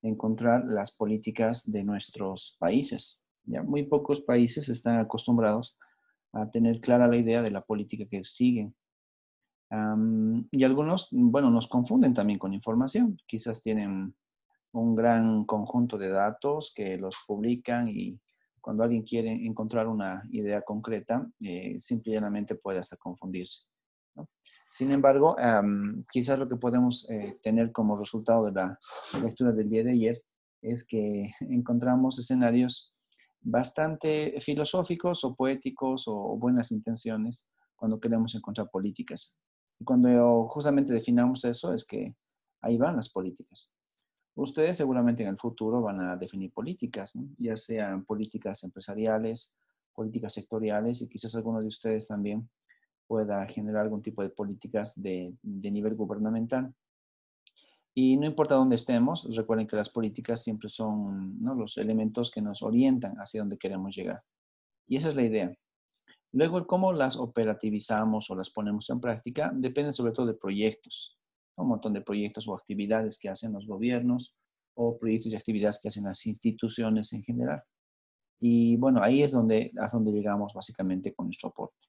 encontrar las políticas de nuestros países. Ya muy pocos países están acostumbrados a tener clara la idea de la política que siguen. Y algunos, bueno, nos confunden también con información. Quizás tienen un gran conjunto de datos que los publican y cuando alguien quiere encontrar una idea concreta, simple y llanamente puede hasta confundirse, ¿no? Sin embargo, quizás lo que podemos tener como resultado de la lectura del día de ayer es que encontramos escenarios bastante filosóficos o poéticos o buenas intenciones cuando queremos encontrar políticas. Y cuando justamente definamos eso es que ahí van las políticas. Ustedes seguramente en el futuro van a definir políticas, ¿no? Ya sean políticas empresariales, políticas sectoriales y quizás algunos de ustedes también pueda generar algún tipo de políticas de nivel gubernamental. Y no importa dónde estemos, recuerden que las políticas siempre son, ¿no?, los elementos que nos orientan hacia donde queremos llegar. Y esa es la idea. Luego, el cómo las operativizamos o las ponemos en práctica depende sobre todo de proyectos. Un montón de proyectos o actividades que hacen los gobiernos o proyectos y actividades que hacen las instituciones en general. Y bueno, ahí es hasta donde llegamos básicamente con nuestro aporte.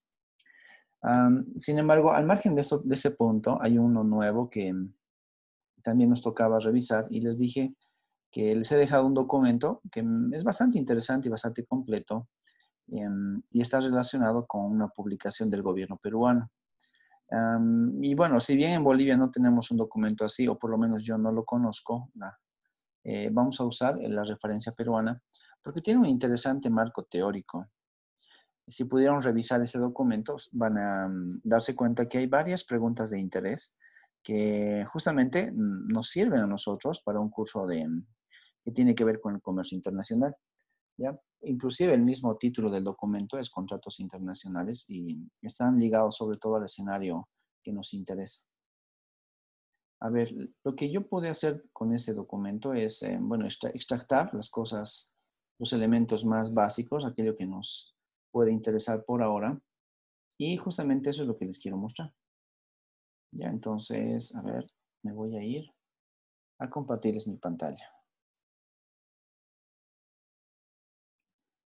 Sin embargo, al margen de este punto, hay uno nuevo que también nos tocaba revisar y les dije que les he dejado un documento que es bastante interesante y bastante completo y está relacionado con una publicación del gobierno peruano. Y bueno, si bien en Bolivia no tenemos un documento así, o por lo menos yo no lo conozco, vamos a usar la referencia peruana porque tiene un interesante marco teórico. Si pudieron revisar ese documento, van a darse cuenta que hay varias preguntas de interés que justamente nos sirven a nosotros para un curso que tiene que ver con el comercio internacional, ¿ya? Inclusive el mismo título del documento es Contratos Internacionales y están ligados sobre todo al escenario que nos interesa. A ver, lo que yo pude hacer con ese documento es, bueno, extractar las cosas, los elementos más básicos, aquello que nos puede interesar por ahora, y justamente eso es lo que les quiero mostrar. Ya, entonces, a ver, me voy a ir a compartirles mi pantalla.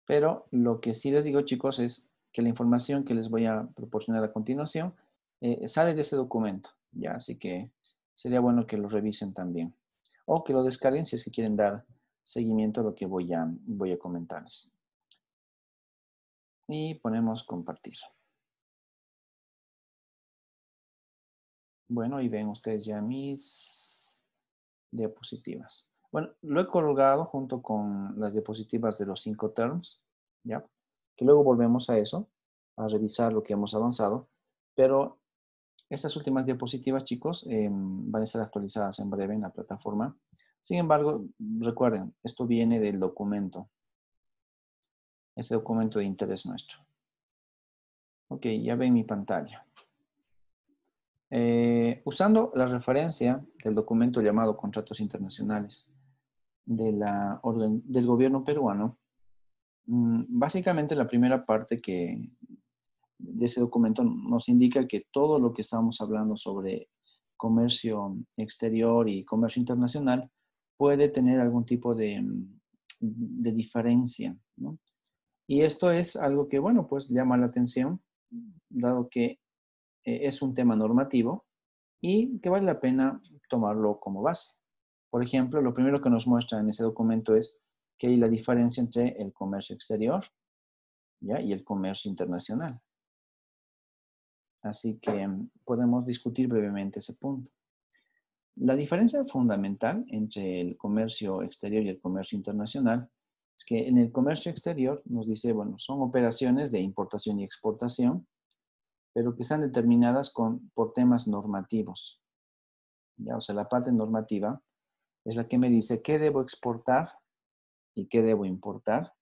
Pero lo que sí les digo, chicos, es que la información que les voy a proporcionar a continuación sale de ese documento, ¿ya? Así que sería bueno que lo revisen también. O que lo descarguen si es que quieren dar seguimiento a lo que voy a comentarles. Y ponemos compartir. Bueno, y ven ustedes ya mis diapositivas. Bueno, lo he colgado junto con las diapositivas de los 5 terms, ¿ya? Que luego volvemos a eso, a revisar lo que hemos avanzado, pero estas últimas diapositivas, chicos, van a estar actualizadas en breve en la plataforma. Sin embargo, recuerden, esto viene del documento, ese documento de interés nuestro. Ok, ya ven mi pantalla. Usando la referencia del documento llamado Contratos Internacionales del gobierno peruano, básicamente la primera parte de ese documento nos indica que todo lo que estamos hablando sobre comercio exterior y comercio internacional puede tener algún tipo de diferencia, ¿no? Y esto es algo que, bueno, pues llama la atención, dado que es un tema normativo y que vale la pena tomarlo como base. Por ejemplo, lo primero que nos muestra en ese documento es que hay la diferencia entre el comercio exterior, ¿ya?, y el comercio internacional. Así que podemos discutir brevemente ese punto. La diferencia fundamental entre el comercio exterior y el comercio internacional es que en el comercio exterior nos dice, bueno, son operaciones de importación y exportación, pero que están determinadas por temas normativos. ¿Ya? O sea, la parte normativa es la que me dice qué debo exportar y qué debo importar,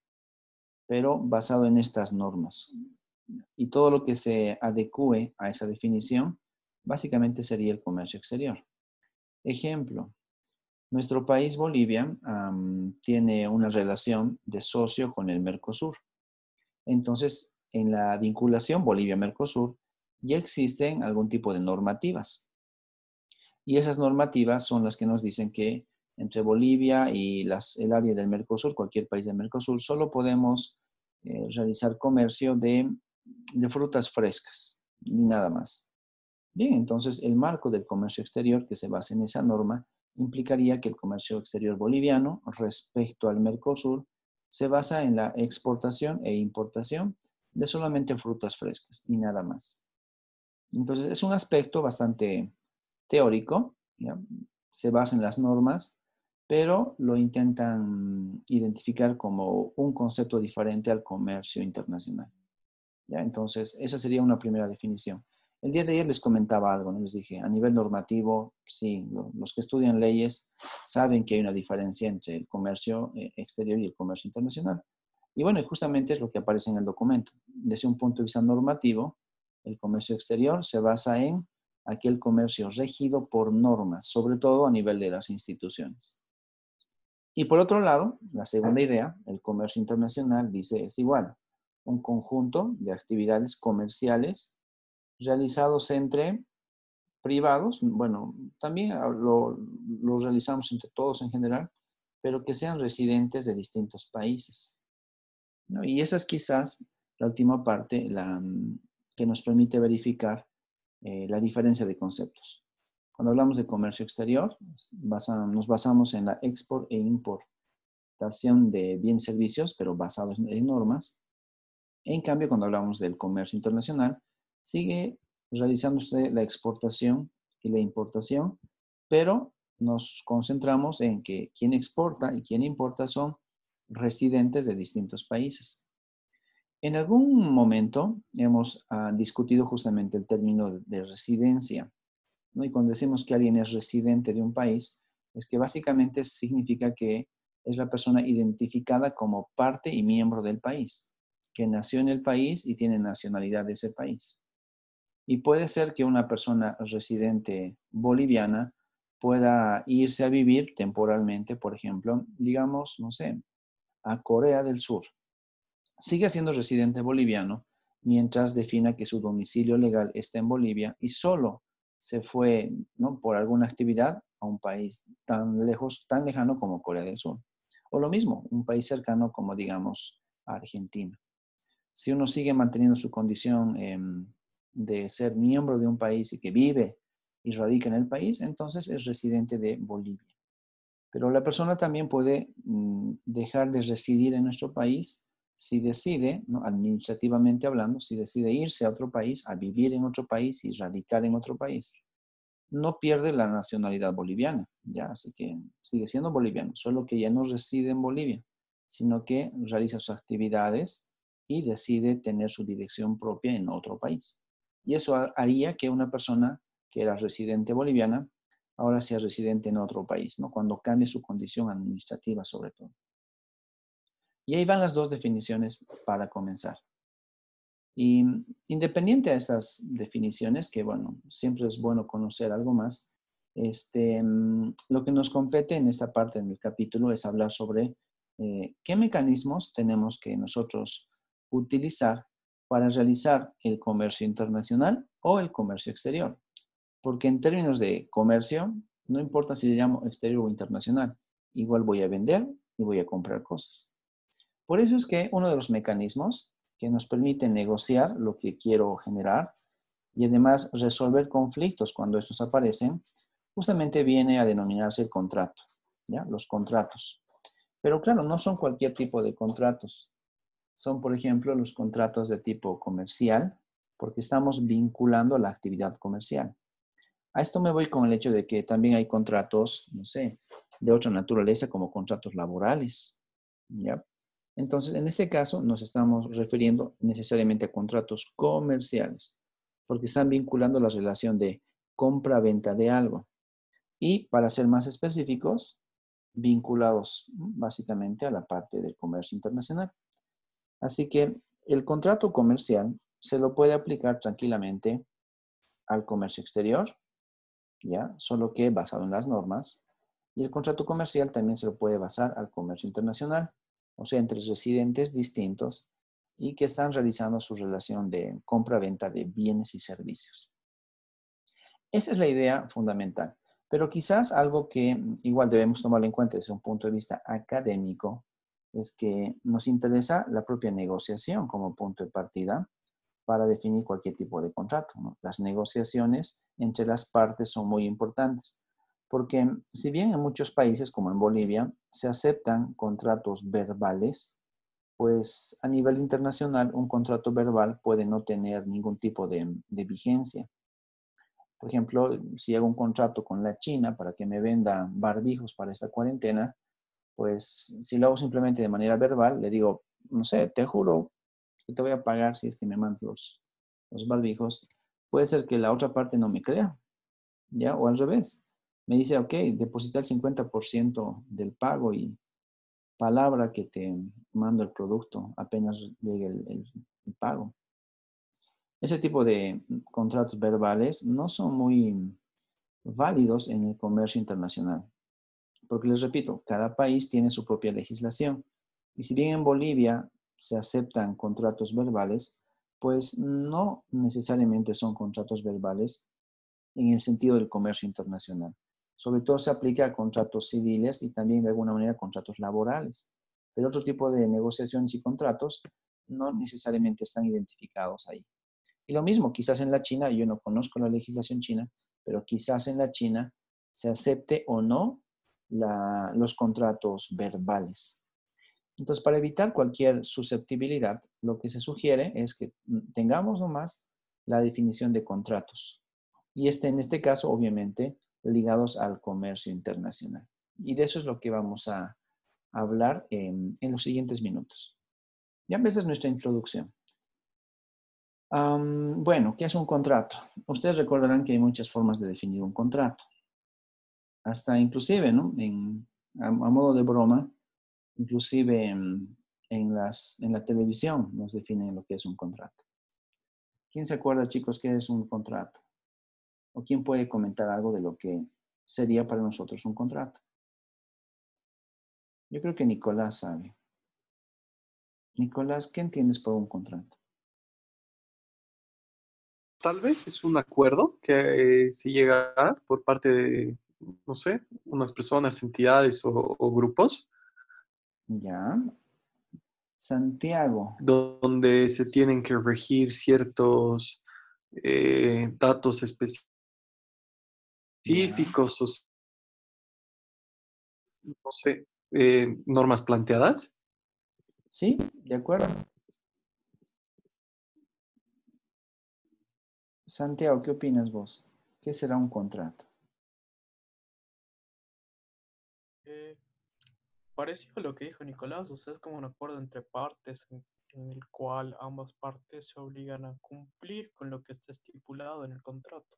pero basado en estas normas. Y todo lo que se adecue a esa definición, básicamente sería el comercio exterior. Ejemplo, nuestro país, Bolivia, tiene una relación de socio con el Mercosur. Entonces, en la vinculación Bolivia-Mercosur ya existen algún tipo de normativas. Y esas normativas son las que nos dicen que entre Bolivia y el área del Mercosur, cualquier país del Mercosur, solo podemos realizar comercio de frutas frescas, ni nada más. Bien, entonces el marco del comercio exterior que se basa en esa norma implicaría que el comercio exterior boliviano respecto al Mercosur se basa en la exportación e importación de solamente frutas frescas y nada más. Entonces es un aspecto bastante teórico, ¿ya? Se basa en las normas, pero lo intentan identificar como un concepto diferente al comercio internacional. ¿Ya? Entonces, esa sería una primera definición. El día de ayer les comentaba algo, ¿no? Les dije, a nivel normativo, sí, los que estudian leyes saben que hay una diferencia entre el comercio exterior y el comercio internacional. Y bueno, justamente es lo que aparece en el documento. Desde un punto de vista normativo, el comercio exterior se basa en aquel comercio regido por normas, sobre todo a nivel de las instituciones. Y por otro lado, la segunda idea, el comercio internacional, dice es igual, un conjunto de actividades comerciales realizados entre privados, bueno, también lo realizamos entre todos en general, pero que sean residentes de distintos países, ¿no? Y esa es quizás la última parte que nos permite verificar la diferencia de conceptos. Cuando hablamos de comercio exterior, nos basamos en la export e importación de bienes y servicios, pero basados en normas. En cambio, cuando hablamos del comercio internacional, sigue realizándose la exportación y la importación, pero nos concentramos en que quien exporta y quien importa son residentes de distintos países. En algún momento hemos discutido justamente el término de residencia, ¿no? Y cuando decimos que alguien es residente de un país, es que básicamente significa que es la persona identificada como parte y miembro del país, que nació en el país y tiene nacionalidad de ese país. Y puede ser que una persona residente boliviana pueda irse a vivir temporalmente, por ejemplo, digamos, no sé, a Corea del Sur. Sigue siendo residente boliviano mientras defina que su domicilio legal está en Bolivia y solo se fue, ¿no?, por alguna actividad a un país tan lejos, tan lejano como Corea del Sur. O lo mismo, un país cercano como, digamos, Argentina. Si uno sigue manteniendo su condición de ser miembro de un país y que vive y radica en el país, entonces es residente de Bolivia. Pero la persona también puede dejar de residir en nuestro país si decide, ¿no?, administrativamente hablando, si decide irse a otro país, a vivir en otro país y radicar en otro país. No pierde la nacionalidad boliviana, ya, así que sigue siendo boliviano, solo que ya no reside en Bolivia, sino que realiza sus actividades y decide tener su dirección propia en otro país. Y eso haría que una persona que era residente boliviana ahora sea residente en otro país, ¿no? Cuando cambie su condición administrativa, sobre todo. Y ahí van las dos definiciones para comenzar. Y independiente de esas definiciones, que bueno, siempre es bueno conocer algo más, lo que nos compete en esta parte del capítulo es hablar sobre qué mecanismos tenemos que nosotros utilizar para realizar el comercio internacional o el comercio exterior. Porque en términos de comercio, no importa si le llamo exterior o internacional, igual voy a vender y voy a comprar cosas. Por eso es que uno de los mecanismos que nos permite negociar lo que quiero generar y además resolver conflictos cuando estos aparecen, justamente viene a denominarse el contrato, ¿ya? Los contratos. Pero claro, no son cualquier tipo de contratos. Son, por ejemplo, los contratos de tipo comercial, porque estamos vinculando la actividad comercial. A esto me voy con el hecho de que también hay contratos, no sé, de otra naturaleza como contratos laborales, ¿ya? Entonces, en este caso nos estamos refiriendo necesariamente a contratos comerciales, porque están vinculando la relación de compra-venta de algo. Y para ser más específicos, vinculados básicamente a la parte del comercio internacional. Así que el contrato comercial se lo puede aplicar tranquilamente al comercio exterior, ¿ya? Solo que basado en las normas. Y el contrato comercial también se lo puede basar al comercio internacional, o sea, entre residentes distintos y que están realizando su relación de compra-venta de bienes y servicios. Esa es la idea fundamental. Pero quizás algo que igual debemos tomar en cuenta desde un punto de vista académico es que nos interesa la propia negociación como punto de partida para definir cualquier tipo de contrato, ¿no? Las negociaciones entre las partes son muy importantes, porque si bien en muchos países, como en Bolivia, se aceptan contratos verbales, pues a nivel internacional un contrato verbal puede no tener ningún tipo de vigencia. Por ejemplo, si hago un contrato con la China para que me venda barbijos para esta cuarentena, pues si lo hago simplemente de manera verbal, le digo, no sé, te juro que te voy a pagar si es que me mandas los barbijos, puede ser que la otra parte no me crea, ¿ya? O al revés. Me dice, ok, deposita el 50% del pago y palabra que te mando el producto apenas llegue el pago. Ese tipo de contratos verbales no son muy válidos en el comercio internacional. Porque les repito, cada país tiene su propia legislación. Y si bien en Bolivia se aceptan contratos verbales, pues no necesariamente son contratos verbales en el sentido del comercio internacional. Sobre todo se aplica a contratos civiles y también de alguna manera contratos laborales. Pero otro tipo de negociaciones y contratos no necesariamente están identificados ahí. Y lo mismo, quizás en la China, yo no conozco la legislación china, pero quizás en la China se acepte o no los contratos verbales. Entonces, para evitar cualquier susceptibilidad, lo que se sugiere es que tengamos nomás la definición de contratos. Y en este caso, obviamente, ligados al comercio internacional. Y de eso es lo que vamos a hablar en los siguientes minutos. Ya esa es nuestra introducción. Bueno, ¿qué es un contrato? Ustedes recordarán que hay muchas formas de definir un contrato. Hasta inclusive, ¿no? A modo de broma, inclusive en la televisión nos definen lo que es un contrato. ¿Quién se acuerda, chicos, qué es un contrato? ¿O quién puede comentar algo de lo que sería para nosotros un contrato? Yo creo que Nicolás sabe. Nicolás, ¿qué entiendes por un contrato? Tal vez es un acuerdo que se llega a dar por parte de, no sé, unas personas, entidades o grupos, Ya. Santiago. donde se tienen que regir ciertos datos Ya. específicos o, no sé, normas planteadas. Sí, de acuerdo. Santiago, ¿qué opinas vos? ¿Qué será un contrato? Eh, Parecido a lo que dijo Nicolás, o sea, es como un acuerdo entre partes en el cual ambas partes se obligan a cumplir con lo que está estipulado en el contrato.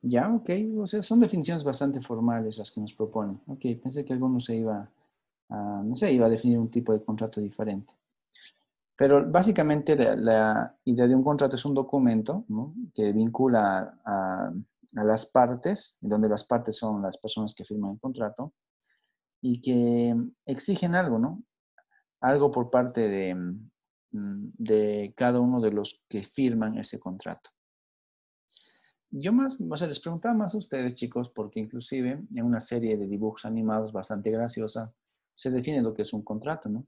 Ya, ok. O sea, son definiciones bastante formales las que nos proponen. Ok, pensé que alguno se iba no sé, iba a definir un tipo de contrato diferente. Pero básicamente la idea de un contrato es un documento, ¿no? Que vincula a las partes, donde las partes son las personas que firman el contrato, y que exigen algo, ¿no? Algo por parte de cada uno de los que firman ese contrato. Yo más, o sea, les preguntaba más a ustedes, chicos, porque inclusive en una serie de dibujos animados bastante graciosa se define lo que es un contrato, ¿no?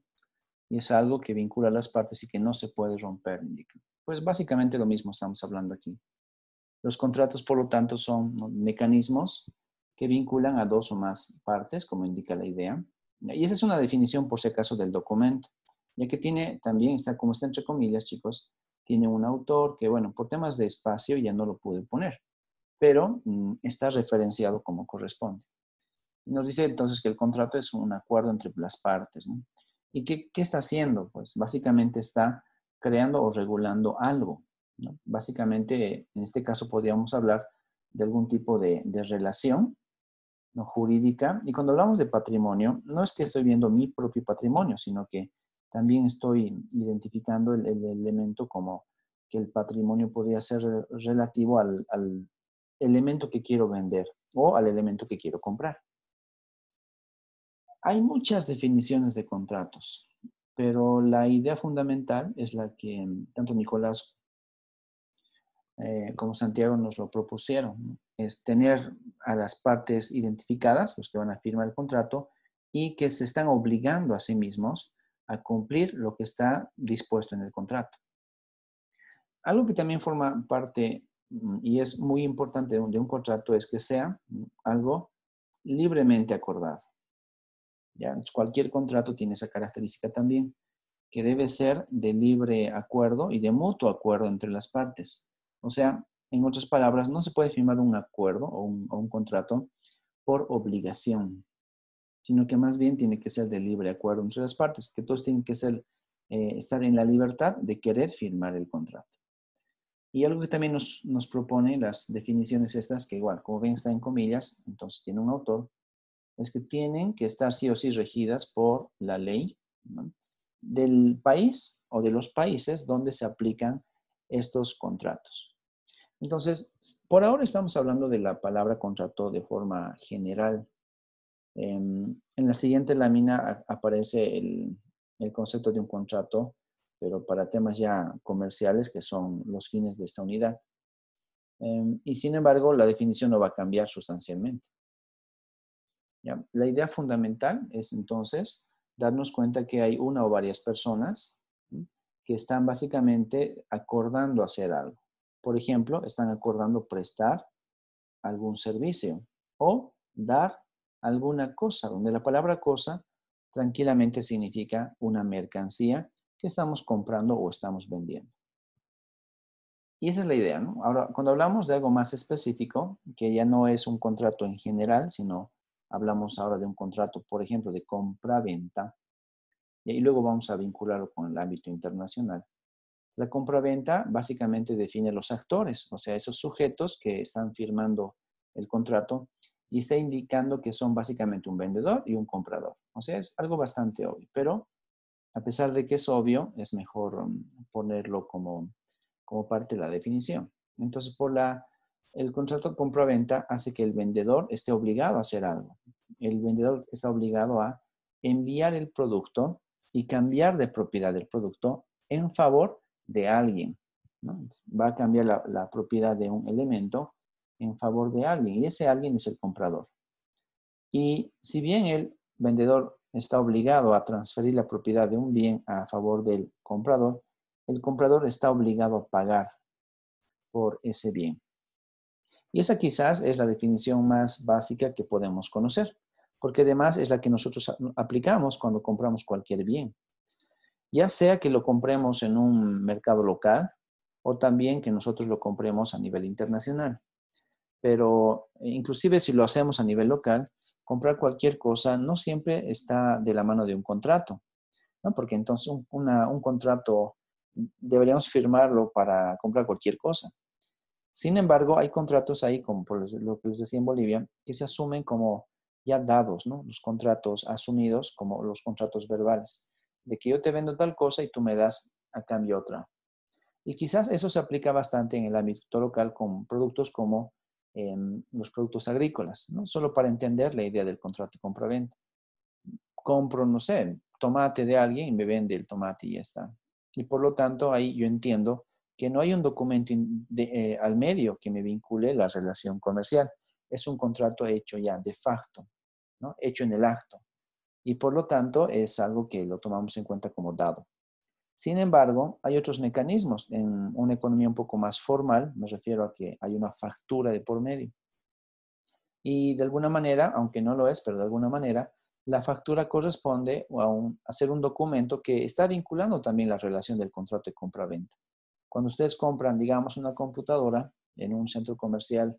Y es algo que vincula a las partes y que no se puede romper. Pues básicamente lo mismo estamos hablando aquí. Los contratos, por lo tanto, son, ¿no?, mecanismos que vinculan a dos o más partes, como indica la idea. Y esa es una definición, por si acaso, del documento, ya que tiene también, está como está entre comillas, chicos, tiene un autor que, bueno, por temas de espacio ya no lo pude poner, pero está referenciado como corresponde. Nos dice entonces que el contrato es un acuerdo entre las partes, ¿no? ¿Y qué está haciendo? Pues básicamente está creando o regulando algo, ¿no? Básicamente, en este caso podríamos hablar de algún tipo de relación, ¿no?, jurídica. Y cuando hablamos de patrimonio, no es que estoy viendo mi propio patrimonio, sino que también estoy identificando el elemento como que el patrimonio podría ser relativo al elemento que quiero vender o al elemento que quiero comprar. Hay muchas definiciones de contratos, pero la idea fundamental es la que tanto Nicolás como Santiago nos lo propusieron, ¿no? es tener a las partes identificadas, los que van a firmar el contrato, y que se están obligando a sí mismos a cumplir lo que está dispuesto en el contrato. Algo que también forma parte y es muy importante de un contrato es que sea algo libremente acordado. ¿Ya? Cualquier contrato tiene esa característica también, que debe ser de libre acuerdo y de mutuo acuerdo entre las partes. O sea, en otras palabras, no se puede firmar un acuerdo o un contrato por obligación, sino que más bien tiene que ser de libre acuerdo entre las partes, que todos tienen que ser, estar en la libertad de querer firmar el contrato. Y algo que también nos propone las definiciones estas, que igual, como ven, está en comillas, entonces tiene un autor, es que tienen que estar sí o sí regidas por la ley, ¿no?, del país o de los países donde se aplican estos contratos. Entonces, por ahora estamos hablando de la palabra contrato de forma general. En la siguiente lámina aparece el concepto de un contrato, pero para temas ya comerciales, que son los fines de esta unidad. Y sin embargo, la definición no va a cambiar sustancialmente. ¿Ya? La idea fundamental es entonces darnos cuenta que hay una o varias personas, ¿sí?, que están básicamente acordando hacer algo. Por ejemplo, están acordando prestar algún servicio o dar alguna cosa, donde la palabra cosa tranquilamente significa una mercancía que estamos comprando o estamos vendiendo. Y esa es la idea, ¿no? Ahora, cuando hablamos de algo más específico, que ya no es un contrato en general, sino hablamos ahora de un contrato, por ejemplo, de compra-venta, y luego vamos a vincularlo con el ámbito internacional. La compra-venta básicamente define los actores, o sea, esos sujetos que están firmando el contrato y está indicando que son básicamente un vendedor y un comprador. O sea, es algo bastante obvio, pero a pesar de que es obvio, es mejor ponerlo como parte de la definición. Entonces, el contrato de compra-venta hace que el vendedor esté obligado a hacer algo. El vendedor está obligado a enviar el producto y cambiar de propiedad del producto en favor de alguien, ¿no? Va a cambiar la propiedad de un elemento en favor de alguien y ese alguien es el comprador. Y si bien el vendedor está obligado a transferir la propiedad de un bien a favor del comprador, el comprador está obligado a pagar por ese bien. Y esa quizás es la definición más básica que podemos conocer, porque además es la que nosotros aplicamos cuando compramos cualquier bien. Ya sea que lo compremos en un mercado local o también que nosotros lo compremos a nivel internacional. Pero inclusive si lo hacemos a nivel local, comprar cualquier cosa no siempre está de la mano de un contrato, ¿no? Porque entonces un contrato deberíamos firmarlo para comprar cualquier cosa. Sin embargo, hay contratos ahí, como por lo que les decía en Bolivia, que se asumen como ya dados, ¿no? Los contratos asumidos como los contratos verbales, de que yo te vendo tal cosa y tú me das a cambio otra. Y quizás eso se aplica bastante en el ámbito local con productos como los productos agrícolas, ¿no? Solo para entender la idea del contrato de compra-venta. Compro, no sé, tomate de alguien y me vende el tomate y ya está. Y por lo tanto, ahí yo entiendo que no hay un documento al medio que me vincule la relación comercial. Es un contrato hecho ya de facto, ¿no? Hecho en el acto. Y por lo tanto, es algo que lo tomamos en cuenta como dado. Sin embargo, hay otros mecanismos. En una economía un poco más formal, me refiero a que hay una factura de por medio. Y de alguna manera, aunque no lo es, pero de alguna manera, la factura corresponde a ser un documento que está vinculando también la relación del contrato de compra-venta. Cuando ustedes compran, digamos, una computadora en un centro comercial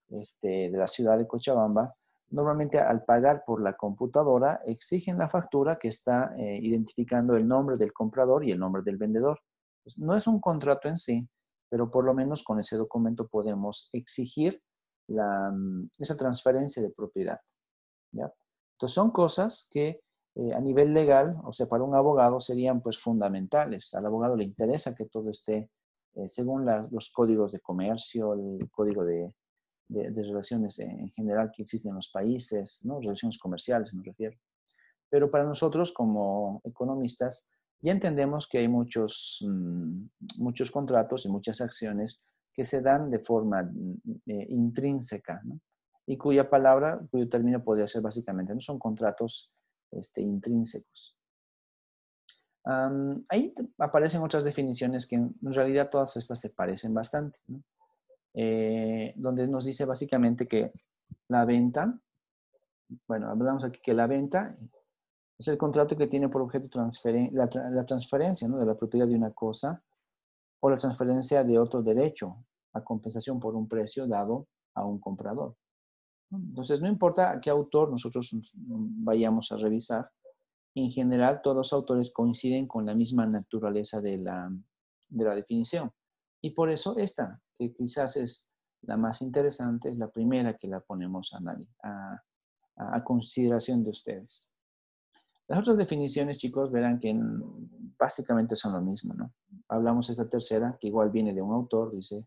de la ciudad de Cochabamba, normalmente al pagar por la computadora exigen la factura que está identificando el nombre del comprador y el nombre del vendedor. Pues no es un contrato en sí, pero por lo menos con ese documento podemos exigir esa transferencia de propiedad, ¿ya? Entonces son cosas que a nivel legal, o sea, para un abogado serían pues fundamentales. Al abogado le interesa que todo esté según los códigos de comercio, el código de relaciones en general que existen en los países, ¿no? Relaciones comerciales me refiero. Pero para nosotros como economistas ya entendemos que hay muchos contratos y muchas acciones que se dan de forma intrínseca, ¿no? Y cuyo término podría ser básicamente, no son contratos intrínsecos. Ahí aparecen otras definiciones que en realidad todas estas se parecen bastante, ¿no? Donde nos dice básicamente que la venta, bueno, hablamos aquí que la venta es el contrato que tiene por objeto la transferencia, ¿no?, de la propiedad de una cosa o la transferencia de otro derecho a compensación por un precio dado a un comprador. Entonces, no importa a qué autor nosotros vayamos a revisar, en general todos los autores coinciden con la misma naturaleza de la definición. Y por eso esta, que quizás es la más interesante, es la primera que la ponemos a consideración de ustedes. Las otras definiciones, chicos, verán que básicamente son lo mismo, ¿no? Hablamos de esta tercera, que igual viene de un autor, dice,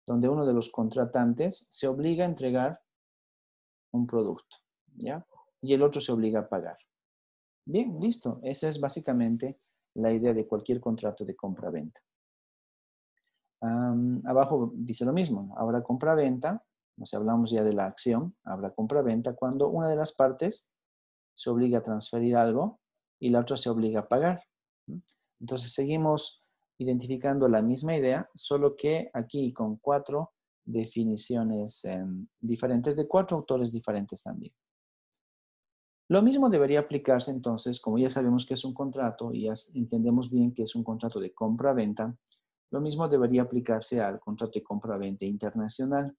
donde uno de los contratantes se obliga a entregar un producto, ¿ya? Y el otro se obliga a pagar. Bien, listo. Esa es básicamente la idea de cualquier contrato de compra-venta. Abajo dice lo mismo. Habrá compra-venta, o sea, hablamos ya de la acción, habrá compra-venta cuando una de las partes se obliga a transferir algo y la otra se obliga a pagar. Entonces seguimos identificando la misma idea, solo que aquí con 4 definiciones diferentes, de 4 autores diferentes también. Lo mismo debería aplicarse entonces, como ya sabemos que es un contrato y ya entendemos bien que es un contrato de compra-venta, lo mismo debería aplicarse al contrato de compra-venta internacional.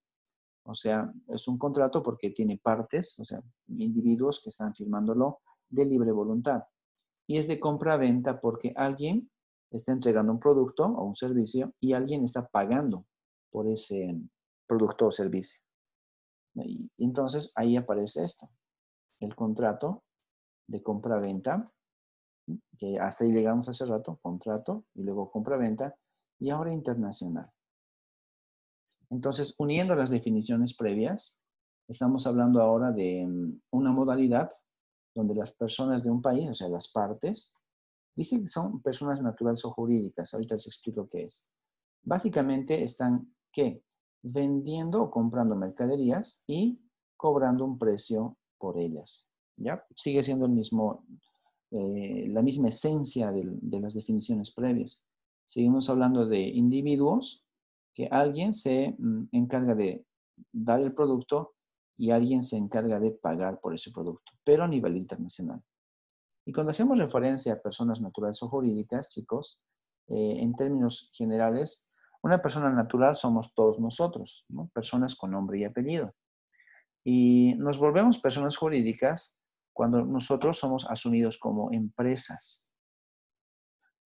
O sea, es un contrato porque tiene partes, o sea, individuos que están firmándolo de libre voluntad. Y es de compra-venta porque alguien está entregando un producto o un servicio y alguien está pagando por ese producto o servicio. Y entonces ahí aparece esto, el contrato de compra-venta, que hasta ahí llegamos hace rato, contrato y luego compra-venta y ahora internacional. Entonces, uniendo las definiciones previas, estamos hablando ahora de una modalidad donde las personas de un país, o sea, las partes, dicen que son personas naturales o jurídicas. Ahorita les explico qué es. Básicamente están, ¿qué? Vendiendo o comprando mercaderías y cobrando un precio por ellas. ¿Ya? Sigue siendo la misma esencia de las definiciones previas. Seguimos hablando de individuos que alguien se encarga de dar el producto y alguien se encarga de pagar por ese producto, pero a nivel internacional. Y cuando hacemos referencia a personas naturales o jurídicas, chicos, en términos generales, una persona natural somos todos nosotros, ¿no? Personas con nombre y apellido. Y nos volvemos personas jurídicas cuando nosotros somos asumidos como empresas.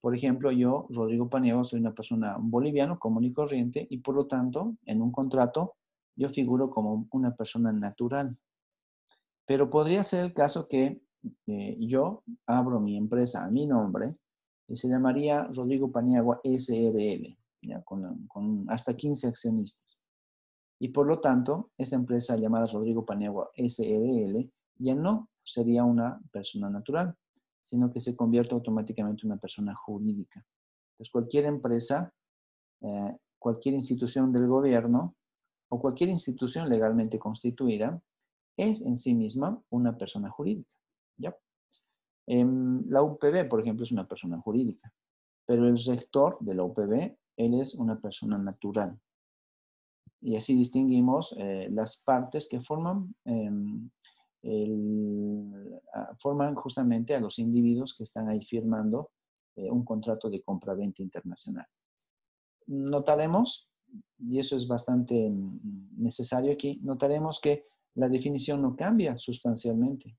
Por ejemplo, yo, Rodrigo Paniagua, soy una persona boliviano común y corriente y por lo tanto, en un contrato, yo figuro como una persona natural. Pero podría ser el caso que yo abro mi empresa a mi nombre y se llamaría Rodrigo Paniagua SRL, ¿ya? Con hasta 15 accionistas. Y por lo tanto, esta empresa llamada Rodrigo Paniagua SRL ya no sería una persona natural, sino que se convierte automáticamente en una persona jurídica. Entonces, cualquier empresa, cualquier institución del gobierno o cualquier institución legalmente constituida es en sí misma una persona jurídica. ¿Ya? La UPB, por ejemplo, es una persona jurídica, pero el rector de la UPB, él es una persona natural. Y así distinguimos las partes que forman justamente a los individuos que están ahí firmando un contrato de compra-venta internacional. Notaremos, y eso es bastante necesario aquí, notaremos que la definición no cambia sustancialmente.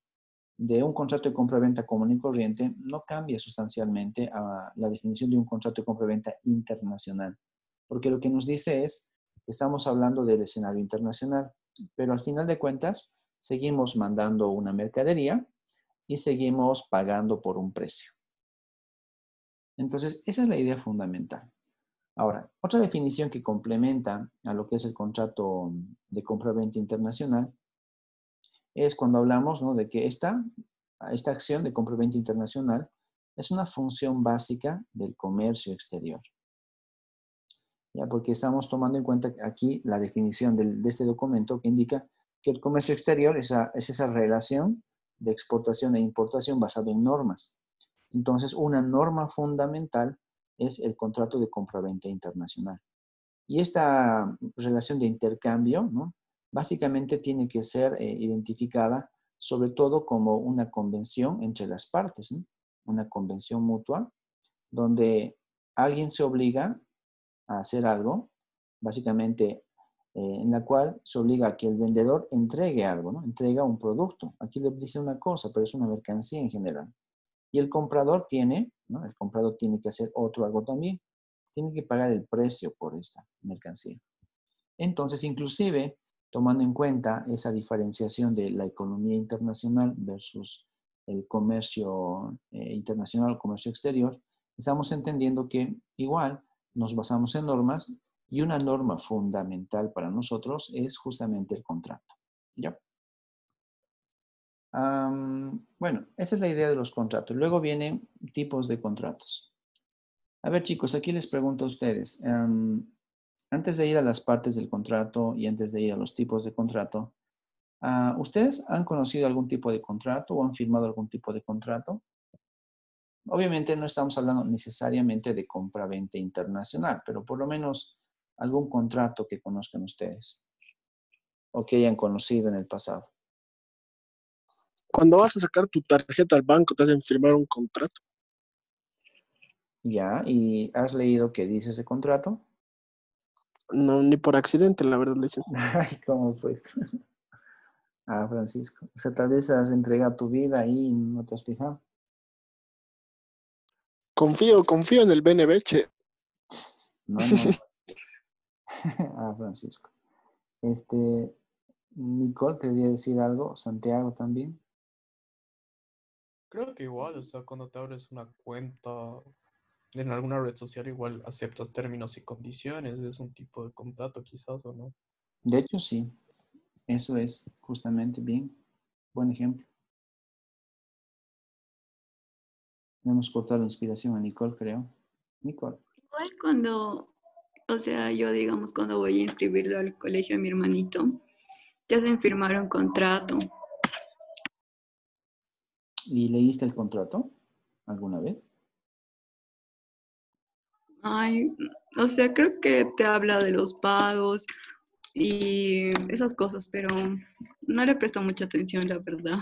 De un contrato de compra-venta común y corriente no cambia sustancialmente a la definición de un contrato de compra-venta internacional. Porque lo que nos dice es que estamos hablando del escenario internacional, pero al final de cuentas seguimos mandando una mercadería y seguimos pagando por un precio. Entonces, esa es la idea fundamental. Ahora, otra definición que complementa a lo que es el contrato de compra-venta internacional es cuando hablamos, ¿no?, de que esta acción de compra-venta internacional es una función básica del comercio exterior. ¿ya? Porque estamos tomando en cuenta aquí la definición de este documento que indica que el comercio exterior es esa relación de exportación e importación basada en normas. Entonces, una norma fundamental es el contrato de compraventa internacional. Y esta relación de intercambio, ¿no? Básicamente tiene que ser identificada sobre todo como una convención entre las partes, ¿no? Una convención mutua donde alguien se obliga a hacer algo, básicamente en la cual se obliga a que el vendedor entregue algo, ¿no? Entrega un producto. Aquí le dice una cosa, pero es una mercancía en general. Y el comprador tiene, ¿no? El comprador tiene que hacer algo también. Tiene que pagar el precio por esta mercancía. Entonces, inclusive, tomando en cuenta esa diferenciación de la economía internacional versus el comercio internacional o comercio exterior, estamos entendiendo que igual nos basamos en normas y una norma fundamental para nosotros es justamente el contrato. ¿Ya? Bueno, esa es la idea de los contratos. Luego vienen tipos de contratos. A ver, chicos, aquí les pregunto a ustedes. Antes de ir a las partes del contrato y antes de ir a los tipos de contrato, ¿ustedes han conocido algún tipo de contrato o han firmado algún tipo de contrato? Obviamente no estamos hablando necesariamente de compra-venta internacional, pero por lo menos algún contrato que conozcan ustedes o que hayan conocido en el pasado. Cuando vas a sacar tu tarjeta al banco, te hacen firmar un contrato. Ya, ¿y has leído qué dice ese contrato? No, ni por accidente, la verdad, le dicen. Ay, ¿cómo pues? Ah, Francisco. O sea, tal vez has entregado tu vida ahí y no te has fijado. Confío en el BNB, che. No, no. Ah, Francisco. Nicole quería decir algo. Santiago también. Creo que igual, o sea, cuando te abres una cuenta en alguna red social, igual aceptas términos y condiciones, es un tipo de contrato quizás o no. De hecho, sí. Eso es justamente bien. Buen ejemplo. Le hemos cortado la inspiración a Nicole, creo. Nicole. Igual cuando, o sea, yo digamos cuando voy a inscribirlo al colegio de mi hermanito, te hacen firmar un contrato. ¿Y leíste el contrato alguna vez? Ay, o sea, creo que te habla de los pagos y esas cosas, pero no le presto mucha atención, la verdad.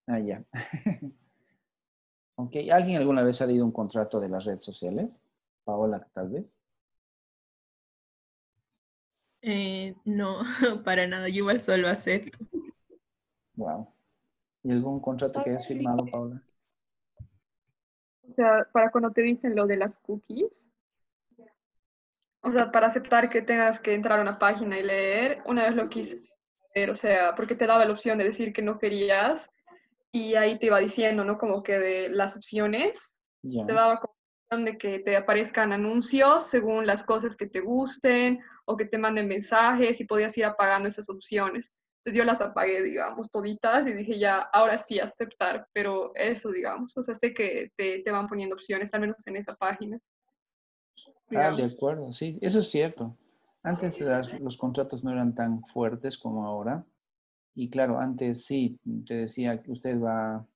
Ah, ya. Ok. ¿Alguien alguna vez ha leído un contrato de las redes sociales? Paola, tal vez. No, para nada, yo igual solo acepto. Wow. ¿Y algún contrato que hayas firmado, Paola? O sea, para cuando te dicen lo de las cookies, o sea, para aceptar que tengas que entrar a una página y leer, una vez lo quise leer, o sea, porque te daba la opción de decir que no querías y ahí te iba diciendo, ¿no? Como que de las opciones, te Ya. daba como opción de que te aparezcan anuncios según las cosas que te gusten o que te manden mensajes y podías ir apagando esas opciones. Entonces yo las apagué, digamos, toditas y dije ya, ahora sí aceptar, pero eso, digamos, o sea, sé que te van poniendo opciones, al menos en esa página, Ah, de digamos. acuerdo, sí, eso es cierto. Antes los contratos no eran tan fuertes como ahora. Y claro, antes sí, te decía que usted va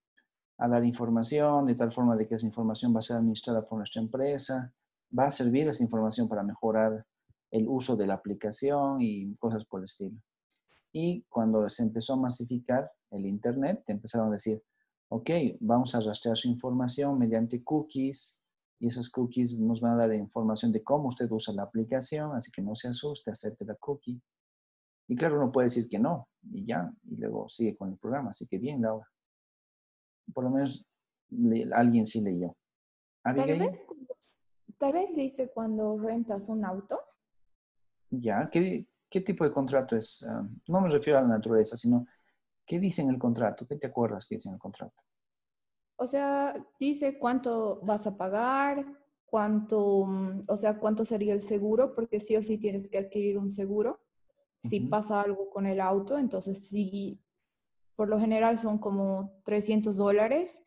a dar información de tal forma de que esa información va a ser administrada por nuestra empresa, va a servir esa información para mejorar el uso de la aplicación y cosas por el estilo. Y cuando se empezó a masificar el Internet, te empezaron a decir, ok, vamos a rastrear su información mediante cookies y esos cookies nos van a dar información de cómo usted usa la aplicación, así que no se asuste, acepte la cookie. Y claro, uno puede decir que no, y ya, y luego sigue con el programa. Así que bien, Laura. Por lo menos alguien sí leyó. Tal Abigail, vez, tal vez dice cuando rentas un auto. ya, ¿qué tipo de contrato es? No me refiero a la naturaleza, sino, ¿qué dice en el contrato? ¿Qué te acuerdas que dice en el contrato? O sea, dice cuánto vas a pagar, cuánto, o sea, cuánto sería el seguro, porque sí o sí tienes que adquirir un seguro. Si Ujú. pasa algo con el auto, entonces sí, por lo general son como $300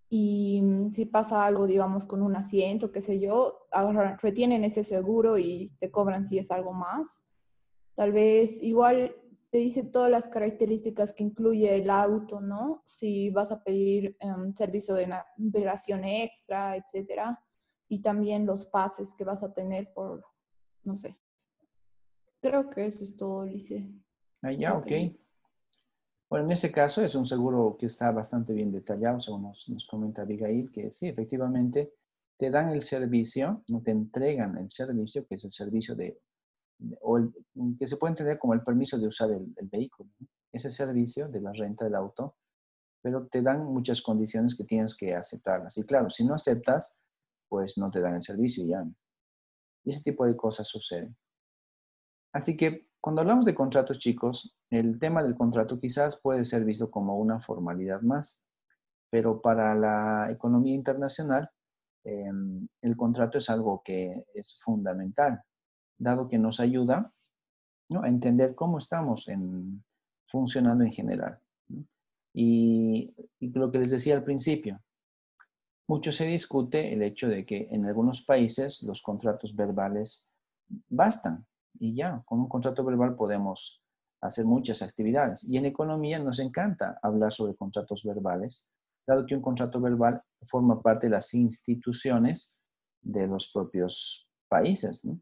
y si pasa algo, digamos, con un asiento, qué sé yo, retienen ese seguro y te cobran si es algo más. Tal vez igual te dice todas las características que incluye el auto, ¿no? Si vas a pedir servicio de navegación extra, etcétera. Y también los pases que vas a tener por, no sé. Creo que eso es todo, Lice. Ah, ya, Lo ok. que dice. Bueno, en ese caso es un seguro que está bastante bien detallado, según nos comenta Abigail, que sí, efectivamente, te dan el servicio, no te entregan el servicio, que es el servicio o que se puede entender como el permiso de usar el vehículo, ¿no? Ese servicio de la renta del auto, pero te dan muchas condiciones que tienes que aceptarlas. Y claro, si no aceptas, pues no te dan el servicio ya. Y ese tipo de cosas suceden. Así que cuando hablamos de contratos, chicos, el tema del contrato quizás puede ser visto como una formalidad más, pero para la economía internacional, el contrato es algo que es fundamental, dado que nos ayuda, ¿no?, a entender cómo estamos funcionando en general, ¿no? Y lo que les decía al principio, mucho se discute el hecho de que en algunos países los contratos verbales bastan y ya, con un contrato verbal podemos hacer muchas actividades. Y en economía nos encanta hablar sobre contratos verbales, dado que un contrato verbal forma parte de las instituciones de los propios países, ¿no?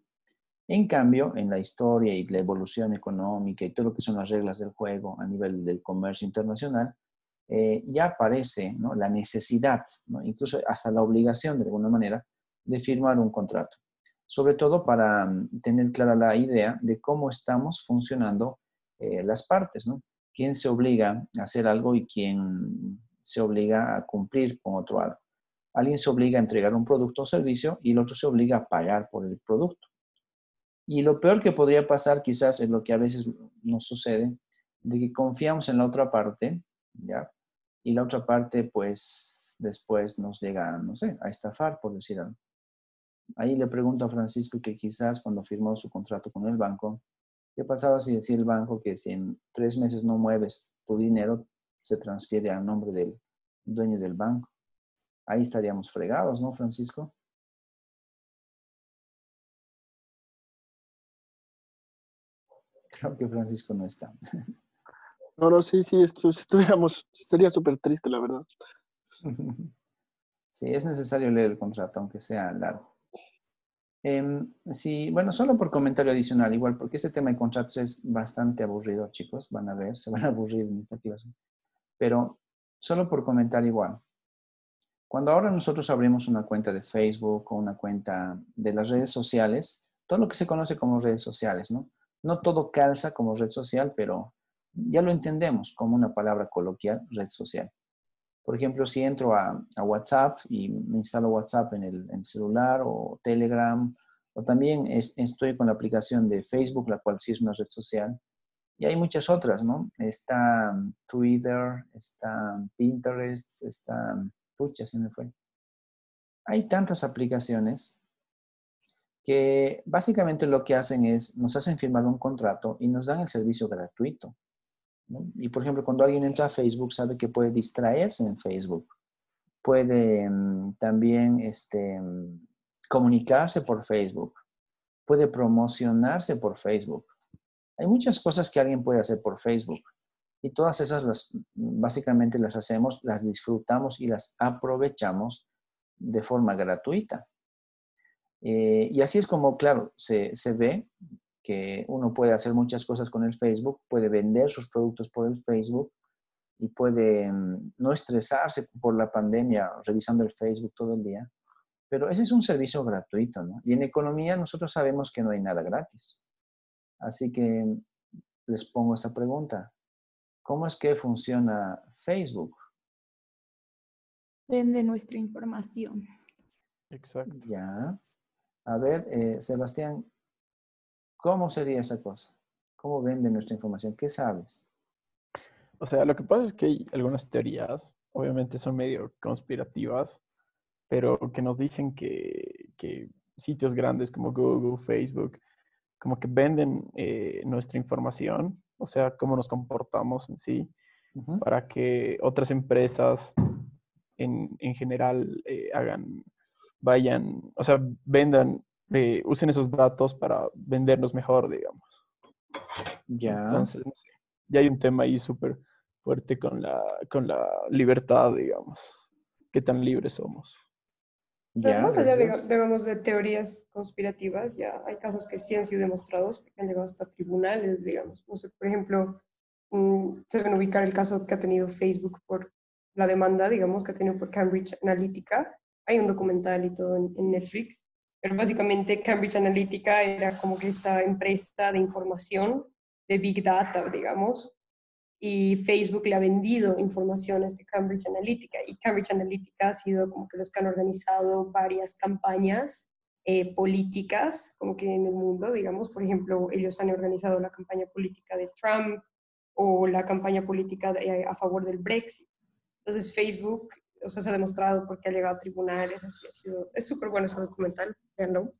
En cambio, en la historia y la evolución económica y todo lo que son las reglas del juego a nivel del comercio internacional, ya aparece, ¿no?, la necesidad, ¿no?, incluso hasta la obligación de alguna manera de firmar un contrato, sobre todo para tener clara la idea de cómo estamos funcionando las partes, ¿no? Quién se obliga a hacer algo y quién se obliga a cumplir con otro algo. Alguien se obliga a entregar un producto o servicio y el otro se obliga a pagar por el producto. Y lo peor que podría pasar quizás es lo que a veces nos sucede, de que confiamos en la otra parte, ¿ya? Y la otra parte, pues, después nos llega, no sé, a estafar, por decir algo. Ahí le pregunto a Francisco que quizás cuando firmó su contrato con el banco, ¿qué pasaba si decía el banco que si en 3 meses no mueves tu dinero, se transfiere a nombre del dueño del banco? Ahí estaríamos fregados, ¿no, Francisco? Creo que Francisco no está. No, no, sí, sí, si estuviéramos, sería súper triste, la verdad. Sí, es necesario leer el contrato, aunque sea largo. Sí, bueno, solo por comentario adicional, igual, porque este tema de contratos es bastante aburrido, chicos, van a ver, se van a aburrir en esta clase. Pero solo por comentar igual. Cuando ahora nosotros abrimos una cuenta de Facebook o una cuenta de las redes sociales, todo lo que se conoce como redes sociales, ¿no? No todo calza como red social, pero ya lo entendemos como una palabra coloquial, red social. Por ejemplo, si entro a WhatsApp y me instalo WhatsApp en el celular o Telegram, o también estoy con la aplicación de Facebook, la cual sí es una red social, y hay muchas otras, ¿no? Está Twitter, está Pinterest, está, pucha, se me fue. Hay tantas aplicaciones que básicamente lo que hacen es, nos hacen firmar un contrato y nos dan el servicio gratuito, ¿no? Y por ejemplo, cuando alguien entra a Facebook, sabe que puede distraerse en Facebook, puede también comunicarse por Facebook, puede promocionarse por Facebook. Hay muchas cosas que alguien puede hacer por Facebook y todas esas básicamente las hacemos, las disfrutamos y las aprovechamos de forma gratuita. Y así es como, claro, se ve que uno puede hacer muchas cosas con el Facebook, puede vender sus productos por el Facebook y puede no estresarse por la pandemia revisando el Facebook todo el día. Pero ese es un servicio gratuito, ¿no? Y en economía nosotros sabemos que no hay nada gratis. Así que les pongo esta pregunta. ¿Cómo es que funciona Facebook? Vende nuestra información. Exacto. Ya. A ver, Sebastián, ¿cómo sería esa cosa? ¿Cómo vende nuestra información? ¿Qué sabes? O sea, lo que pasa es que hay algunas teorías, obviamente son medio conspirativas, pero que nos dicen que sitios grandes como Google, Facebook, como que venden nuestra información, o sea, cómo nos comportamos en sí, Ujú. para que otras empresas en general vayan, o sea, vendan, usen esos datos para vendernos mejor, digamos. Ya, Entonces, no sé, ya hay un tema ahí súper fuerte con la libertad, digamos. ¿Qué tan libres somos? Pero ya, más allá, gracias. digamos, de teorías conspirativas, ya hay casos que sí han sido demostrados, porque han llegado hasta tribunales, digamos. No sé, por ejemplo, se deben ubicar el caso que ha tenido Facebook por la demanda, digamos, que ha tenido por Cambridge Analytica. Hay un documental y todo en Netflix, pero básicamente Cambridge Analytica era como que esta empresa de información, de Big Data, digamos, y Facebook le ha vendido información a este Cambridge Analytica, y Cambridge Analytica ha sido como que los que han organizado varias campañas políticas como que en el mundo, digamos, por ejemplo, ellos han organizado la campaña política de Trump o la campaña política a favor del Brexit. Entonces Facebook, o sea, se ha demostrado porque ha llegado a tribunales, así ha sido, es súper bueno ese documental, véanlo.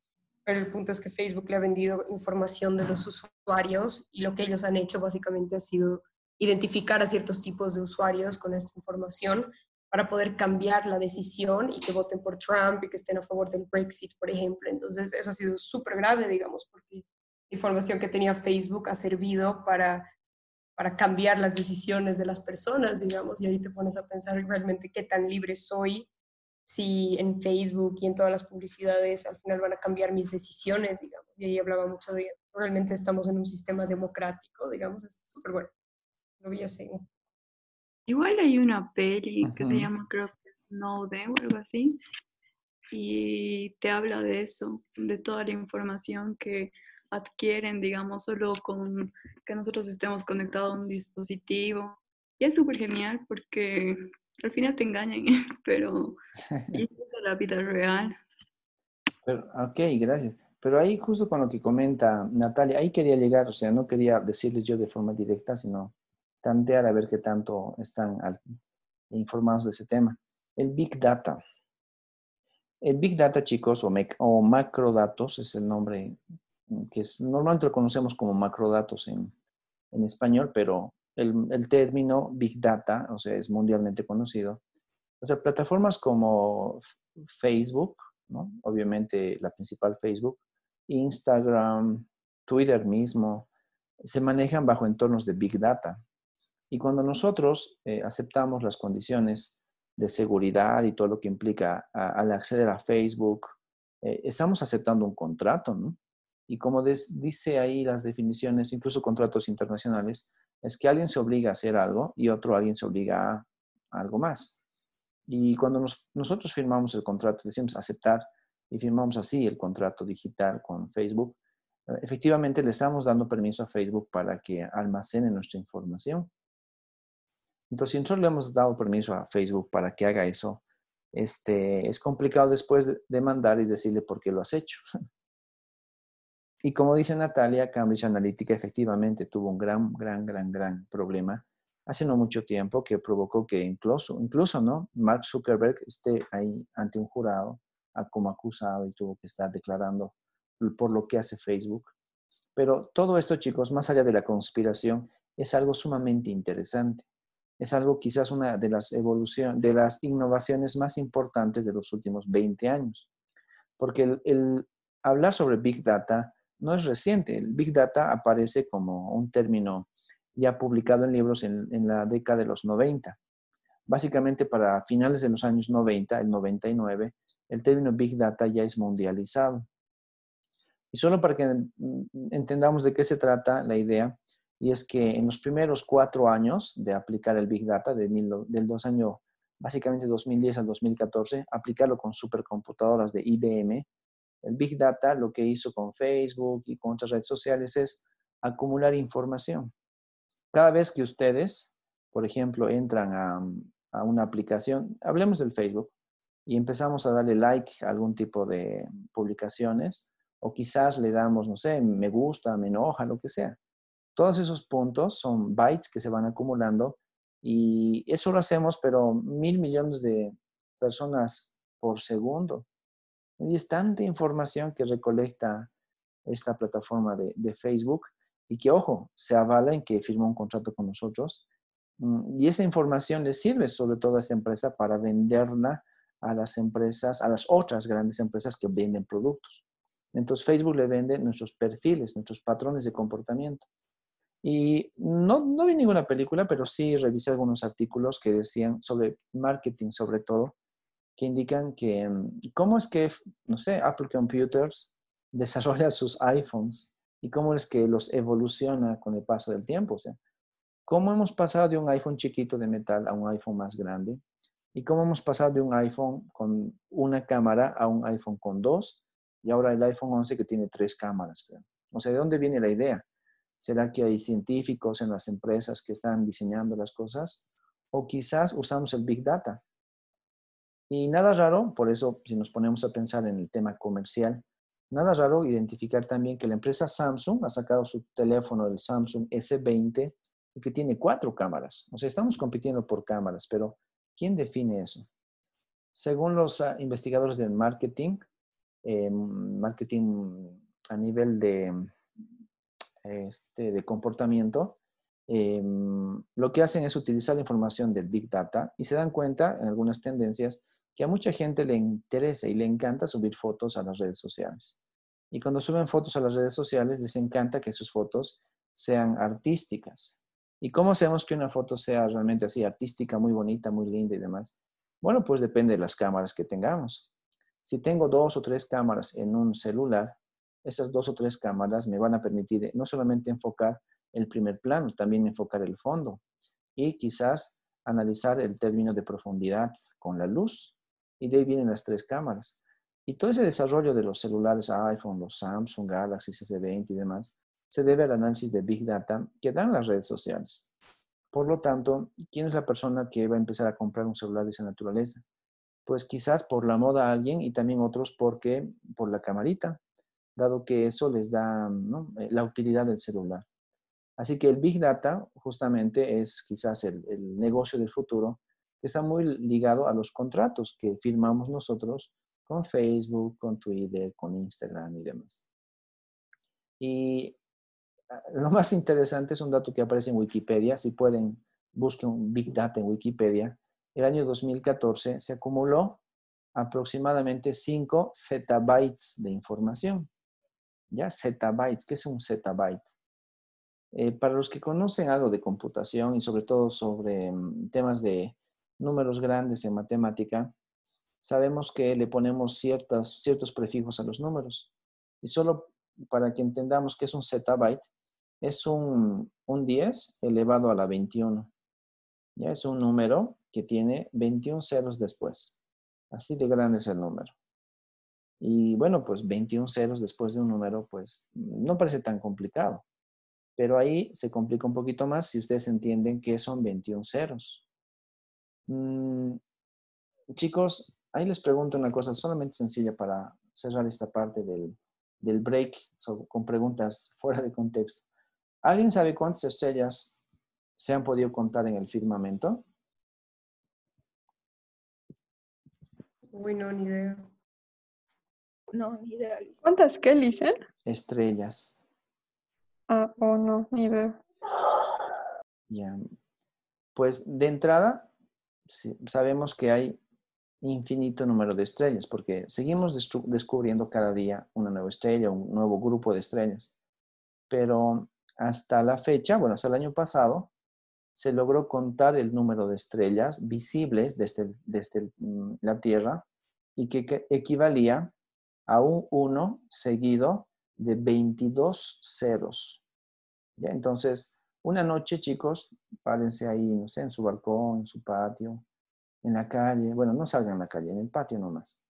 Pero el punto es que Facebook le ha vendido información de los usuarios y lo que ellos han hecho básicamente ha sido identificar a ciertos tipos de usuarios con esta información para poder cambiar la decisión y que voten por Trump y que estén a favor del Brexit, por ejemplo. Entonces, eso ha sido súper grave, digamos, porque la información que tenía Facebook ha servido para cambiar las decisiones de las personas, digamos, y ahí te pones a pensar realmente qué tan libre soy si en Facebook y en todas las publicidades al final van a cambiar mis decisiones, digamos. Y ahí hablaba mucho de realmente estamos en un sistema democrático, digamos, es súper bueno. Lo vi así. Igual hay una peli que se Ujú. llama, creo que Snowden o algo así, y te habla de eso, de toda la información que adquieren, digamos, solo con que nosotros estemos conectados a un dispositivo. Y es súper genial porque al final te engañan, pero y es la vida real. Pero, ok, gracias. Pero ahí justo con lo que comenta Natalia, ahí quería llegar, o sea, no quería decirles yo de forma directa, sino tantear a ver qué tanto están informados de ese tema. El Big Data. El Big Data, chicos, o macrodatos, es el nombre que normalmente lo conocemos como macrodatos en español, pero el término Big Data, o sea, es mundialmente conocido. O sea, plataformas como Facebook, ¿no? Obviamente la principal Facebook, Instagram, Twitter mismo, se manejan bajo entornos de Big Data. Y cuando nosotros aceptamos las condiciones de seguridad y todo lo que implica al acceder a Facebook, estamos aceptando un contrato, ¿no? Y como dice ahí las definiciones, incluso contratos internacionales, es que alguien se obliga a hacer algo y otro alguien se obliga a algo más. Y cuando nosotros firmamos el contrato, decimos aceptar y firmamos así el contrato digital con Facebook, efectivamente le estamos dando permiso a Facebook para que almacene nuestra información. Entonces, si nosotros le hemos dado permiso a Facebook para que haga eso, es complicado después de mandar y decirle por qué lo has hecho. Y como dice Natalia, Cambridge Analytica efectivamente tuvo un gran problema hace no mucho tiempo que provocó que incluso ¿no? Mark Zuckerberg esté ahí ante un jurado como acusado y tuvo que estar declarando por lo que hace Facebook. Pero todo esto, chicos, más allá de la conspiración, es algo sumamente interesante. Es algo quizás una de las de las innovaciones más importantes de los últimos 20 años. Porque el hablar sobre Big Data no es reciente. El Big Data aparece como un término ya publicado en libros en la década de los 90. Básicamente para finales de los años 90, el 99, el término Big Data ya es mundializado. Y solo para que entendamos de qué se trata la idea, y es que en los primeros 4 años de aplicar el Big Data, del año básicamente 2010 al 2014, aplicarlo con supercomputadoras de IBM, el Big Data lo que hizo con Facebook y con otras redes sociales es acumular información. Cada vez que ustedes, por ejemplo, entran a una aplicación, hablemos del Facebook, y empezamos a darle like a algún tipo de publicaciones, o quizás le damos, no sé, me gusta, me enoja, lo que sea. Todos esos puntos son bytes que se van acumulando y eso lo hacemos, pero 1.000 millones de personas por segundo. Y es tanta información que recolecta esta plataforma de Facebook y que, ojo, se avala en que firmó un contrato con nosotros Y esa información le sirve sobre todo a esta empresa para venderla a las empresas, a las otras grandes empresas que venden productos. Entonces Facebook le vende nuestros perfiles, nuestros patrones de comportamiento. Y no vi ninguna película, pero sí revisé algunos artículos que decían sobre marketing, sobre todo, que indican que cómo es que, no sé, Apple Computers desarrolla sus iPhones y cómo es que los evoluciona con el paso del tiempo. O sea, cómo hemos pasado de un iPhone chiquito de metal a un iPhone más grande y cómo hemos pasado de un iPhone con una cámara a un iPhone con dos y ahora el iPhone 11 que tiene 3 cámaras. Creo. O sea, ¿de dónde viene la idea? ¿Será que hay científicos en las empresas que están diseñando las cosas? O quizás usamos el Big Data. Y nada raro, por eso si nos ponemos a pensar en el tema comercial, nada raro identificar también que la empresa Samsung ha sacado su teléfono, el Samsung S20, y que tiene 4 cámaras. O sea, estamos compitiendo por cámaras, pero ¿quién define eso? Según los investigadores del marketing, marketing a nivel de comportamiento, lo que hacen es utilizar la información del Big Data y se dan cuenta en algunas tendencias que a mucha gente le interesa y le encanta subir fotos a las redes sociales. Y cuando suben fotos a las redes sociales, les encanta que sus fotos sean artísticas. ¿Y cómo hacemos que una foto sea realmente así, artística, muy bonita, muy linda y demás? Bueno, pues depende de las cámaras que tengamos. Si tengo 2 o 3 cámaras en un celular, esas 2 o 3 cámaras me van a permitir no solamente enfocar el primer plano, también enfocar el fondo y quizás analizar el término de profundidad con la luz. Y de ahí vienen las 3 cámaras. Y todo ese desarrollo de los celulares iPhone, los Samsung, Galaxy S20 y demás, se debe al análisis de Big Data que dan las redes sociales. Por lo tanto, ¿quién es la persona que va a empezar a comprar un celular de esa naturaleza? Pues quizás por la moda a alguien y también otros porque por la camarita, dado que eso les da, ¿no?, la utilidad del celular. Así que el Big Data justamente es quizás el negocio del futuro que está muy ligado a los contratos que firmamos nosotros con Facebook, con Twitter, con Instagram y demás. Y lo más interesante es un dato que aparece en Wikipedia. Si pueden, busquen un Big Data en Wikipedia. El año 2014 se acumuló aproximadamente 5 zettabytes de información. ¿Ya? Zettabytes. ¿Qué es un zettabyte? Para los que conocen algo de computación y sobre todo sobre temas de números grandes en matemática, sabemos que le ponemos ciertos prefijos a los números. Y solo para que entendamos qué es un zettabyte, es un 10 elevado a la 21. Ya es un número que tiene 21 ceros después. Así de grande es el número. Y bueno, pues 21 ceros después de un número, pues no parece tan complicado. Pero ahí se complica un poquito más si ustedes entienden que son 21 ceros. Chicos, ahí les pregunto una cosa solamente sencilla para cerrar esta parte del break con preguntas fuera de contexto. ¿Alguien sabe cuántas estrellas se han podido contar en el firmamento? Uy, no, ni idea. No, ni idea, Liz. ¿Cuántas qué, Lice? Estrellas. Ah, oh, no, ni idea. Ya. Pues de entrada, sabemos que hay infinito número de estrellas, porque seguimos descubriendo cada día una nueva estrella, un nuevo grupo de estrellas. Pero hasta la fecha, bueno, hasta el año pasado, se logró contar el número de estrellas visibles desde la Tierra y que equivalía a un 1 seguido de 22 ceros. ¿Ya? Entonces, una noche, chicos, párense ahí, no sé, en su balcón, en su patio, en la calle. Bueno, no salgan a la calle, en el patio nomás.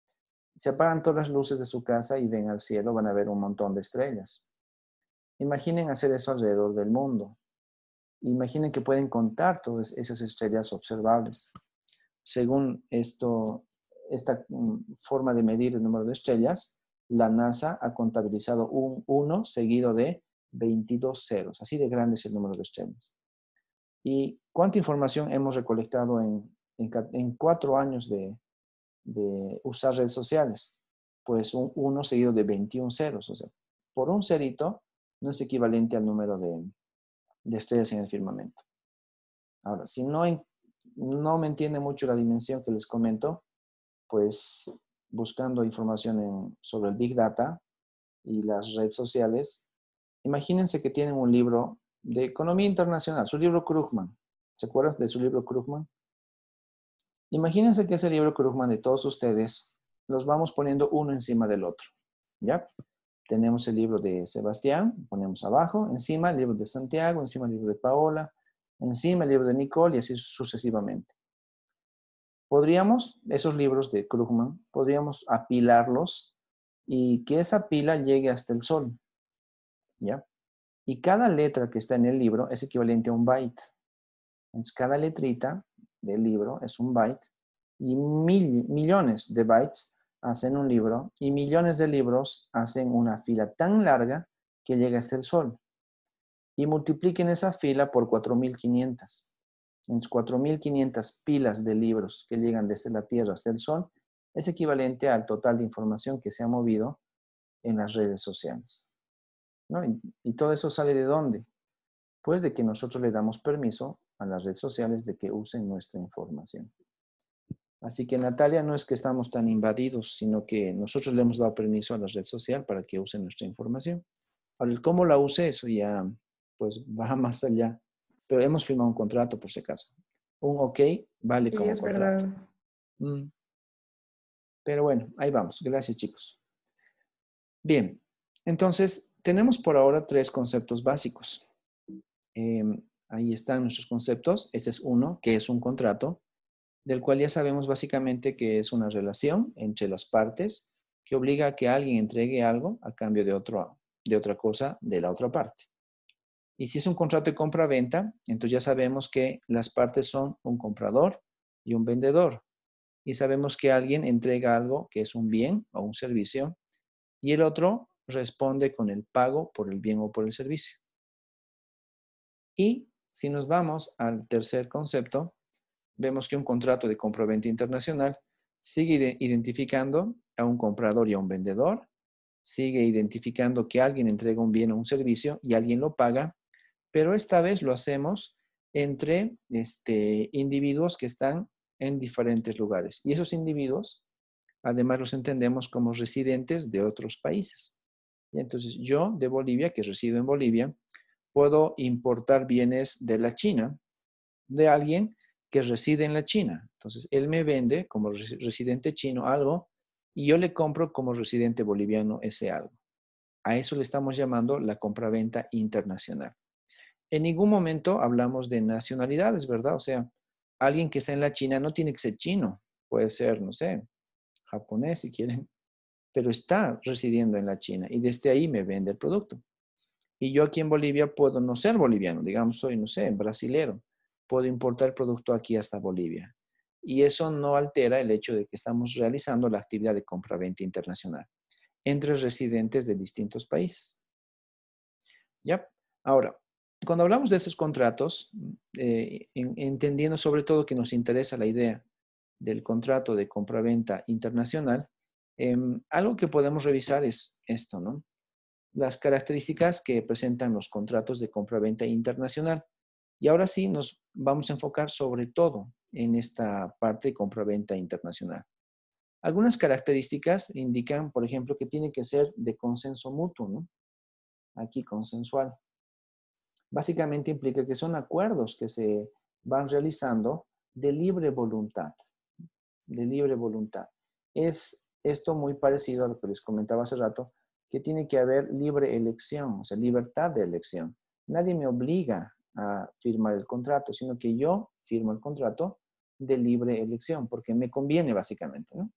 Se apagan todas las luces de su casa y ven al cielo, van a ver un montón de estrellas. Imaginen hacer eso alrededor del mundo. Imaginen que pueden contar todas esas estrellas observables. Según esta forma de medir el número de estrellas, la NASA ha contabilizado un 1 seguido de 22 ceros. Así de grande es el número de estrellas. ¿Y cuánta información hemos recolectado en 4 años de usar redes sociales? Pues un 1 seguido de 21 ceros. O sea, por un cerito no es equivalente al número de estrellas en el firmamento. Ahora, si no me entiende mucho la dimensión que les comento, pues buscando información sobre el Big Data y las redes sociales, imagínense que tienen un libro de economía internacional, su libro Krugman. ¿Se acuerdan de su libro Krugman? Imagínense que ese libro Krugman de todos ustedes los vamos poniendo uno encima del otro. ¿Ya? Tenemos el libro de Sebastián, ponemos abajo, encima el libro de Santiago, encima el libro de Paola, encima el libro de Nicole y así sucesivamente. Podríamos, esos libros de Krugman, podríamos apilarlos y que esa pila llegue hasta el sol. ¿Ya? Y cada letra que está en el libro es equivalente a un byte. Entonces, cada letrita del libro es un byte y millones de bytes hacen un libro y millones de libros hacen una fila tan larga que llega hasta el sol. Y multipliquen esa fila por 4.500. Entonces, 4.500 pilas de libros que llegan desde la Tierra hasta el sol es equivalente al total de información que se ha movido en las redes sociales. ¿No? Y todo eso sale ¿de dónde? Pues de que nosotros le damos permiso a las redes sociales de que usen nuestra información. Así que, Natalia, no es que estamos tan invadidos, sino que nosotros le hemos dado permiso a la red social para que use nuestra información. Ahora, el cómo la use, eso ya pues va más allá. Pero hemos firmado un contrato, por si acaso. Un OK vale Sí, como es contrato. verdad. Pero bueno, ahí vamos. Gracias, chicos. Bien, entonces tenemos por ahora 3 conceptos básicos. Ahí están nuestros conceptos. Este es uno, que es un contrato, del cual ya sabemos básicamente que es una relación entre las partes que obliga a que alguien entregue algo a cambio de otra cosa de la otra parte. Y si es un contrato de compra-venta, entonces ya sabemos que las partes son un comprador y un vendedor. Y sabemos que alguien entrega algo que es un bien o un servicio y el otro responde con el pago por el bien o por el servicio. Y si nos vamos al tercer concepto, vemos que un contrato de compra-venta internacional sigue identificando a un comprador y a un vendedor, sigue identificando que alguien entrega un bien o un servicio y alguien lo paga, pero esta vez lo hacemos entre individuos que están en diferentes lugares. Y esos individuos, además, los entendemos como residentes de otros países. Y entonces yo, de Bolivia, que resido en Bolivia, puedo importar bienes de la China, de alguien que reside en la China. Entonces, él me vende como residente chino algo y yo le compro como residente boliviano ese algo. A eso le estamos llamando la compraventa internacional. En ningún momento hablamos de nacionalidades, ¿verdad? O sea, alguien que está en la China no tiene que ser chino, puede ser, no sé, japonés si quieren, pero está residiendo en la China y desde ahí me vende el producto. Y yo aquí en Bolivia puedo no ser boliviano, digamos, soy, no sé, brasilero, puedo importar el producto aquí hasta Bolivia. Y eso no altera el hecho de que estamos realizando la actividad de compra-venta internacional entre residentes de distintos países. ¿Ya? Ahora, cuando hablamos de estos contratos, entendiendo sobre todo que nos interesa la idea del contrato de compra-venta internacional, algo que podemos revisar es esto, ¿no? Las características que presentan los contratos de compra-venta internacional. Y ahora sí nos vamos a enfocar sobre todo en esta parte de compra-venta internacional. Algunas características indican, por ejemplo, que tiene que ser de consenso mutuo, ¿no? Aquí, consensual. Básicamente implica que son acuerdos que se van realizando de libre voluntad. De libre voluntad. Es esto muy parecido a lo que les comentaba hace rato, que tiene que haber libre elección, o sea, libertad de elección. Nadie me obliga a firmar el contrato, sino que yo firmo el contrato de libre elección, porque me conviene básicamente, ¿no?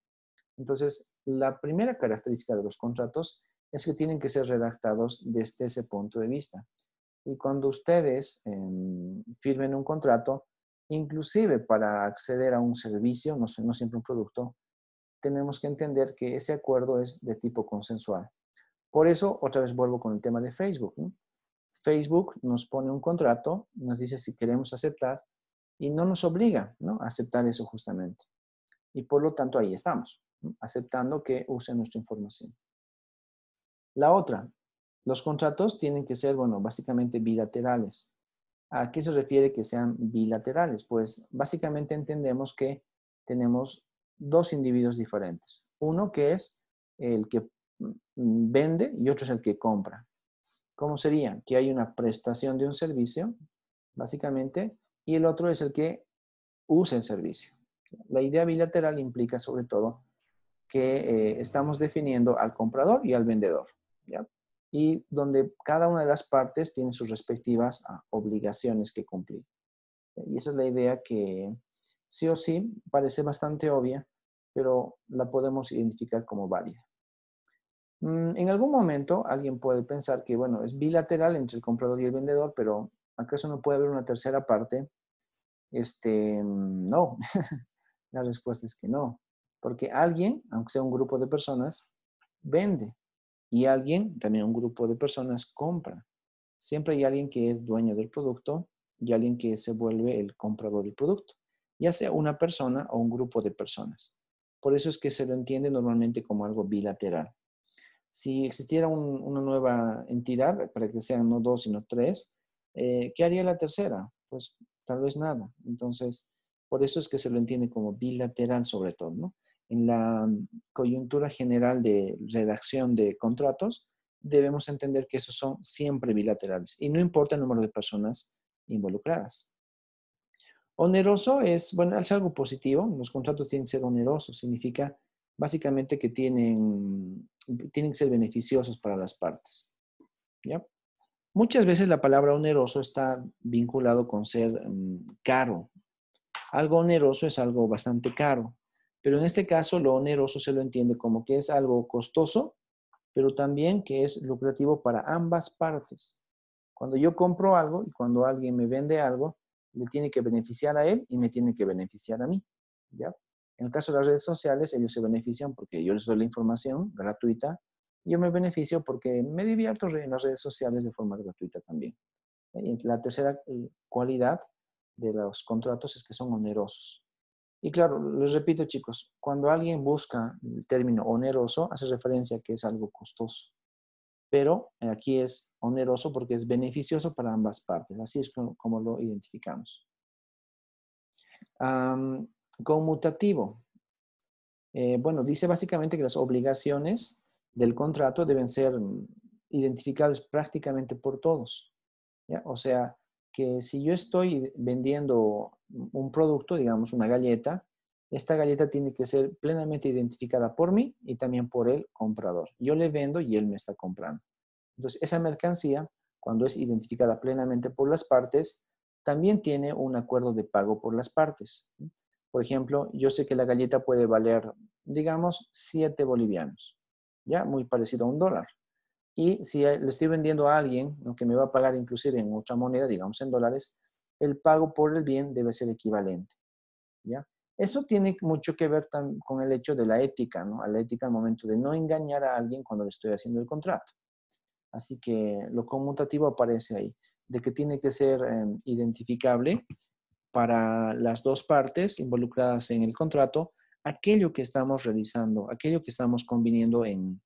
Entonces, la primera característica de los contratos es que tienen que ser redactados desde ese punto de vista. Y cuando ustedes firmen un contrato, inclusive para acceder a un servicio, no siempre un producto, tenemos que entender que ese acuerdo es de tipo consensual. Por eso, otra vez vuelvo con el tema de Facebook, ¿no? Facebook nos pone un contrato, nos dice si queremos aceptar y no nos obliga, ¿no?, a aceptar eso justamente. Y por lo tanto ahí estamos, ¿no?, aceptando que use nuestra información. La otra, los contratos tienen que ser, bueno, básicamente bilaterales. ¿A qué se refiere que sean bilaterales? Pues básicamente entendemos que tenemos dos individuos diferentes. Uno que es el que vende y otro es el que compra. ¿Cómo sería? Que hay una prestación de un servicio, básicamente, y el otro es el que usa el servicio. La idea bilateral implica sobre todo que estamos definiendo al comprador y al vendedor, ¿ya? Y donde cada una de las partes tiene sus respectivas obligaciones que cumplir. Y esa es la idea que sí o sí parece bastante obvia, pero la podemos identificar como válida. En algún momento alguien puede pensar que, bueno, es bilateral entre el comprador y el vendedor, pero ¿acaso no puede haber una tercera parte? No. La respuesta es que no. Porque alguien, aunque sea un grupo de personas, vende. Y alguien, también un grupo de personas, compra. Siempre hay alguien que es dueño del producto y alguien que se vuelve el comprador del producto, ya sea una persona o un grupo de personas. Por eso es que se lo entiende normalmente como algo bilateral. Si existiera una nueva entidad, para que sean no dos, sino tres, ¿qué haría la tercera? Pues tal vez nada. Entonces, por eso es que se lo entiende como bilateral sobre todo, ¿no? En la coyuntura general de redacción de contratos, debemos entender que esos son siempre bilaterales y no importa el número de personas involucradas. Oneroso es, bueno, es algo positivo. Los contratos tienen que ser onerosos. Significa básicamente que tienen que ser beneficiosos para las partes, ¿ya? Muchas veces la palabra oneroso está vinculado con ser caro. Algo oneroso es algo bastante caro, pero en este caso lo oneroso se lo entiende como que es algo costoso, pero también que es lucrativo para ambas partes. Cuando yo compro algo y cuando alguien me vende algo, le tiene que beneficiar a él y me tiene que beneficiar a mí, ¿ya? En el caso de las redes sociales, ellos se benefician porque yo les doy la información gratuita y yo me beneficio porque me divierto en las redes sociales de forma gratuita también. Y la tercera cualidad de los contratos es que son onerosos. Y claro, les repito, chicos, cuando alguien busca el término oneroso, hace referencia a que es algo costoso. Pero aquí es oneroso porque es beneficioso para ambas partes. Así es como lo identificamos. Conmutativo. Bueno, dice básicamente que las obligaciones del contrato deben ser identificables prácticamente por todos, ¿ya? O sea, que si yo estoy vendiendo un producto, digamos una galleta, esta galleta tiene que ser plenamente identificada por mí y también por el comprador. Yo le vendo y él me está comprando. Entonces, esa mercancía, cuando es identificada plenamente por las partes, también tiene un acuerdo de pago por las partes. Por ejemplo, yo sé que la galleta puede valer, digamos, 7 bolivianos, ¿ya? Muy parecido a $1. Y si le estoy vendiendo a alguien, ¿no?, que me va a pagar inclusive en otra moneda, digamos en dólares, el pago por el bien debe ser equivalente, ¿ya? Eso tiene mucho que ver con el hecho de la ética, ¿no? A la ética al momento de no engañar a alguien cuando le estoy haciendo el contrato. Así que lo conmutativo aparece ahí, de que tiene que ser identificable para las dos partes involucradas en el contrato, aquello que estamos realizando, aquello que estamos conviniendo en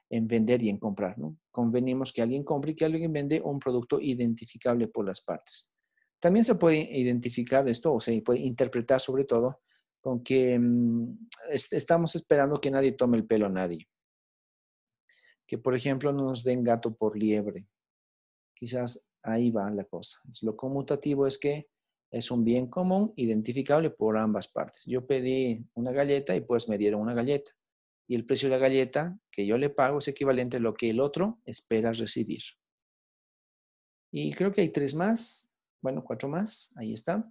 vender y en comprar, ¿no? Convenimos que alguien compre y que alguien vende un producto identificable por las partes. También se puede identificar esto, o se puede interpretar sobre todo con que estamos esperando que nadie tome el pelo a nadie. Que, por ejemplo, no nos den gato por liebre. Quizás ahí va la cosa. Lo conmutativo es que es un bien común identificable por ambas partes. Yo pedí una galleta y pues me dieron una galleta. Y el precio de la galleta que yo le pago es equivalente a lo que el otro espera recibir. Y creo que hay 3 más, bueno, 4 más, ahí está.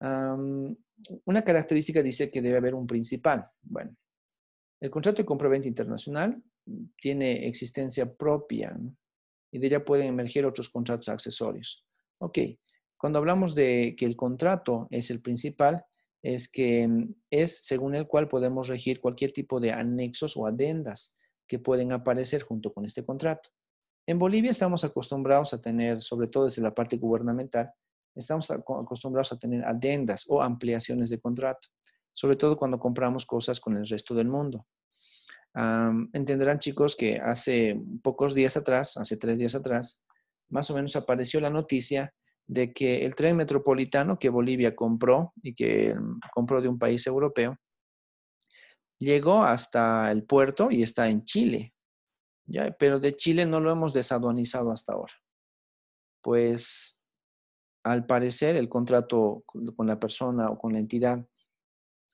Una característica dice que debe haber un principal. Bueno, el contrato de compraventa internacional tiene existencia propia, ¿no? Y de ella pueden emerger otros contratos accesorios. Ok, cuando hablamos de que el contrato es el principal, es que es según el cual podemos regir cualquier tipo de anexos o adendas que pueden aparecer junto con este contrato. En Bolivia estamos acostumbrados a tener, sobre todo desde la parte gubernamental, estamos acostumbrados a tener adendas o ampliaciones de contrato, sobre todo cuando compramos cosas con el resto del mundo. Entenderán, chicos, que hace pocos días atrás, hace 3 días atrás, más o menos apareció la noticia de que el tren metropolitano que Bolivia compró y que compró de un país europeo, llegó hasta el puerto y está en Chile, ¿ya? Pero de Chile no lo hemos desaduanizado hasta ahora. Pues al parecer el contrato con la persona o con la entidad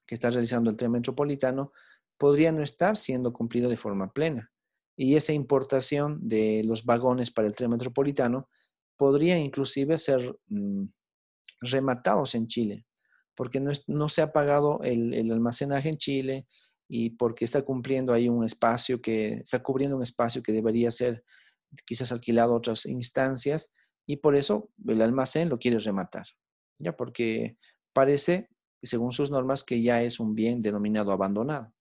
que está realizando el tren metropolitano podría no estar siendo cumplido de forma plena. Y esa importación de los vagones para el tren metropolitano podría inclusive ser rematados en Chile, porque no se ha pagado el almacenaje en Chile y porque está cumpliendo ahí un espacio está cubriendo un espacio que debería ser quizás alquilado a otras instancias, y por eso el almacén lo quiere rematar, ya porque parece, según sus normas, que ya es un bien denominado abandonado.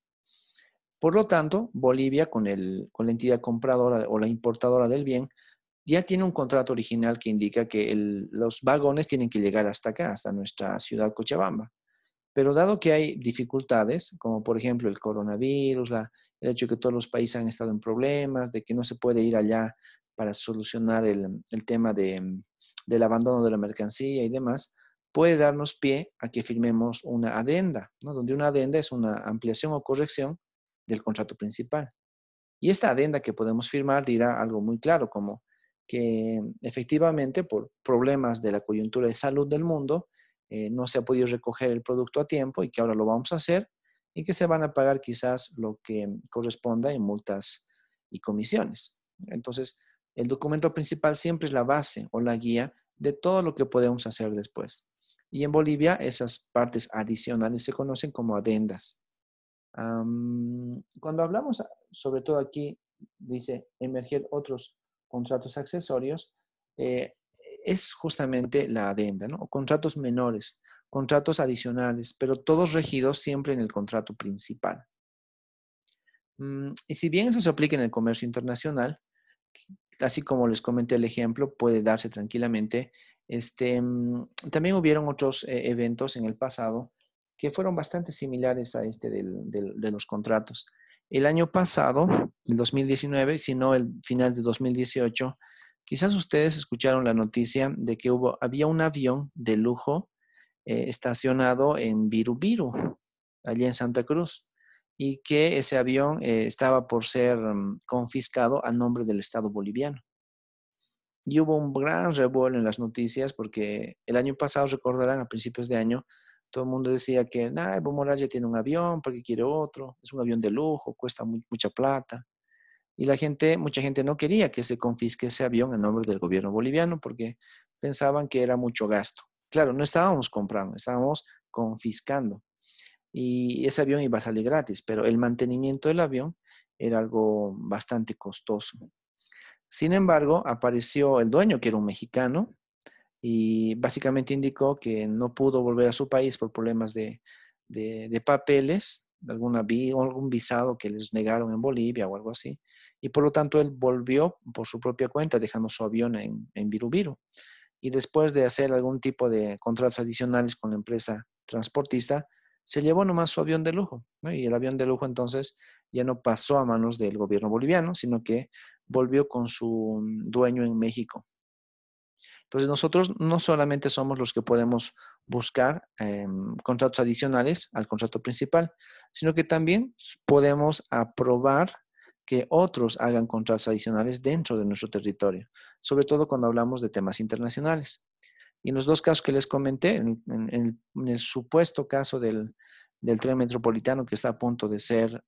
Por lo tanto, Bolivia, con la entidad compradora o la importadora del bien, ya tiene un contrato original que indica que los vagones tienen que llegar hasta acá, hasta nuestra ciudad Cochabamba. Pero dado que hay dificultades, como por ejemplo el coronavirus, el hecho de que todos los países han estado en problemas, de que no se puede ir allá para solucionar el tema del abandono de la mercancía y demás, puede darnos pie a que firmemos una adenda, ¿no? Donde una adenda es una ampliación o corrección del contrato principal. Y esta adenda que podemos firmar dirá algo muy claro, como que efectivamente por problemas de la coyuntura de salud del mundo, no se ha podido recoger el producto a tiempo y que ahora lo vamos a hacer y que se van a pagar quizás lo que corresponda en multas y comisiones. Entonces, el documento principal siempre es la base o la guía de todo lo que podemos hacer después. Y en Bolivia esas partes adicionales se conocen como adendas. Cuando hablamos, sobre todo aquí, dice emerger otros contratos accesorios, es justamente la adenda, ¿no? O contratos menores, contratos adicionales, pero todos regidos siempre en el contrato principal. Y si bien eso se aplica en el comercio internacional, así como les comenté el ejemplo, puede darse tranquilamente, también hubieron otros eventos en el pasado que fueron bastante similares a este de los contratos. El año pasado, el 2019, si no el final de 2018, quizás ustedes escucharon la noticia de que había un avión de lujo estacionado en Viru, allí en Santa Cruz, y que ese avión estaba por ser confiscado a nombre del Estado boliviano. Y hubo un gran revuelo en las noticias porque el año pasado, recordarán, a principios de año, todo el mundo decía que Evo Morales ya tiene un avión, ¿para qué quiere otro? Es un avión de lujo, cuesta mucha plata. Y mucha gente no quería que se confisque ese avión en nombre del gobierno boliviano porque pensaban que era mucho gasto. Claro, no estábamos comprando, estábamos confiscando. Y ese avión iba a salir gratis, pero el mantenimiento del avión era algo bastante costoso. Sin embargo, apareció el dueño, que era un mexicano, y básicamente indicó que no pudo volver a su país por problemas de papeles, algún visado que les negaron en Bolivia o algo así, y por lo tanto él volvió por su propia cuenta, dejando su avión en Viru. Y después de hacer algún tipo de contratos adicionales con la empresa transportista, se llevó nomás su avión de lujo, ¿no? Y el avión de lujo entonces ya no pasó a manos del gobierno boliviano, sino que volvió con su dueño en México. Entonces nosotros no solamente somos los que podemos buscar contratos adicionales al contrato principal, sino que también podemos aprobar que otros hagan contratos adicionales dentro de nuestro territorio, sobre todo cuando hablamos de temas internacionales. Y en los dos casos que les comenté, en el supuesto caso del tren metropolitano que está a punto de ser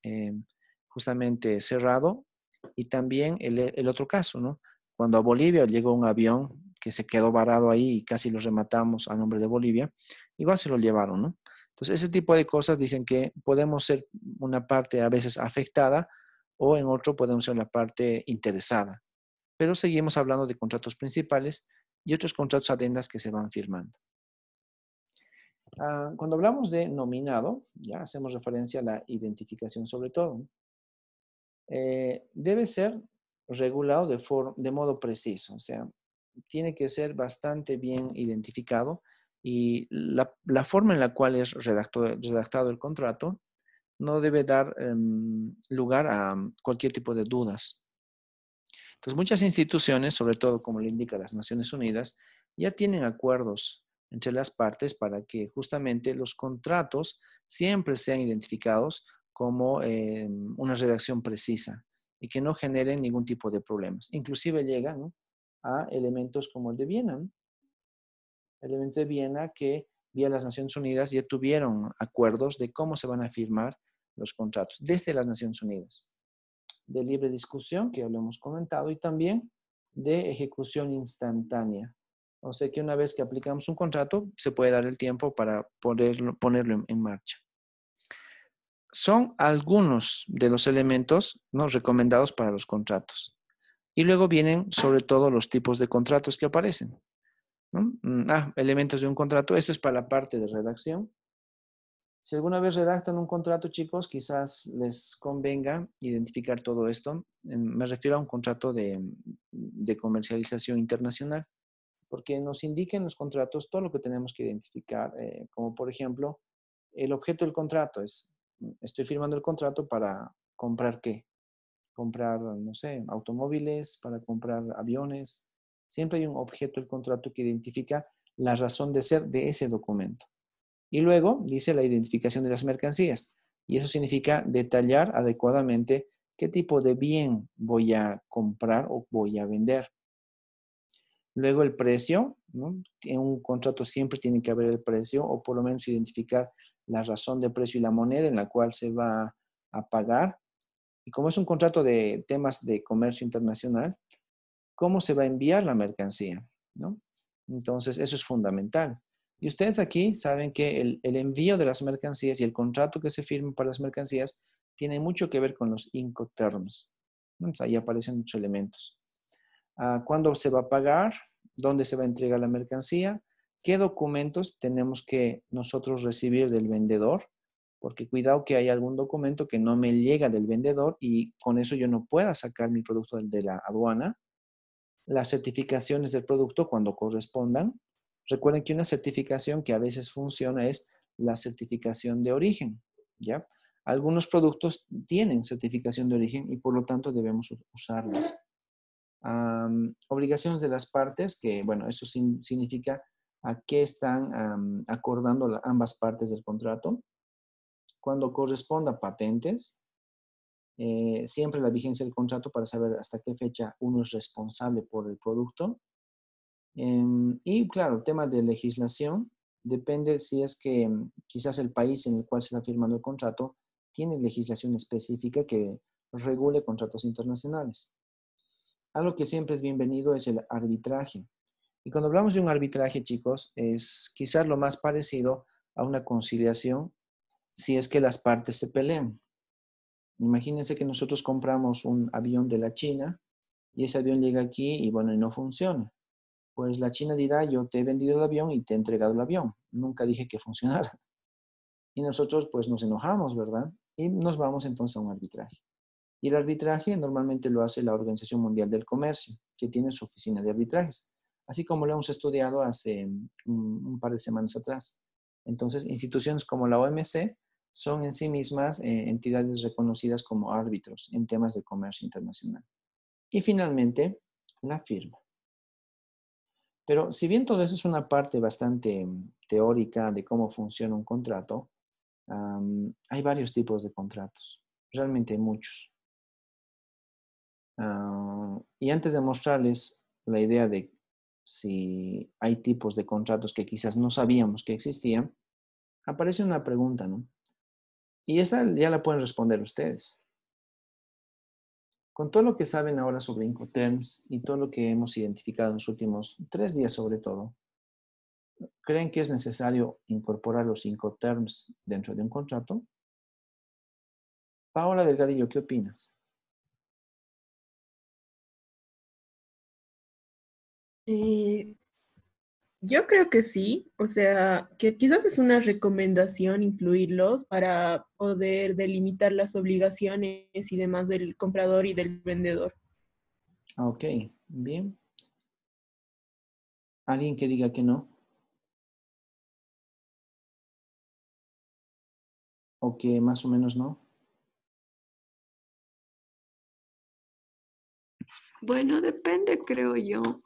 justamente cerrado, y también el otro caso, ¿no? Cuando a Bolivia llegó un avión que se quedó varado ahí y casi lo rematamos a nombre de Bolivia, igual se lo llevaron, ¿no? Entonces, ese tipo de cosas dicen que podemos ser una parte a veces afectada o en otro podemos ser la parte interesada. Pero seguimos hablando de contratos principales y otros contratos adendas que se van firmando. Cuando hablamos de nominado, ya hacemos referencia a la identificación sobre todo. Debe ser regulado de modo preciso, o sea, tiene que ser bastante bien identificado y la forma en la cual es redactado el contrato no debe dar lugar a cualquier tipo de dudas. Entonces, muchas instituciones, sobre todo como le indica las Naciones Unidas, ya tienen acuerdos entre las partes para que justamente los contratos siempre sean identificados como una redacción precisa y que no generen ningún tipo de problemas. Inclusive llegan, ¿no?, a elementos como el de Viena, ¿no? El elemento de Viena que vía las Naciones Unidas ya tuvieron acuerdos de cómo se van a firmar los contratos desde las Naciones Unidas, de libre discusión, que ya lo hemos comentado, y también de ejecución instantánea. O sea que una vez que aplicamos un contrato, se puede dar el tiempo para ponerlo en marcha. Son algunos de los elementos, ¿no?, recomendados para los contratos. Y luego vienen sobre todo los tipos de contratos que aparecen, ¿no? Elementos de un contrato. Esto es para la parte de redacción. Si alguna vez redactan un contrato, chicos, quizás les convenga identificar todo esto. Me refiero a un contrato de comercialización internacional, porque nos indica en los contratos todo lo que tenemos que identificar, como por ejemplo, el objeto del contrato es, estoy firmando el contrato para comprar ¿qué? Comprar, no sé, automóviles, para comprar aviones. Siempre hay un objeto del contrato que identifica la razón de ser de ese documento. Y luego dice la identificación de las mercancías. Y eso significa detallar adecuadamente qué tipo de bien voy a comprar o voy a vender. Luego el precio, ¿no? En un contrato siempre tiene que haber el precio o por lo menos identificar la razón de precio y la moneda en la cual se va a pagar. Y como es un contrato de temas de comercio internacional, ¿cómo se va a enviar la mercancía?, ¿no? Entonces, eso es fundamental. Y ustedes aquí saben que el envío de las mercancías y el contrato que se firma para las mercancías tiene mucho que ver con los Incoterms, ¿no? Entonces, ahí aparecen muchos elementos. ¿Cuándo se va a pagar? ¿Dónde se va a entregar la mercancía? ¿Qué documentos tenemos que nosotros recibir del vendedor? Porque cuidado que hay algún documento que no me llega del vendedor y con eso yo no pueda sacar mi producto de la aduana. Las certificaciones del producto cuando correspondan. Recuerden que una certificación que a veces funciona es la certificación de origen, ¿ya? Algunos productos tienen certificación de origen y por lo tanto debemos usarlas. Obligaciones de las partes, que bueno, eso significa a qué están acordando ambas partes del contrato. Cuando corresponda patentes, siempre la vigencia del contrato para saber hasta qué fecha uno es responsable por el producto. Y claro, el tema de legislación depende si es que quizás el país en el cual se está firmando el contrato tiene legislación específica que regule contratos internacionales. Algo que siempre es bienvenido es el arbitraje. Y cuando hablamos de un arbitraje, chicos, es quizás lo más parecido a una conciliación si es que las partes se pelean. Imagínense que nosotros compramos un avión de la China y ese avión llega aquí y bueno, y no funciona. Pues la China dirá, yo te he vendido el avión y te he entregado el avión. Nunca dije que funcionara. Y nosotros pues nos enojamos, ¿verdad? Y nos vamos entonces a un arbitraje. Y el arbitraje normalmente lo hace la Organización Mundial del Comercio, que tiene su oficina de arbitrajes, así como lo hemos estudiado hace un par de semanas atrás. Entonces, instituciones como la OMC son en sí mismas entidades reconocidas como árbitros en temas de comercio internacional. Y finalmente, la firma. Pero si bien todo eso es una parte bastante teórica de cómo funciona un contrato, hay varios tipos de contratos. Realmente hay muchos. Y antes de mostrarles la idea de si hay tipos de contratos que quizás no sabíamos que existían, aparece una pregunta, ¿no? Y esta ya la pueden responder ustedes. Con todo lo que saben ahora sobre Incoterms y todo lo que hemos identificado en los últimos 3 días sobre todo, ¿creen que es necesario incorporar los Incoterms dentro de un contrato? Paola Delgadillo, ¿qué opinas? Eh, yo creo que sí, o sea, que quizás es una recomendación incluirlos para poder delimitar las obligaciones y demás del comprador y del vendedor. Ok, bien. ¿Alguien que diga que no? ¿O que más o menos no? Bueno, depende, creo yo,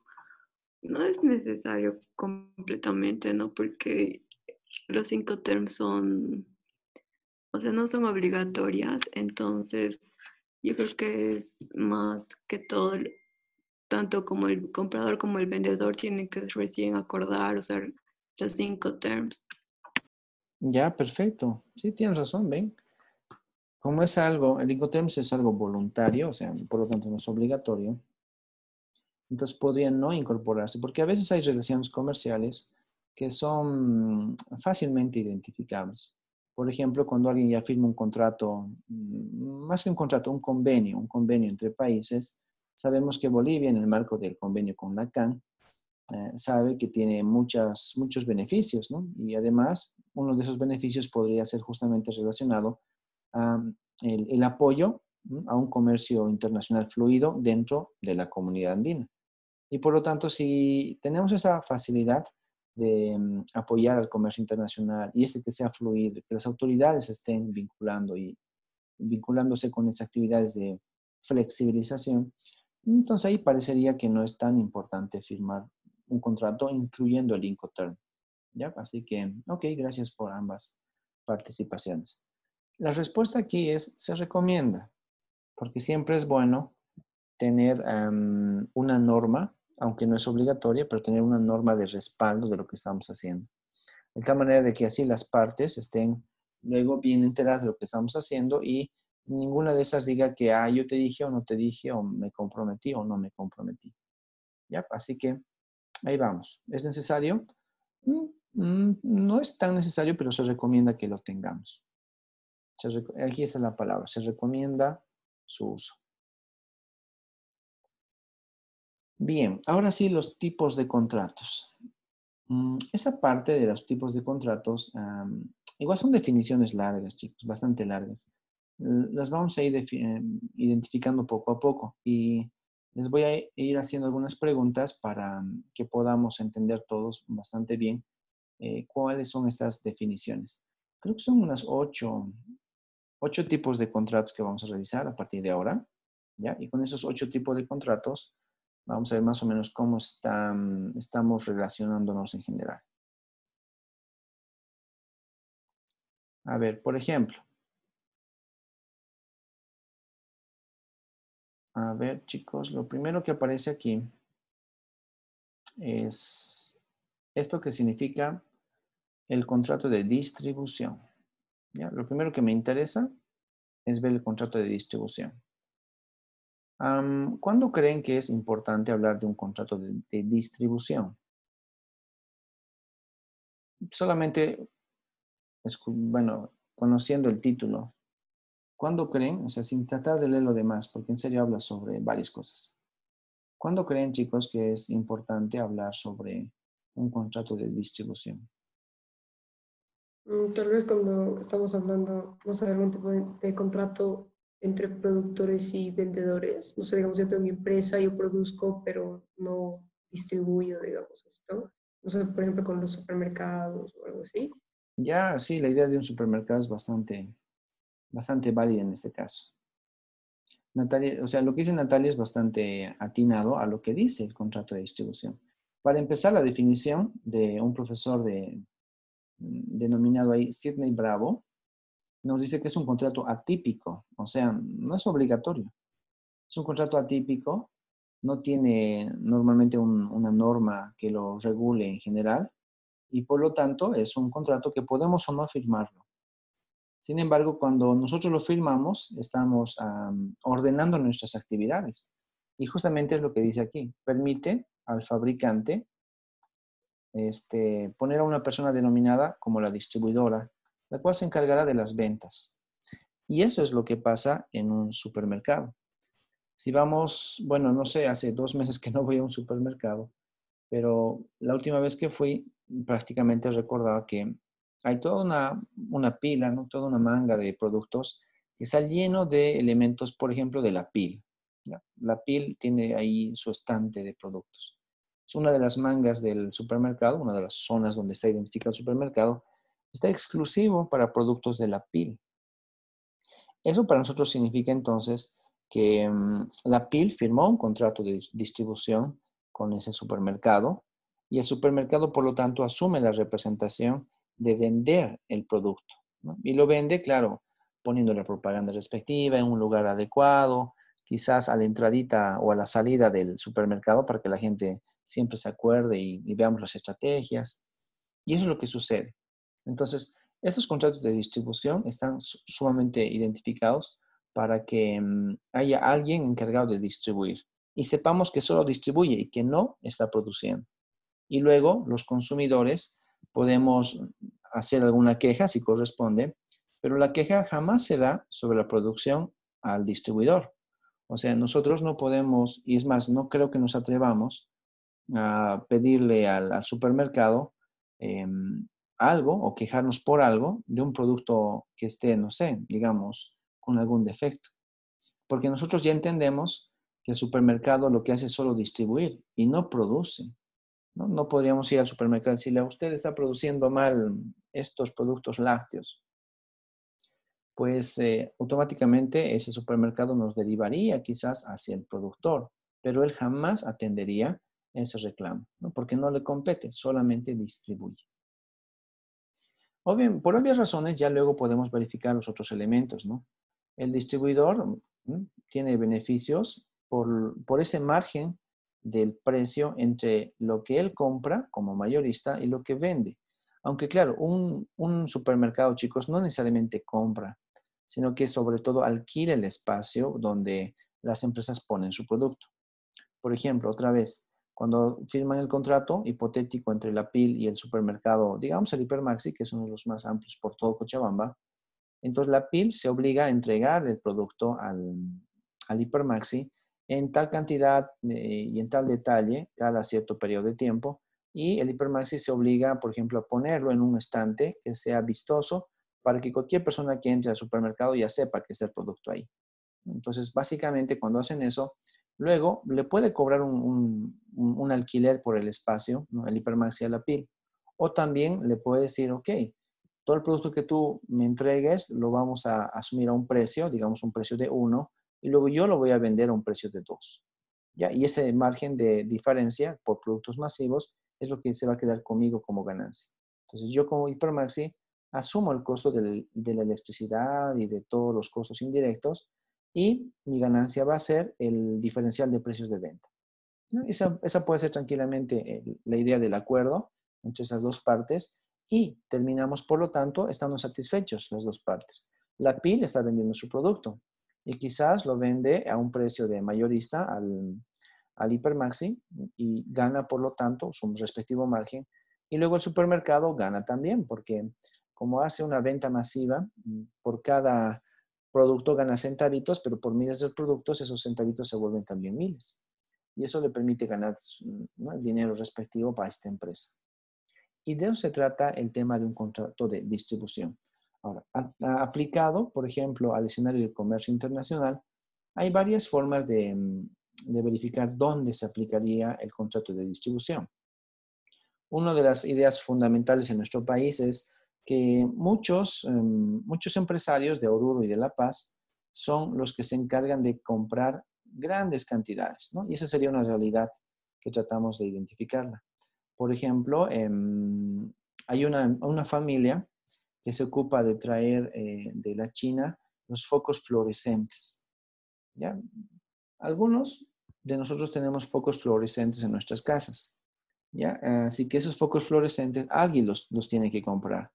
No es necesario completamente, ¿no? Porque los 5 terms son, o sea, no son obligatorias, entonces yo creo que es más que todo, tanto como el comprador como el vendedor tienen que recién acordar usar los 5 terms. Ya, perfecto. Sí, tienes razón, ven. Como es algo, el Incoterms es algo voluntario, o sea, por lo tanto no es obligatorio, entonces podría no incorporarse, porque a veces hay relaciones comerciales que son fácilmente identificables. Por ejemplo, cuando alguien ya firma un contrato, más que un contrato, un convenio entre países, sabemos que Bolivia, en el marco del convenio con la CAN, sabe que tiene muchos beneficios, ¿no? Y además, uno de esos beneficios podría ser justamente relacionado a el apoyo, ¿no?, a un comercio internacional fluido dentro de la comunidad andina. Y por lo tanto, si tenemos esa facilidad de apoyar al comercio internacional y que sea fluido, que las autoridades estén vinculándose con esas actividades de flexibilización, entonces ahí parecería que no es tan importante firmar un contrato incluyendo el Incoterm. ¿Ya? Así que, ok, gracias por ambas participaciones. La respuesta aquí es, se recomienda, porque siempre es bueno tener una norma, aunque no es obligatoria, pero tener una norma de respaldo de lo que estamos haciendo. De tal manera de que así las partes estén luego bien enteradas de lo que estamos haciendo y ninguna de esas diga que, yo te dije o no te dije, o me comprometí o no me comprometí. ¿Ya? Así que ahí vamos. ¿Es necesario? No es tan necesario, pero se recomienda que lo tengamos. Aquí está la palabra, se recomienda su uso. Bien, ahora sí los tipos de contratos. Esta parte de los tipos de contratos, igual son definiciones largas, chicos, bastante largas. Las vamos a ir identificando poco a poco y les voy a ir haciendo algunas preguntas para que podamos entender todos bastante bien cuáles son estas definiciones. Creo que son unas 8 tipos de contratos que vamos a revisar a partir de ahora, ¿ya? Y con esos 8 tipos de contratos vamos a ver más o menos cómo estamos relacionándonos en general. A ver, por ejemplo. A ver, chicos, lo primero que aparece aquí es esto que significa el contrato de distribución. ¿Ya? Lo primero que me interesa es ver el contrato de distribución. ¿Cuándo creen que es importante hablar de un contrato de distribución? Solamente, bueno, conociendo el título. ¿Cuándo creen? O sea, sin tratar de leer lo demás, porque en serio habla sobre varias cosas. ¿Cuándo creen, chicos, que es importante hablar sobre un contrato de distribución? Tal vez cuando estamos hablando, no sé, de algún tipo de contrato entre productores y vendedores. No sé, digamos, yo tengo mi empresa, yo produzco, pero no distribuyo, digamos, esto. No sé, por ejemplo, con los supermercados o algo así. Ya, sí, la idea de un supermercado es bastante válida en este caso. Natalia, o sea, lo que dice Natalia es bastante atinado a lo que dice el contrato de distribución. Para empezar, la definición de un profesor denominado ahí Sidney Bravo nos dice que es un contrato atípico, o sea, no es obligatorio. Es un contrato atípico, no tiene normalmente una norma que lo regule en general y por lo tanto es un contrato que podemos o no firmarlo. Sin embargo, cuando nosotros lo firmamos, estamos ordenando nuestras actividades. Y justamente es lo que dice aquí. Permite al fabricante poner a una persona denominada como la distribuidora, la cual se encargará de las ventas. Y eso es lo que pasa en un supermercado. Si vamos, bueno, no sé, hace 2 meses que no voy a un supermercado, pero la última vez que fui, prácticamente recordaba que hay toda una pila, ¿no? Toda una manga de productos que está lleno de elementos, por ejemplo, de la pil. ¿Ya? La pil tiene ahí su estante de productos. Es una de las mangas del supermercado, una de las zonas donde está identificado el supermercado, está exclusivo para productos de la pil. Eso para nosotros significa entonces que la PIL firmó un contrato de distribución con ese supermercado y el supermercado, por lo tanto, asume la representación de vender el producto, ¿no? Y lo vende, claro, poniendo la propaganda respectiva en un lugar adecuado, quizás a la entradita o a la salida del supermercado para que la gente siempre se acuerde y veamos las estrategias. Y eso es lo que sucede. Entonces, estos contratos de distribución están sumamente identificados para que haya alguien encargado de distribuir y sepamos que solo distribuye y que no está produciendo. Y luego los consumidores podemos hacer alguna queja si corresponde, pero la queja jamás se da sobre la producción al distribuidor. O sea, nosotros no podemos, y es más, no creo que nos atrevamos a pedirle al supermercado algo o quejarnos por algo de un producto que esté, no sé, digamos, con algún defecto. Porque nosotros ya entendemos que el supermercado lo que hace es solo distribuir y no produce, ¿no? No podríamos ir al supermercado y decirle, a usted está produciendo mal estos productos lácteos. Pues automáticamente ese supermercado nos derivaría quizás hacia el productor, pero él jamás atendería ese reclamo, ¿no? Porque no le compete, solamente distribuye. O bien, por obvias razones, ya luego podemos verificar los otros elementos, ¿no? El distribuidor tiene beneficios por ese margen del precio entre lo que él compra como mayorista y lo que vende. Aunque claro, un supermercado, chicos, no necesariamente compra, sino que sobre todo alquila el espacio donde las empresas ponen su producto. Por ejemplo, otra vez, cuando firman el contrato hipotético entre la PIL y el supermercado, digamos el Hipermaxi, que es uno de los más amplios por todo Cochabamba, entonces la PIL se obliga a entregar el producto al Hipermaxi en tal cantidad y en tal detalle cada cierto periodo de tiempo, y el Hipermaxi se obliga, por ejemplo, a ponerlo en un estante que sea vistoso para que cualquier persona que entre al supermercado ya sepa que es el producto ahí. Entonces, básicamente, cuando hacen eso, luego le puede cobrar un alquiler por el espacio, ¿no? El Hipermaxi a la PIL. O también le puede decir, ok, todo el producto que tú me entregues lo vamos a asumir a un precio, digamos un precio de 1, y luego yo lo voy a vender a un precio de 2. ¿Ya? Y ese margen de diferencia por productos masivos es lo que se va a quedar conmigo como ganancia. Entonces, yo como Hipermaxi asumo el costo de la electricidad y de todos los costos indirectos, y mi ganancia va a ser el diferencial de precios de venta, ¿no? Esa puede ser tranquilamente la idea del acuerdo entre esas dos partes, y terminamos, por lo tanto, estando satisfechos las dos partes. La PIL está vendiendo su producto y quizás lo vende a un precio de mayorista al Hipermaxi y gana, por lo tanto, su respectivo margen. Y luego el supermercado gana también porque como hace una venta masiva, por cada producto gana centavitos, pero por miles de productos esos centavitos se vuelven también miles. Y eso le permite ganar, ¿no?, el dinero respectivo para esta empresa. Y de eso se trata el tema de un contrato de distribución. Ahora, aplicado, por ejemplo, al escenario de comercio internacional, hay varias formas de verificar dónde se aplicaría el contrato de distribución. Una de las ideas fundamentales en nuestro país es que muchos empresarios de Oruro y de La Paz son los que se encargan de comprar grandes cantidades, ¿no? Y esa sería una realidad que tratamos de identificarla. Por ejemplo, hay una familia que se ocupa de traer de la China los focos fluorescentes, ¿ya? Algunos de nosotros tenemos focos fluorescentes en nuestras casas, ¿ya? Así que esos focos fluorescentes alguien los tiene que comprar.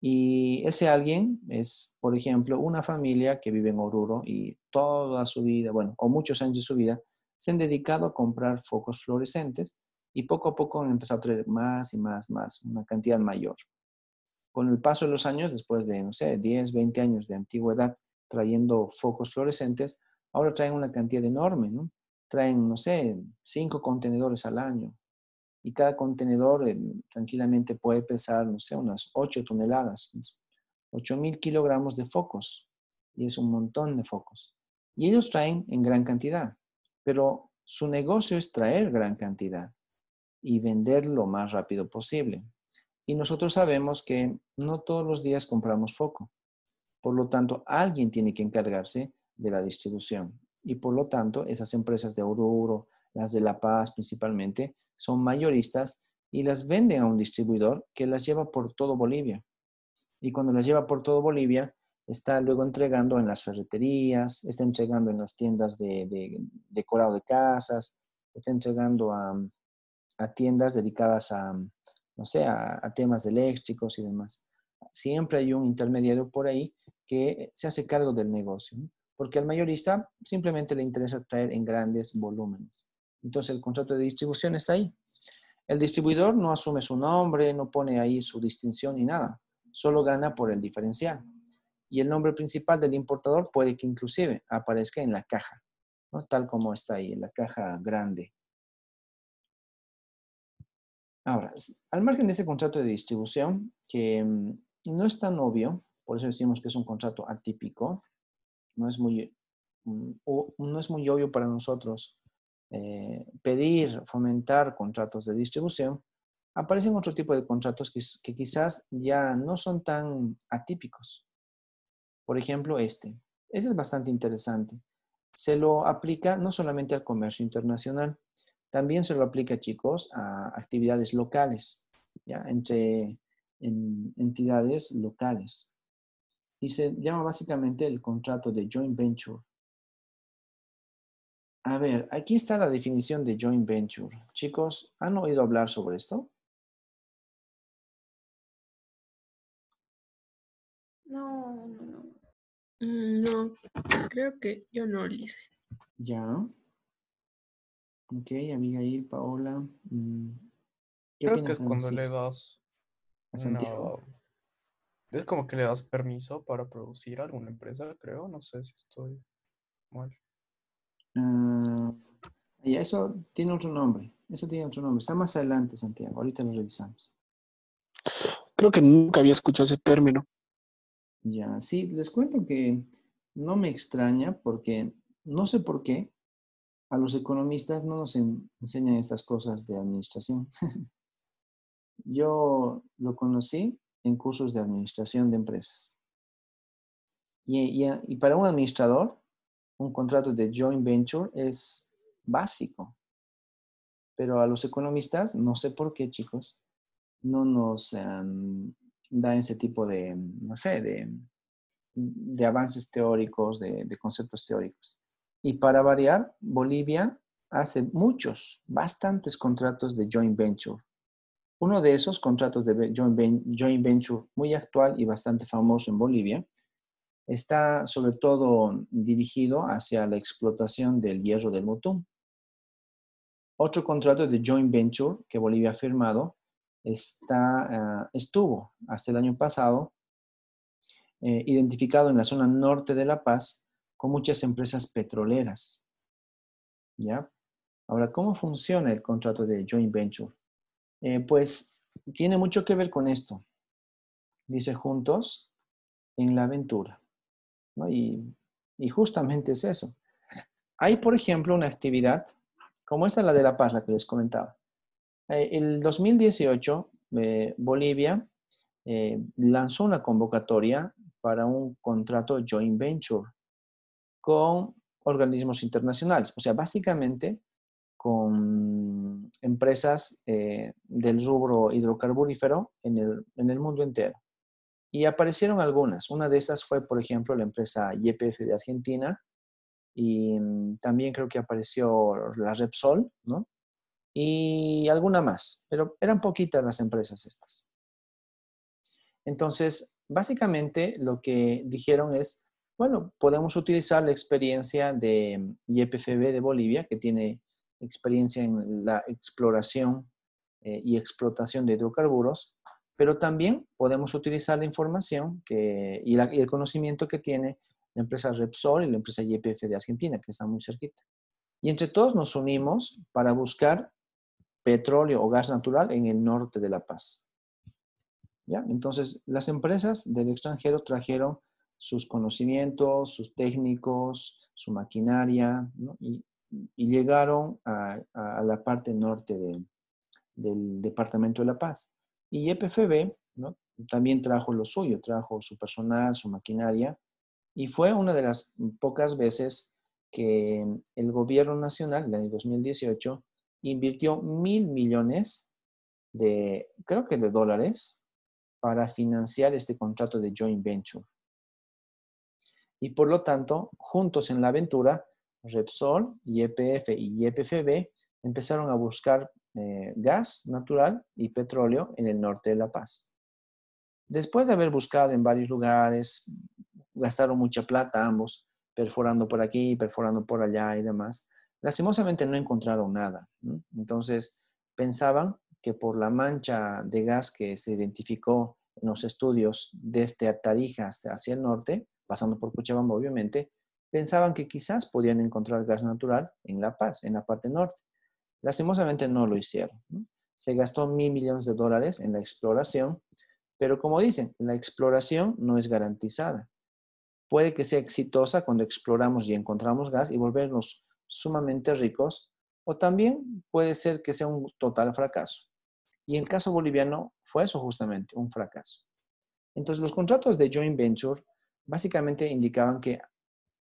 Y ese alguien es, por ejemplo, una familia que vive en Oruro y toda su vida, bueno, o muchos años de su vida, se han dedicado a comprar focos fluorescentes y poco a poco han empezado a traer más y más, una cantidad mayor. Con el paso de los años, después de, no sé, 10, 20 años de antigüedad trayendo focos fluorescentes, ahora traen una cantidad enorme, ¿no? Traen, no sé, 5 contenedores al año. Y cada contenedor tranquilamente puede pesar, no sé, unas 8 toneladas, 8.000 kilogramos de focos. Y es un montón de focos. Y ellos traen en gran cantidad, pero su negocio es traer gran cantidad y vender lo más rápido posible. Y nosotros sabemos que no todos los días compramos foco. Por lo tanto, alguien tiene que encargarse de la distribución. Y por lo tanto, esas empresas de Oruro, las de La Paz principalmente, son mayoristas y las venden a un distribuidor que las lleva por todo Bolivia. Y cuando las lleva por todo Bolivia, está luego entregando en las ferreterías, está entregando en las tiendas de decorado de casas, está entregando a tiendas dedicadas a, no sé, a temas eléctricos y demás. Siempre hay un intermediario por ahí que se hace cargo del negocio, ¿no? Porque al mayorista simplemente le interesa traer en grandes volúmenes. Entonces el contrato de distribución está ahí. El distribuidor no asume su nombre, no pone ahí su distinción ni nada, solo gana por el diferencial. Y el nombre principal del importador puede que inclusive aparezca en la caja, ¿no? Tal como está ahí, en la caja grande. Ahora, al margen de este contrato de distribución, que no es tan obvio, por eso decimos que es un contrato atípico, no es muy obvio para nosotros pedir, fomentar contratos de distribución, aparecen otro tipo de contratos que quizás ya no son tan atípicos. Por ejemplo, este es bastante interesante. Se lo aplica no solamente al comercio internacional, también se lo aplica, chicos, a actividades locales, ¿ya? Entre entidades locales. Y se llama básicamente el contrato de joint venture. A ver, aquí está la definición de joint venture. Chicos, ¿han oído hablar sobre esto? No, no, no. No, creo que yo no lo hice. Ya. Ok, Abigail, Paola. ¿Qué Creo que opinan, es cuando le Francisco? das ¿A una... Santiago? Es como que le das permiso para producir a alguna empresa, creo. No sé si estoy mal. Ah, ya, eso tiene otro nombre. Eso tiene otro nombre. Está más adelante, Santiago. Ahorita lo revisamos. Creo que nunca había escuchado ese término. Ya, sí, les cuento que no me extraña porque no sé por qué a los economistas no nos enseñan estas cosas de administración. Yo lo conocí en cursos de administración de empresas. Y para un administrador, un contrato de joint venture es básico. Pero a los economistas, no sé por qué, chicos, no nos da ese tipo de, no sé, de avances teóricos, de conceptos teóricos. Y para variar, Bolivia hace bastantes contratos de joint venture. Uno de esos contratos de joint venture muy actual y bastante famoso en Bolivia está sobre todo dirigido hacia la explotación del hierro del Motum. Otro contrato de joint venture que Bolivia ha firmado estuvo hasta el año pasado identificado en la zona norte de La Paz con muchas empresas petroleras. ¿Ya? Ahora, ¿cómo funciona el contrato de joint venture? Pues tiene mucho que ver con esto. Dice juntos en la aventura, ¿no? Y justamente es eso. Hay, por ejemplo, una actividad, como esta, la de La Paz, la que les comentaba. El 2018, Bolivia lanzó una convocatoria para un contrato joint venture con organismos internacionales, o sea, básicamente con empresas del rubro hidrocarburífero en el mundo entero. Y aparecieron algunas. Una de esas fue, por ejemplo, la empresa YPF de Argentina y también creo que apareció la Repsol, ¿no? Y alguna más, pero eran poquitas las empresas estas. Entonces, básicamente lo que dijeron es, bueno, podemos utilizar la experiencia de YPFB de Bolivia, que tiene experiencia en la exploración y explotación de hidrocarburos, pero también podemos utilizar la información y el conocimiento que tiene la empresa Repsol y la empresa YPF de Argentina, que están muy cerquita. Y entre todos nos unimos para buscar petróleo o gas natural en el norte de La Paz. ¿Ya? Entonces, las empresas del extranjero trajeron sus conocimientos, sus técnicos, su maquinaria, ¿no? y llegaron a la parte norte del departamento de La Paz. Y YPFB, ¿no? También trajo lo suyo, trajo su personal, su maquinaria, y fue una de las pocas veces que el gobierno nacional, en el año 2018, invirtió 1.000 millones creo que de dólares, para financiar este contrato de joint venture. Y por lo tanto, juntos en la aventura, Repsol, YPF y YPFB empezaron a buscar gas natural y petróleo en el norte de La Paz. Después de haber buscado en varios lugares, gastaron mucha plata ambos, perforando por aquí, perforando por allá y demás. Lastimosamente no encontraron nada, ¿no? Entonces pensaban que por la mancha de gas que se identificó en los estudios desde Tarija hacia el norte, pasando por Cochabamba obviamente, pensaban que quizás podían encontrar gas natural en La Paz, en la parte norte. Lastimosamente no lo hicieron, ¿no? Se gastó 1.000 millones de dólares en la exploración, pero como dicen, la exploración no es garantizada. Puede que sea exitosa cuando exploramos y encontramos gas y volvernos sumamente ricos, o también puede ser que sea un total fracaso. Y en el caso boliviano fue eso justamente, un fracaso. Entonces los contratos de joint venture básicamente indicaban que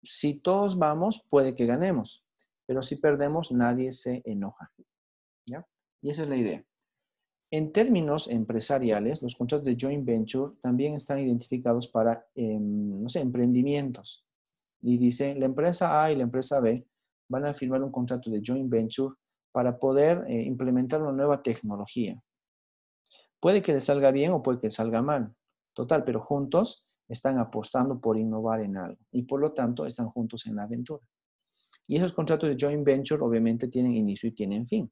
si todos vamos, puede que ganemos, pero si perdemos, nadie se enoja, ¿ya? Y esa es la idea. En términos empresariales, los contratos de joint venture también están identificados para, no sé, emprendimientos. Y dice, la empresa A y la empresa B van a firmar un contrato de joint venture para poder implementar una nueva tecnología. Puede que les salga bien o puede que les salga mal. Total, pero juntos están apostando por innovar en algo y por lo tanto están juntos en la aventura. Y esos contratos de joint venture obviamente tienen inicio y tienen fin,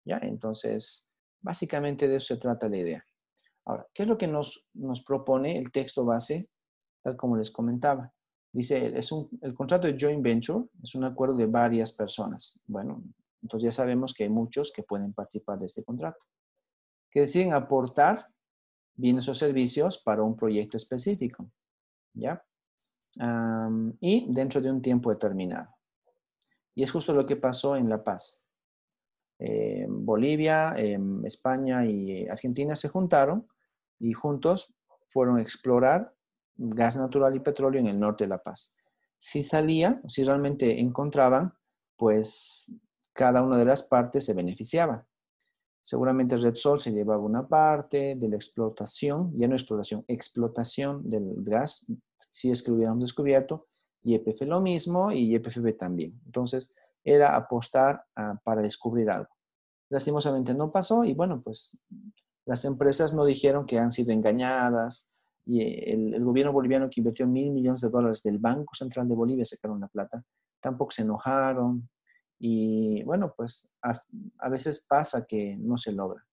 ¿ya? Entonces, básicamente de eso se trata la idea. Ahora, ¿qué es lo que nos propone el texto base? Tal como les comentaba. Dice, el contrato de joint venture es un acuerdo de varias personas. Bueno, entonces ya sabemos que hay muchos que pueden participar de este contrato, que deciden aportar bienes o servicios para un proyecto específico, ¿ya? Y dentro de un tiempo determinado. Y es justo lo que pasó en La Paz. Bolivia, España y Argentina se juntaron y juntos fueron a explorar gas natural y petróleo en el norte de La Paz. Si salían, si realmente encontraban, pues cada una de las partes se beneficiaba. Seguramente Repsol se llevaba una parte de la explotación, ya no exploración, explotación del gas, si es que lo hubiéramos descubierto, y YPF lo mismo y YPFB también. Entonces, era apostar para descubrir algo. Lastimosamente no pasó y bueno, pues las empresas no dijeron que han sido engañadas y el gobierno boliviano que invirtió 1.000 millones de dólares del Banco Central de Bolivia, sacaron la plata, tampoco se enojaron y bueno, pues a veces pasa que no se logra.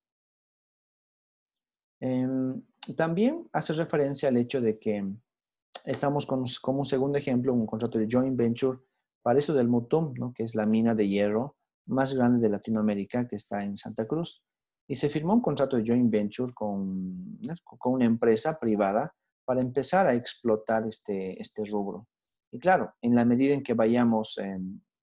También hace referencia al hecho de que estamos como un segundo ejemplo, un contrato de joint venture para eso del Mutum, ¿no? Que es la mina de hierro más grande de Latinoamérica que está en Santa Cruz. Y se firmó un contrato de joint venture con una empresa privada para empezar a explotar este rubro. Y claro, en la medida en que vayamos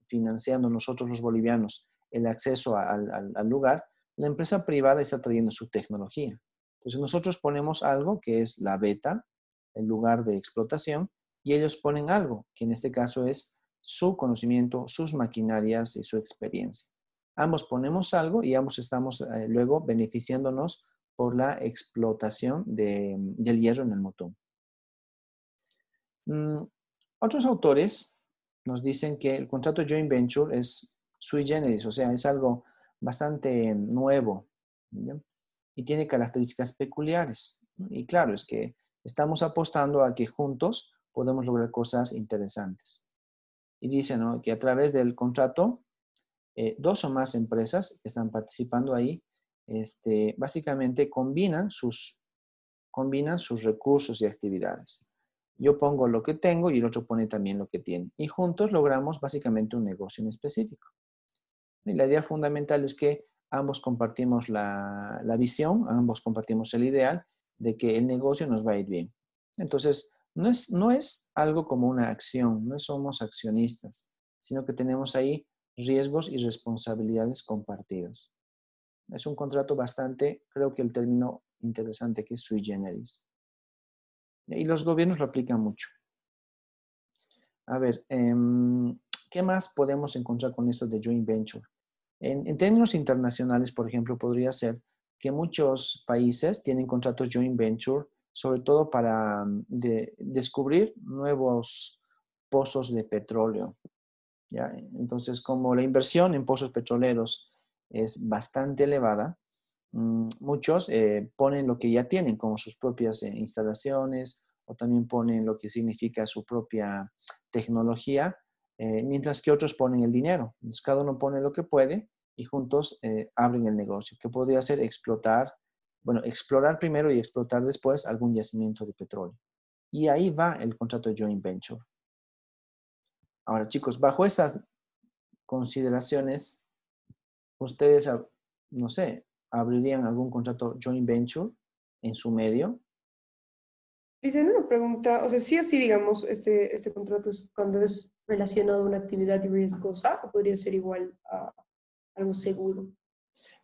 financiando nosotros los bolivianos el acceso al lugar, la empresa privada está trayendo su tecnología. Entonces nosotros ponemos algo que es la beta, el lugar de explotación, y ellos ponen algo, que en este caso es su conocimiento, sus maquinarias y su experiencia. Ambos ponemos algo y ambos estamos luego beneficiándonos por la explotación del hierro en el Mutum. Otros autores nos dicen que el contrato joint venture es sui generis, o sea, es algo bastante nuevo, ¿ya? Y tiene características peculiares. Y claro, es que estamos apostando a que juntos podemos lograr cosas interesantes. Y dicen, ¿no?, que a través del contrato, dos o más empresas que están participando ahí, básicamente combinan sus recursos y actividades. Yo pongo lo que tengo y el otro pone también lo que tiene. Y juntos logramos básicamente un negocio en específico. Y la idea fundamental es que ambos compartimos la visión, ambos compartimos el ideal de que el negocio nos va a ir bien. Entonces, no es algo como una acción, no somos accionistas, sino que tenemos ahí riesgos y responsabilidades compartidos. Es un contrato bastante, creo que el término interesante que es sui generis. Y los gobiernos lo aplican mucho. A ver, ¿Qué más podemos encontrar con esto de joint venture? En términos internacionales, por ejemplo, podría ser que muchos países tienen contratos joint venture, sobre todo para descubrir nuevos pozos de petróleo, ¿ya? Entonces, como la inversión en pozos petroleros es bastante elevada, muchos ponen lo que ya tienen, como sus propias instalaciones, o también ponen lo que significa su propia tecnología, mientras que otros ponen el dinero. Entonces, cada uno pone lo que puede y juntos abren el negocio, que podría ser explotar, bueno, explorar primero y explotar después algún yacimiento de petróleo. Y ahí va el contrato de joint venture. Ahora, chicos, bajo esas consideraciones, ustedes, no sé, abrirían algún contrato joint venture en su medio. Dicen una pregunta, o sea, sí o sí, digamos, este contrato es cuando es relacionado a una actividad riesgosa, o podría ser igual a algo seguro.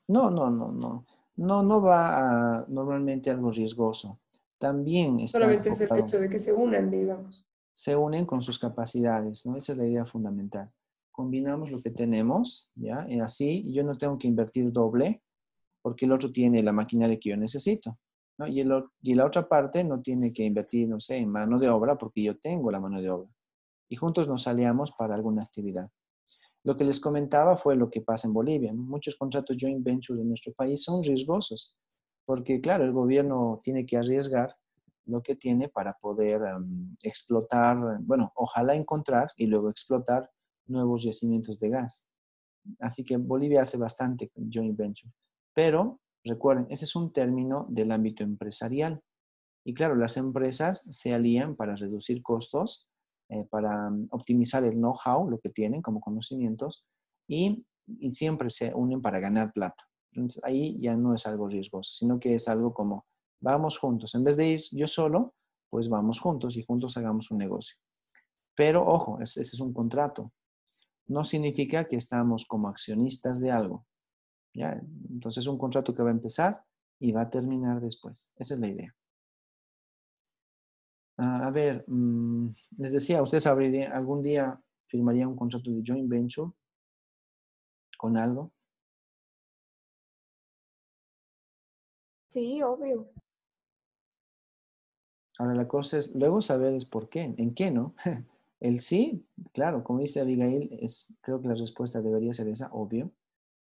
No, no, no, no. No, no va a normalmente algo riesgoso. También está Solamente es el enfocado, hecho de que se unan, digamos. se unen con sus capacidades, ¿no? Esa es la idea fundamental. Combinamos lo que tenemos, ¿ya? Y así yo no tengo que invertir doble porque el otro tiene la maquinaria que yo necesito, ¿no? Y la otra parte no tiene que invertir, no sé, en mano de obra porque yo tengo la mano de obra. Y juntos nos aliamos para alguna actividad. Lo que les comentaba fue lo que pasa en Bolivia, ¿no? Muchos contratos joint venture en nuestro país son riesgosos, porque claro, el gobierno tiene que arriesgar lo que tiene para poder explotar, bueno, ojalá encontrar y luego explotar nuevos yacimientos de gas. Así que Bolivia hace bastante joint venture. Pero recuerden, ese es un término del ámbito empresarial. Y claro, las empresas se alían para reducir costos, para optimizar el know-how, lo que tienen como conocimientos, y siempre se unen para ganar plata. Entonces, ahí ya no es algo riesgoso, sino que es algo como, vamos juntos. En vez de ir yo solo, pues vamos juntos y juntos hagamos un negocio. Pero ojo, ese es un contrato. No significa que estamos como accionistas de algo, ¿ya? Entonces es un contrato que va a empezar y va a terminar después. Esa es la idea. A ver, les decía, ¿ustedes algún día firmarían un contrato de joint venture con algo? Sí, obvio. Ahora la cosa es, luego saber es por qué, en qué, ¿no? El sí, claro, como dice Abigail, creo que la respuesta debería ser esa, obvio,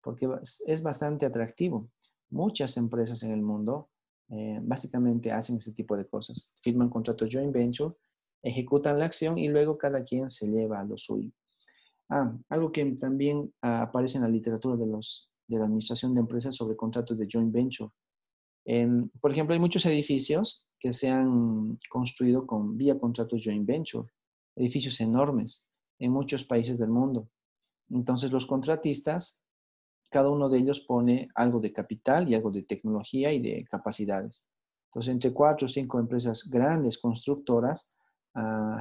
porque es bastante atractivo. Muchas empresas en el mundo básicamente hacen ese tipo de cosas. Firman contratos joint venture, ejecutan la acción y luego cada quien se lleva a lo suyo. Algo que también aparece en la literatura de la administración de empresas sobre contratos de joint venture. Por ejemplo, hay muchos edificios que se han construido vía contratos joint venture, edificios enormes en muchos países del mundo. Entonces, los contratistas, cada uno de ellos pone algo de capital y algo de tecnología y de capacidades. Entonces, entre 4 o 5 empresas grandes constructoras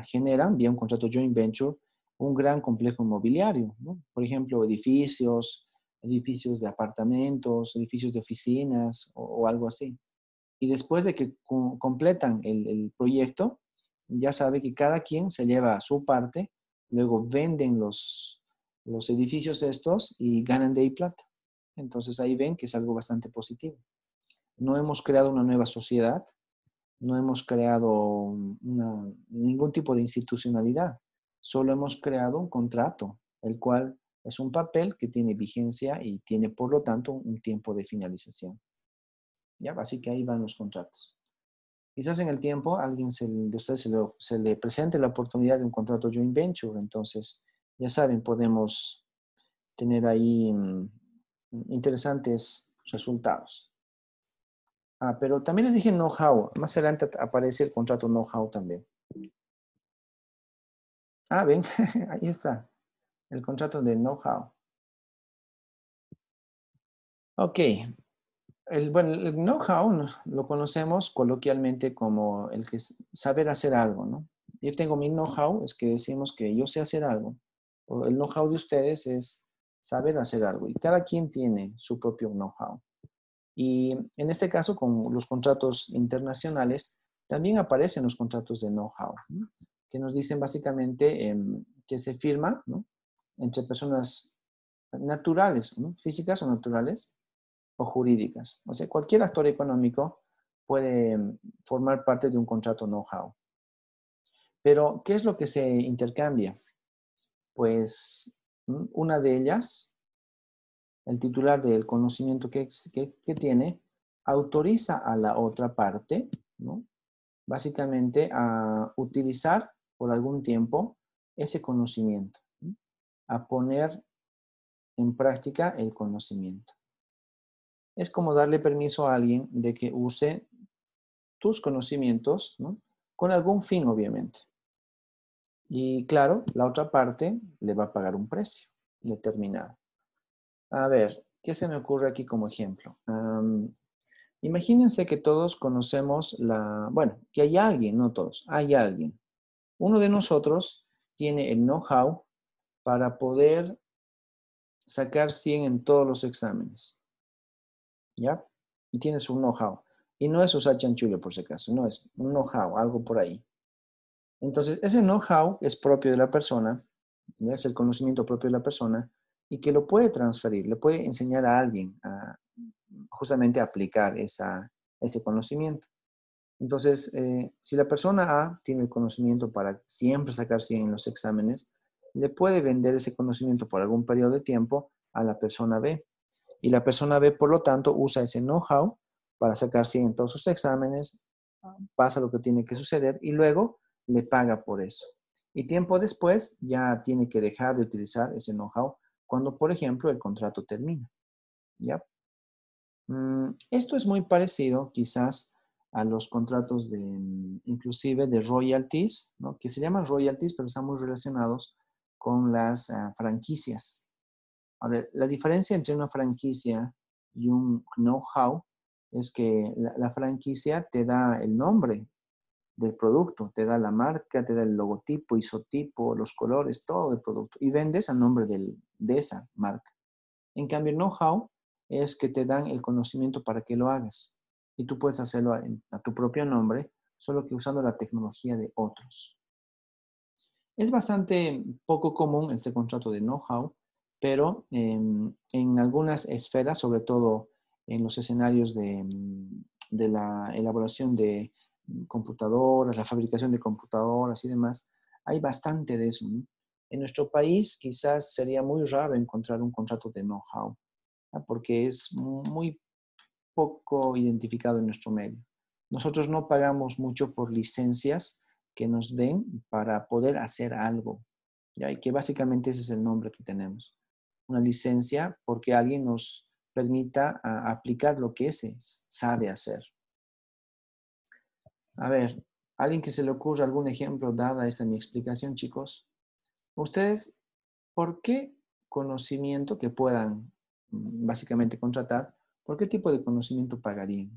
generan, vía un contrato joint venture, un gran complejo inmobiliario, ¿no? Por ejemplo, edificios de apartamentos, edificios de oficinas o algo así. Y después de que completan el proyecto, ya sabe que cada quien se lleva su parte, luego venden los edificios estos y ganan de ahí plata. Entonces ahí ven que es algo bastante positivo. No hemos creado una nueva sociedad, no hemos creado ningún tipo de institucionalidad, solo hemos creado un contrato, el cual es un papel que tiene vigencia y tiene, por lo tanto, un tiempo de finalización. ¿Ya? Así que ahí van los contratos. Quizás en el tiempo a alguien de ustedes se le presente la oportunidad de un contrato joint venture, entonces, ya saben, podemos tener ahí interesantes resultados. Pero también les dije know-how. Más adelante aparece el contrato know-how también. Ven, ahí está. El contrato de know-how. Ok. El know-how lo conocemos coloquialmente como el que es saber hacer algo, ¿no? Yo tengo mi know-how, es que decimos que yo sé hacer algo. O el know-how de ustedes es saber hacer algo. Y cada quien tiene su propio know-how. Y en este caso, con los contratos internacionales, también aparecen los contratos de know-how, ¿no? Que nos dicen básicamente que se firma, ¿no? entre personas naturales, ¿no? Físicas o naturales, o jurídicas. O sea, cualquier actor económico puede formar parte de un contrato know-how. Pero, ¿qué es lo que se intercambia? Pues una de ellas, el titular del conocimiento que tiene, autoriza a la otra parte, ¿no? Básicamente a utilizar por algún tiempo ese conocimiento, ¿no? A poner en práctica el conocimiento. Es como darle permiso a alguien de que use tus conocimientos, ¿no? Con algún fin, obviamente. Y claro, la otra parte le va a pagar un precio determinado. A ver, ¿qué se me ocurre aquí como ejemplo? Imagínense que todos conocemos bueno, que hay alguien, no todos, hay alguien. Uno de nosotros tiene el know-how para poder sacar 100 en todos los exámenes. ¿Ya? Y tiene su know-how. Y no es usar chanchullo, por si acaso, no es un know-how, algo por ahí. Entonces, ese know-how es propio de la persona, ¿ya? Es el conocimiento propio de la persona y que lo puede transferir, le puede enseñar a alguien a justamente aplicar ese conocimiento. Entonces, si la persona A tiene el conocimiento para siempre sacar 100 en los exámenes, le puede vender ese conocimiento por algún periodo de tiempo a la persona B. Y la persona B, por lo tanto, usa ese know-how para sacar 100 en todos sus exámenes, pasa lo que tiene que suceder y luego le paga por eso. Y tiempo después ya tiene que dejar de utilizar ese know-how cuando, por ejemplo, el contrato termina. ¿Ya? Esto es muy parecido quizás a los contratos inclusive de royalties, ¿no? Que se llaman royalties, pero están muy relacionados con las franquicias. Ahora, la diferencia entre una franquicia y un know-how es que la franquicia te da el nombre del producto, te da la marca, te da el logotipo, isotipo, los colores, todo del producto y vendes a nombre de esa marca. En cambio, el know-how es que te dan el conocimiento para que lo hagas y tú puedes hacerlo a tu propio nombre, solo que usando la tecnología de otros. Es bastante poco común este contrato de know-how, pero en algunas esferas, sobre todo en los escenarios de la elaboración de computadoras, la fabricación de computadoras y demás, hay bastante de eso, ¿no? En nuestro país quizás sería muy raro encontrar un contrato de know-how, ¿no? Porque es muy poco identificado en nuestro medio. Nosotros no pagamos mucho por licencias que nos den para poder hacer algo, ¿ya? Y que básicamente ese es el nombre que tenemos. Una licencia porque alguien nos permita aplicar lo que ese sabe hacer. A ver, ¿alguien que se le ocurra algún ejemplo dada esta mi explicación, chicos? Ustedes, ¿por qué conocimiento que puedan básicamente contratar, por qué tipo de conocimiento pagarían?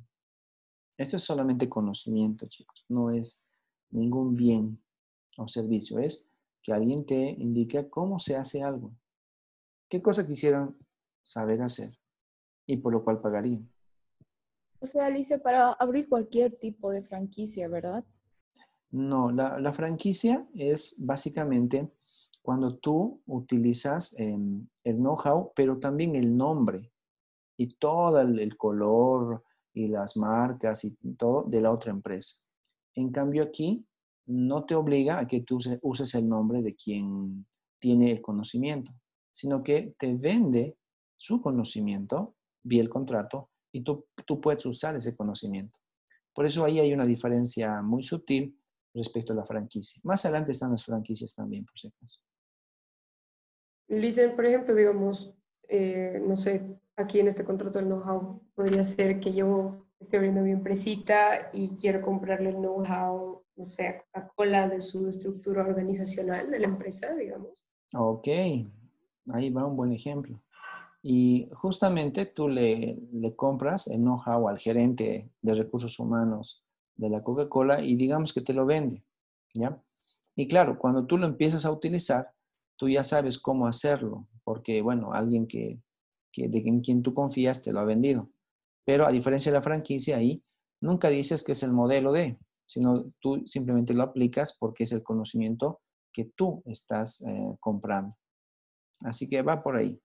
Esto es solamente conocimiento, chicos, no es ningún bien o servicio, es que alguien te indique cómo se hace algo, qué cosa quisieran saber hacer y por lo cual pagarían. O sea, Alicia, para abrir cualquier tipo de franquicia, ¿verdad? No, la franquicia es básicamente cuando tú utilizas el know-how, pero también el nombre y todo el color y las marcas y todo de la otra empresa. En cambio aquí no te obliga a que tú uses el nombre de quien tiene el conocimiento, sino que te vende su conocimiento vía el contrato y tú puedes usar ese conocimiento. Por eso ahí hay una diferencia muy sutil respecto a la franquicia. Más adelante están las franquicias también, por si acaso. Dicen, por ejemplo, digamos, no sé, aquí en este contrato del know-how podría ser que yo esté abriendo mi empresita y quiero comprarle el know-how, no sé, a Coca-Cola de su estructura organizacional de la empresa, digamos. Ok, ahí va un buen ejemplo. Y justamente tú le compras el know-how al gerente de recursos humanos de la Coca-Cola y digamos que te lo vende, ¿ya? Y claro, cuando tú lo empiezas a utilizar, tú ya sabes cómo hacerlo, porque, bueno, alguien en quien tú confías te lo ha vendido. Pero a diferencia de la franquicia, ahí nunca dices que es el modelo de, sino tú simplemente lo aplicas porque es el conocimiento que tú estás comprando. Así que va por ahí.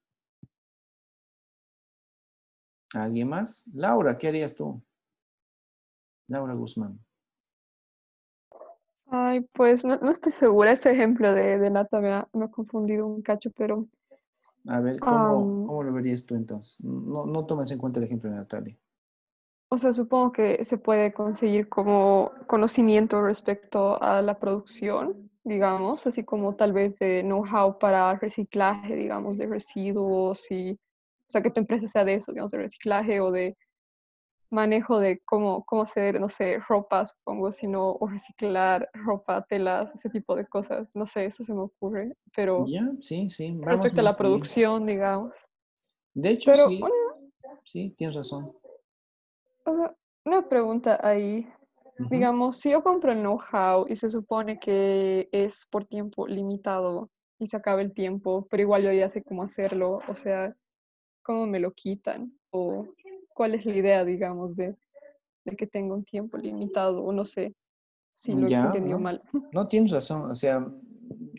¿Alguien más? Laura, ¿qué harías tú? Laura Guzmán. Ay, pues no estoy segura. Ese ejemplo de Nata me ha confundido un cacho, pero A ver, am, ¿cómo lo verías tú entonces? No tomes en cuenta el ejemplo de Natalia. o sea, supongo que se puede conseguir como conocimiento respecto a la producción, digamos, así como tal vez de know-how para reciclaje, digamos, de residuos y, o sea, que tu empresa sea de eso, digamos, de reciclaje o de manejo de cómo hacer, no sé, ropa, supongo, sino, o reciclar ropa, telas, ese tipo de cosas. No sé, eso se me ocurre, pero Ya, sí, vamos respecto a la más bien. producción, digamos. De hecho, Pero sí, sí, tienes razón. una pregunta ahí. Ujú. Digamos, si yo compro el know-how y se supone que es por tiempo limitado y se acaba el tiempo, pero igual yo ya sé cómo hacerlo, o sea, ¿cómo me lo quitan? ¿O cuál es la idea, digamos, de que tenga un tiempo limitado? O no sé si lo he Ya, entendido ¿no? mal. No, tienes razón. O sea,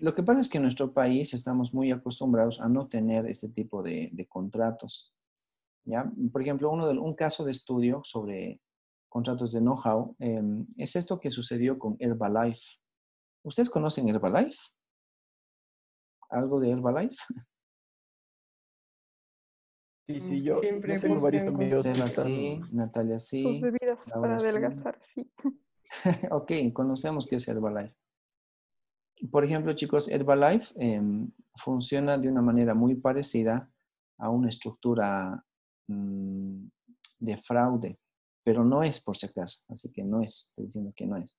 lo que pasa es que en nuestro país estamos muy acostumbrados a no tener este tipo de contratos. ¿Ya? Por ejemplo, un caso de estudio sobre contratos de know-how es esto que sucedió con Herbalife. ¿Ustedes conocen Herbalife? ¿Algo de Herbalife? Sí, yo Siempre tengo varios postean amigos que Seba cosas. sí, están... Natalia Sus sí, bebidas para Laura sí. adelgazar, sí. Ok, conocemos qué es Herbalife. Por ejemplo, chicos, Herbalife funciona de una manera muy parecida a una estructura mm, de fraude, pero no es por si acaso, así que no es, estoy diciendo que no es.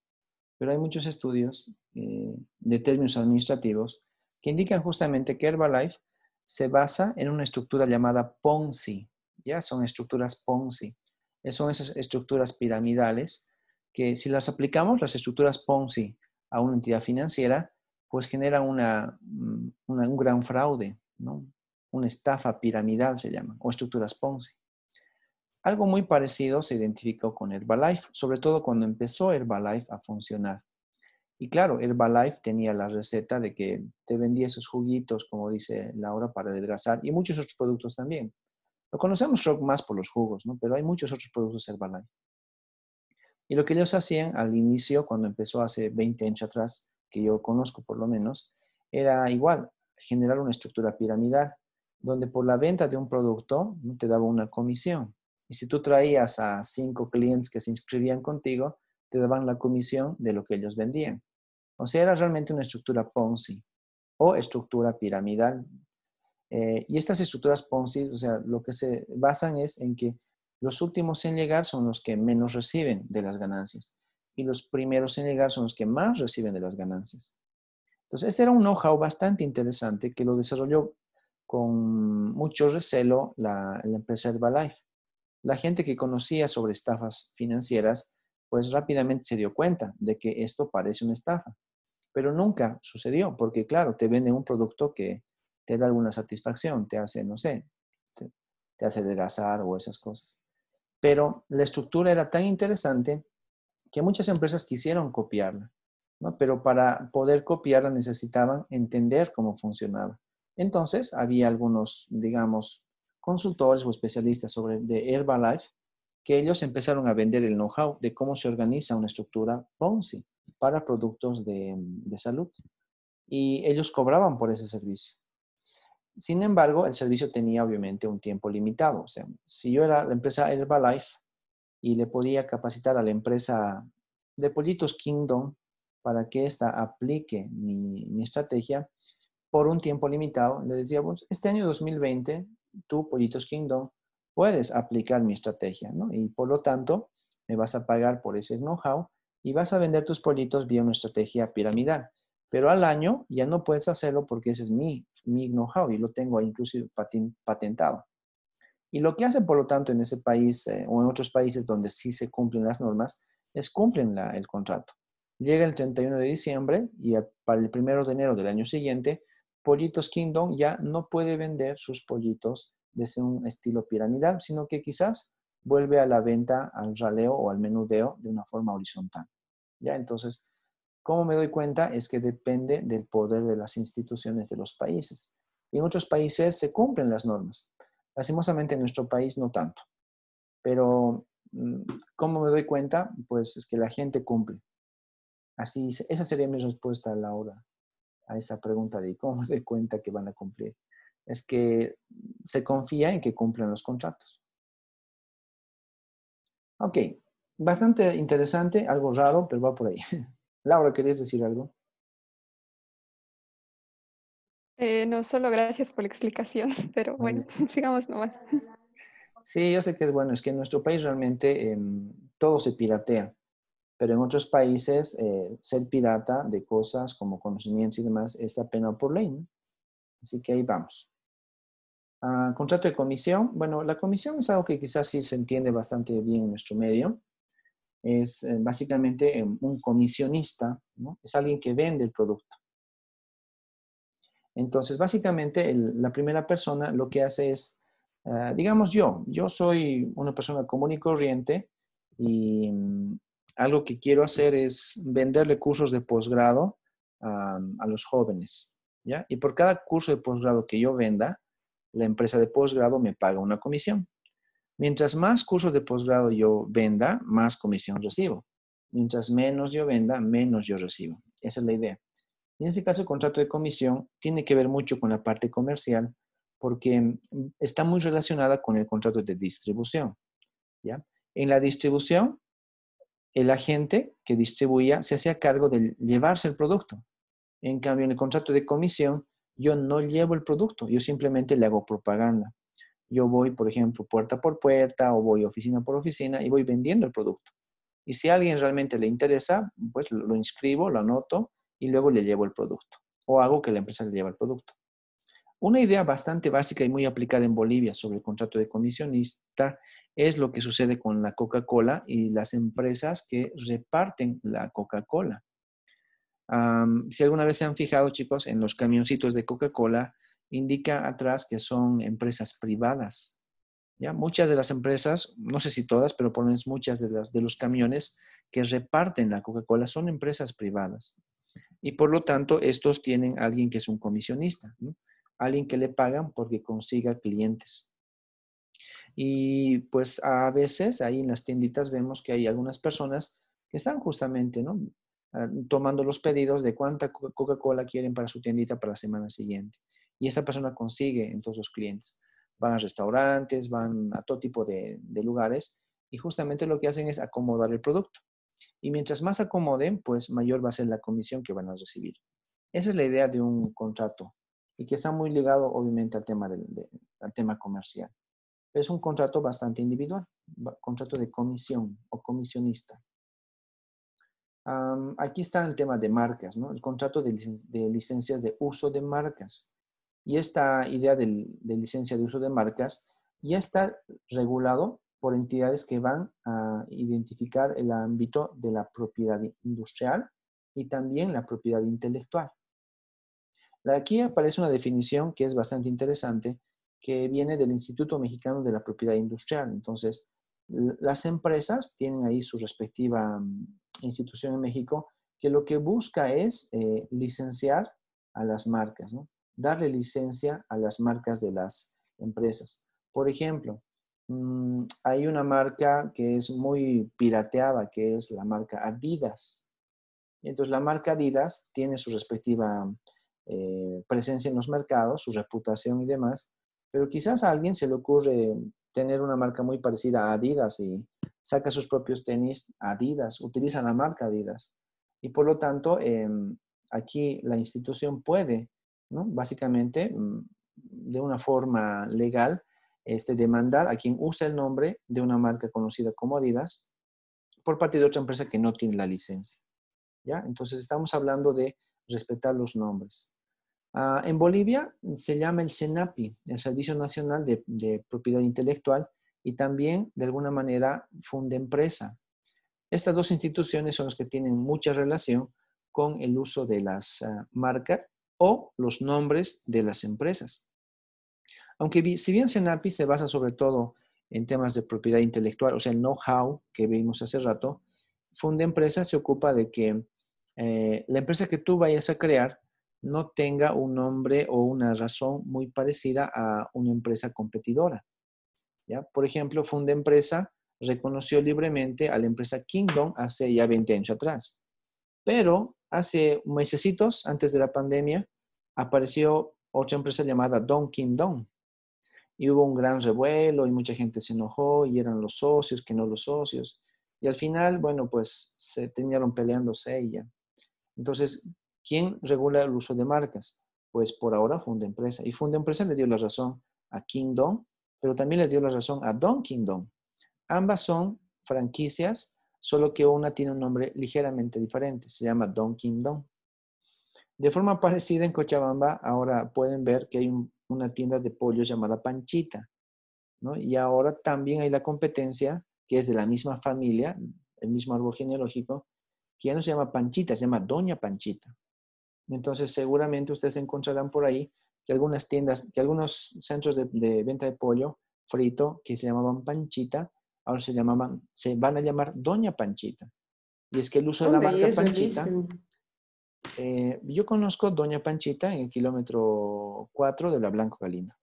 Pero hay muchos estudios de términos administrativos que indican justamente que Herbalife se basa en una estructura llamada Ponzi. Ya son estructuras Ponzi. Son esas estructuras piramidales que si las aplicamos, las estructuras Ponzi, a una entidad financiera, pues generan un gran fraude, ¿no? Una estafa piramidal se llama, o estructuras Ponzi. Algo muy parecido se identificó con Herbalife, sobre todo cuando empezó Herbalife a funcionar. Y claro, Herbalife tenía la receta de que te vendía esos juguitos, como dice Laura, para adelgazar y muchos otros productos también. Lo conocemos más por los jugos, ¿no? Pero hay muchos otros productos Herbalife. Y lo que ellos hacían al inicio, cuando empezó hace 20 años atrás, que yo conozco por lo menos, era igual, generar una estructura piramidal, donde por la venta de un producto ¿no? te daba una comisión. Y si tú traías a 5 clientes que se inscribían contigo, te daban la comisión de lo que ellos vendían. O sea, era realmente una estructura Ponzi o estructura piramidal. Y estas estructuras Ponzi, o sea, lo que se basan es en que los últimos en llegar son los que menos reciben de las ganancias y los primeros en llegar son los que más reciben de las ganancias. Entonces, este era un know-how bastante interesante que lo desarrolló con mucho recelo la empresa Herbalife. La gente que conocía sobre estafas financieras, pues rápidamente se dio cuenta de que esto parece una estafa. Pero nunca sucedió, porque claro, te venden un producto que te da alguna satisfacción, te hace, no sé, te hace adelgazar o esas cosas. Pero la estructura era tan interesante que muchas empresas quisieron copiarla, ¿no? Pero para poder copiarla necesitaban entender cómo funcionaba. Entonces, había algunos, digamos, consultores o especialistas de Herbalife que ellos empezaron a vender el know-how de cómo se organiza una estructura Ponzi para productos de salud. Y ellos cobraban por ese servicio. Sin embargo, el servicio tenía obviamente un tiempo limitado. O sea, si yo era la empresa Herbalife y le podía capacitar a la empresa de Pollitos Kingdom para que ésta aplique mi estrategia por un tiempo limitado, le decía, pues, este año 2020, tú, Pollitos Kingdom, puedes aplicar mi estrategia, ¿no? Y por lo tanto, me vas a pagar por ese know-how y vas a vender tus pollitos vía una estrategia piramidal. Pero al año ya no puedes hacerlo porque ese es mi know-how y lo tengo inclusive patentado. Y lo que hacen, por lo tanto, en ese país o en otros países donde sí se cumplen las normas, es cumplen el contrato. Llega el 31 de diciembre y para el 1 de enero del año siguiente, Pollitos Kingdom ya no puede vender sus pollitos desde un estilo piramidal, sino que quizás vuelve a la venta al raleo o al menudeo de una forma horizontal. ¿Ya? Entonces, ¿cómo me doy cuenta? Es que depende del poder de las instituciones de los países. Y en otros países se cumplen las normas. Lastimosamente en nuestro país no tanto. Pero, ¿cómo me doy cuenta? Pues es que la gente cumple. Así, esa sería mi respuesta, Laura, a esa pregunta de cómo me doy cuenta que van a cumplir. Es que se confía en que cumplan los contratos. Ok, bastante interesante, algo raro, pero va por ahí. Laura, ¿querías decir algo? No, solo gracias por la explicación, pero bueno, sigamos nomás. Sí, yo sé que es bueno, es que en nuestro país realmente todo se piratea, pero en otros países ser pirata de cosas como conocimientos y demás está penado por ley, ¿no? Así que ahí vamos. Contrato de comisión. Bueno, la comisión es algo que quizás sí se entiende bastante bien en nuestro medio. Es básicamente un comisionista, ¿no? Es alguien que vende el producto. Entonces, básicamente, la primera persona lo que hace es, digamos yo soy una persona común y corriente y algo que quiero hacer es venderle cursos de posgrado a los jóvenes, ¿ya? Y por cada curso de posgrado que yo venda, la empresa de posgrado me paga una comisión. Mientras más cursos de posgrado yo venda, más comisión recibo. Mientras menos yo venda, menos yo recibo. Esa es la idea. Y en este caso, el contrato de comisión tiene que ver mucho con la parte comercial porque está muy relacionada con el contrato de distribución, ¿ya? En la distribución, el agente que distribuía se hacía cargo de llevarse el producto. En cambio, en el contrato de comisión, yo no llevo el producto, yo simplemente le hago propaganda. Yo voy, por ejemplo, puerta por puerta o voy oficina por oficina y voy vendiendo el producto. Y si a alguien realmente le interesa, pues lo inscribo, lo anoto y luego le llevo el producto. O hago que la empresa le lleve el producto. Una idea bastante básica y muy aplicada en Bolivia sobre el contrato de comisionista es lo que sucede con la Coca-Cola y las empresas que reparten la Coca-Cola. Si alguna vez se han fijado, chicos, en los camioncitos de Coca-Cola, indica atrás que son empresas privadas. ¿Ya? Muchas de las empresas, no sé si todas, pero por lo menos muchas de los camiones que reparten la Coca-Cola son empresas privadas. Y por lo tanto, estos tienen a alguien que es un comisionista, ¿no? Alguien que le pagan porque consiga clientes. Y pues a veces ahí en las tienditas vemos que hay algunas personas que están justamente, ¿no? Tomando los pedidos de cuánta Coca-Cola quieren para su tiendita para la semana siguiente. Y esa persona consigue entonces los clientes. Van a restaurantes, van a todo tipo de lugares y justamente lo que hacen es acomodar el producto. Y mientras más acomoden, pues mayor va a ser la comisión que van a recibir. Esa es la idea de un contrato y que está muy ligado obviamente al tema, al tema comercial. Es un contrato bastante individual, contrato de comisión o comisionista. Aquí está el tema de marcas, ¿no? El contrato de licencias de uso de marcas. Y esta idea de licencia de uso de marcas ya está regulado por entidades que van a identificar el ámbito de la propiedad industrial y también la propiedad intelectual. Aquí aparece una definición que es bastante interesante, que viene del Instituto Mexicano de la Propiedad Industrial. Entonces, las empresas tienen ahí su respectiva institución en México, que lo que busca es licenciar a las marcas, ¿no? Darle licencia a las marcas de las empresas. Por ejemplo, hay una marca que es muy pirateada, que es la marca Adidas. Entonces, la marca Adidas tiene su respectiva presencia en los mercados, su reputación y demás, pero quizás a alguien se le ocurre tener una marca muy parecida a Adidas y saca sus propios tenis Adidas, utiliza la marca Adidas. Y por lo tanto, aquí la institución puede, ¿no? Básicamente, de una forma legal, demandar a quien usa el nombre de una marca conocida como Adidas por parte de otra empresa que no tiene la licencia. ¿Ya? Entonces, estamos hablando de respetar los nombres. En Bolivia se llama el SENAPI, el Servicio Nacional de Propiedad Intelectual, y también, de alguna manera, Fundempresa. Estas dos instituciones son las que tienen mucha relación con el uso de las marcas o los nombres de las empresas. Aunque si bien SENAPI se basa sobre todo en temas de propiedad intelectual, o sea, el know-how que vimos hace rato, Fundempresa se ocupa de que la empresa que tú vayas a crear no tenga un nombre o una razón muy parecida a una empresa competidora. ¿Ya? Por ejemplo, Funda Empresa reconoció libremente a la empresa Kingdom hace ya 20 años atrás. Pero hace mesecitos, antes de la pandemia, apareció otra empresa llamada Don Kingdom. Y hubo un gran revuelo y mucha gente se enojó y eran los socios, que no los socios. Y al final, bueno, pues se terminaron peleándose y ya. Entonces, ¿quién regula el uso de marcas? Pues por ahora Funda Empresa. Y Funda Empresa le dio la razón a Kingdom, pero también le dio la razón a Don Kingdom. Ambas son franquicias, solo que una tiene un nombre ligeramente diferente. Se llama Don Kingdom. De forma parecida en Cochabamba, ahora pueden ver que hay una tienda de pollo llamada Panchita, ¿no? Y ahora también hay la competencia, que es de la misma familia, el mismo árbol genealógico, que ya no se llama Panchita, se llama Doña Panchita. Entonces, seguramente ustedes encontrarán por ahí que algunas tiendas, que algunos centros de venta de pollo frito que se llamaban Panchita, ahora se van a llamar Doña Panchita. Y es que el uso de la ¿Dónde? Y marca eso he Panchita, visto. yo conozco Doña Panchita en el kilómetro 4 de la Blanco Galindo.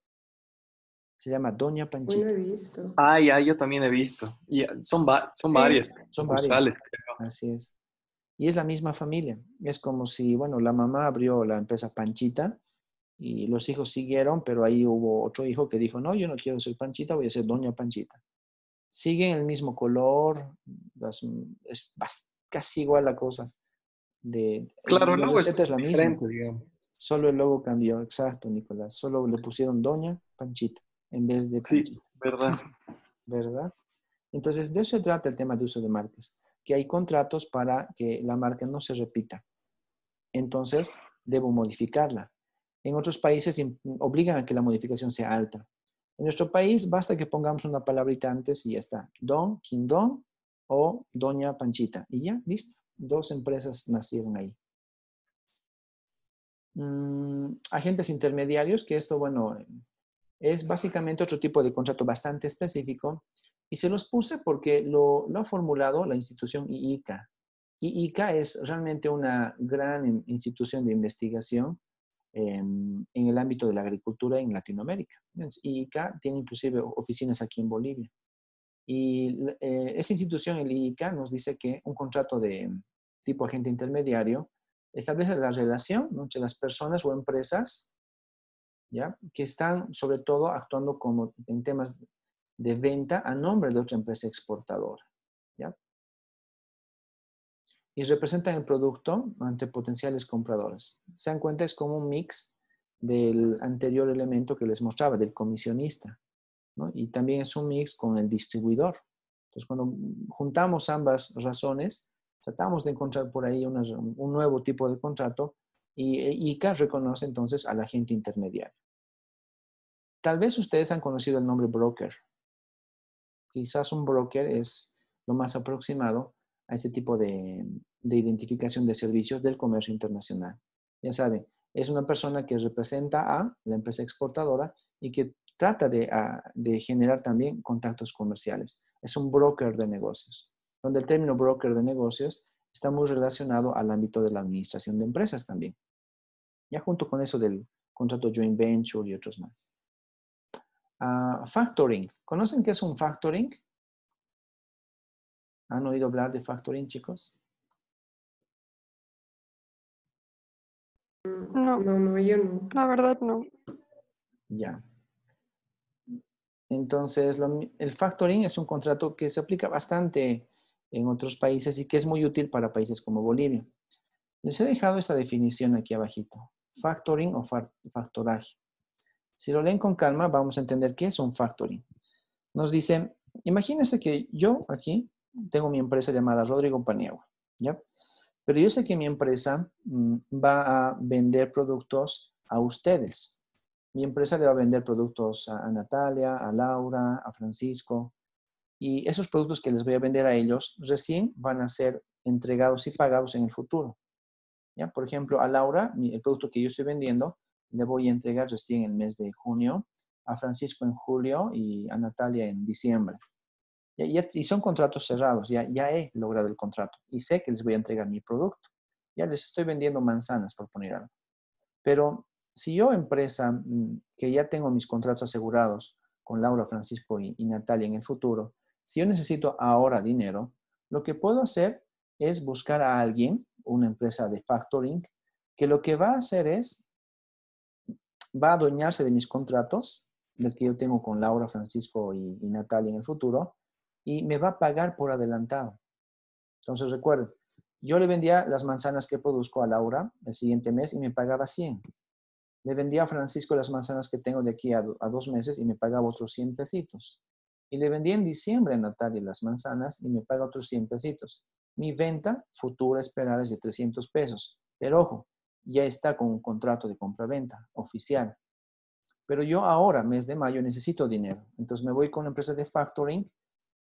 Se llama Doña Uy, no Panchita. he visto. Ah, ya, yo también he visto. Y son Sí, varias son varias. sucursales, creo. Así es. Y es la misma familia. Es como si, bueno, la mamá abrió la empresa Panchita y los hijos siguieron, pero ahí hubo otro hijo que dijo, no, yo no quiero ser Panchita, voy a ser Doña Panchita. Siguen el mismo color, casi igual la cosa. Claro, el La logo es receta es la misma, diferente, digamos. solo el logo cambió, exacto, Nicolás. Solo le pusieron Doña Panchita en vez de Sí, Panchita, verdad. ¿verdad? Entonces, de eso se trata el tema de uso de marcas, que hay contratos para que la marca no se repita. Entonces, debo modificarla. En otros países obligan a que la modificación sea alta. En nuestro país basta que pongamos una palabrita antes y ya está. Don, Kingdom o Doña Panchita. Y ya, listo. Dos empresas nacieron ahí. Agentes intermediarios, que esto, bueno, es básicamente otro tipo de contrato bastante específico. Y se los puse porque lo ha formulado la institución IICA. IICA es realmente una gran institución de investigación en el ámbito de la agricultura en Latinoamérica. IICA tiene inclusive oficinas aquí en Bolivia. Y esa institución, el IICA, nos dice que un contrato de tipo agente intermediario establece la relación, ¿no?, entre las personas o empresas, ¿ya?, que están sobre todo actuando como en temas de venta a nombre de otra empresa exportadora, ¿ya?, y representan el producto ante potenciales compradores. Se dan cuenta, es como un mix del anterior elemento que les mostraba, del comisionista, ¿no? Y también es un mix con el distribuidor. Entonces, cuando juntamos ambas razones, tratamos de encontrar por ahí un nuevo tipo de contrato y ICA reconoce entonces al agente intermediario. Tal vez ustedes han conocido el nombre broker. Quizás un broker es lo más aproximado a ese tipo de identificación de servicios del comercio internacional. Ya saben, es una persona que representa a la empresa exportadora y que trata de generar también contactos comerciales. Es un broker de negocios, donde el término broker de negocios está muy relacionado al ámbito de la administración de empresas también. Ya junto con eso del contrato joint venture y otros más. Factoring. ¿Conocen qué es un factoring? ¿Han oído hablar de factoring, chicos? No, No, yo no. la verdad no. Ya. Entonces, el factoring es un contrato que se aplica bastante en otros países y que es muy útil para países como Bolivia. Les he dejado esta definición aquí abajito. Factoring o factoraje. Si lo leen con calma, vamos a entender qué es un factoring. Nos dice, imagínense que yo aquí tengo mi empresa llamada Rodrigo Paniagua, ¿ya? Pero yo sé que mi empresa va a vender productos a ustedes. Mi empresa le va a vender productos a Natalia, a Laura, a Francisco. Y esos productos que les voy a vender a ellos recién van a ser entregados y pagados en el futuro. ¿Ya? Por ejemplo, a Laura, el producto que yo estoy vendiendo, le voy a entregar recién en el mes de junio, a Francisco en julio y a Natalia en diciembre. Y son contratos cerrados, ya he logrado el contrato y sé que les voy a entregar mi producto. Ya les estoy vendiendo manzanas, por poner algo. Pero si yo, empresa, que ya tengo mis contratos asegurados con Laura, Francisco y Natalia en el futuro, si yo necesito ahora dinero, lo que puedo hacer es buscar a alguien, una empresa de factoring, que lo que va a hacer es, va a adueñarse de mis contratos, del que yo tengo con Laura, Francisco y Natalia en el futuro, y me va a pagar por adelantado. Entonces recuerden, yo le vendía las manzanas que produzco a Laura el siguiente mes y me pagaba 100. Le vendía a Francisco las manzanas que tengo de aquí a 2 meses y me pagaba otros 100 pesitos. Y le vendí en diciembre a Natalia las manzanas y me paga otros 100 pesitos. Mi venta futura esperada es de 300 pesos. Pero ojo, ya está con un contrato de compra-venta oficial. Pero yo ahora, mes de mayo, necesito dinero. Entonces me voy con una empresa de factoring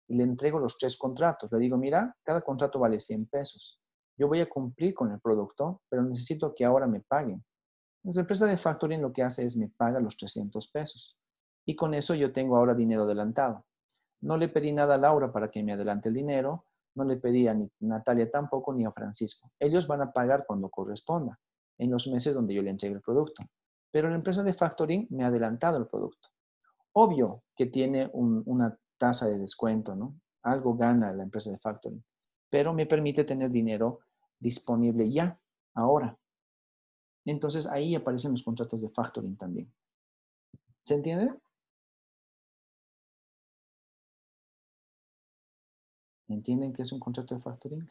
y le entrego los 3 contratos. Le digo, mira, cada contrato vale 100 pesos. Yo voy a cumplir con el producto, pero necesito que ahora me paguen. La empresa de factoring lo que hace es me paga los 300 pesos. Y con eso yo tengo ahora dinero adelantado. No le pedí nada a Laura para que me adelante el dinero. No le pedí a Natalia tampoco ni a Francisco. Ellos van a pagar cuando corresponda, en los meses donde yo le entregue el producto. Pero la empresa de factoring me ha adelantado el producto. Obvio que tiene una tasa de descuento, ¿no? Algo gana la empresa de factoring, pero me permite tener dinero disponible ya, ahora. Entonces ahí aparecen los contratos de factoring también. ¿Se entiende? ¿Entienden qué es un contrato de factoring?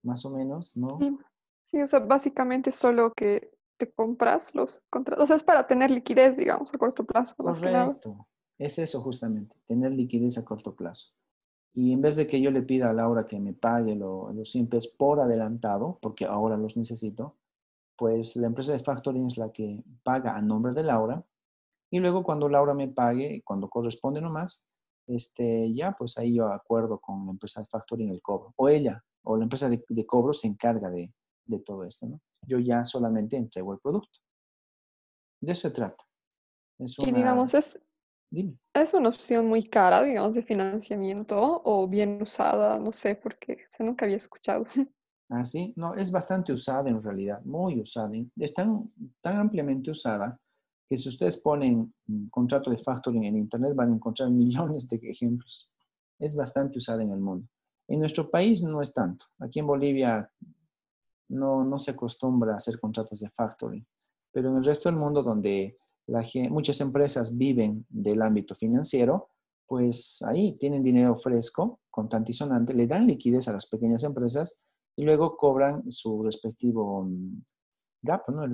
Más o menos, ¿no? Sí, sí, o sea, básicamente solo que te compras los contratos. O sea, es para tener liquidez, digamos, a corto plazo, más que nada. Correcto. Es eso justamente, tener liquidez a corto plazo. Y en vez de que yo le pida a Laura que me pague los 100 pesos por adelantado, porque ahora los necesito, pues la empresa de factoring es la que paga a nombre de Laura. Y luego cuando Laura me pague, cuando corresponde nomás, ya pues ahí yo acuerdo con la empresa de factoring el cobro. O ella, o la empresa de cobro se encarga de todo esto, ¿no? Yo ya solamente entrego el producto. De eso se trata. Es Y una... digamos, Dime. es una opción muy cara, digamos, de financiamiento o bien usada, no sé, porque o sea, nunca había escuchado. ¿Ah, sí? No, es bastante usada en realidad, muy usada. Es tan ampliamente usada que si ustedes ponen contrato de factoring en Internet van a encontrar millones de ejemplos. Es bastante usada en el mundo. En nuestro país no es tanto. Aquí en Bolivia no se acostumbra a hacer contratos de factoring. Pero en el resto del mundo donde muchas empresas viven del ámbito financiero, pues ahí tienen dinero fresco, contante y sonante, le dan liquidez a las pequeñas empresas y luego cobran su respectivo gap, ¿no?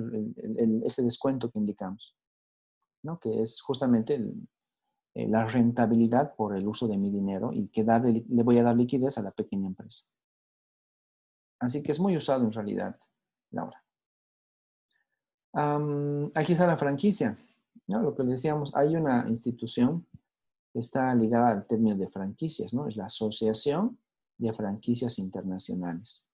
Ese descuento que indicamos, ¿no? Que es justamente la rentabilidad por el uso de mi dinero y que le voy a dar liquidez a la pequeña empresa. Así que es muy usado en realidad, Laura. Aquí está la franquicia, ¿no? Lo que les decíamos, hay una institución que está ligada al término de franquicias, ¿no? Es la Asociación de Franquicias Internacionales.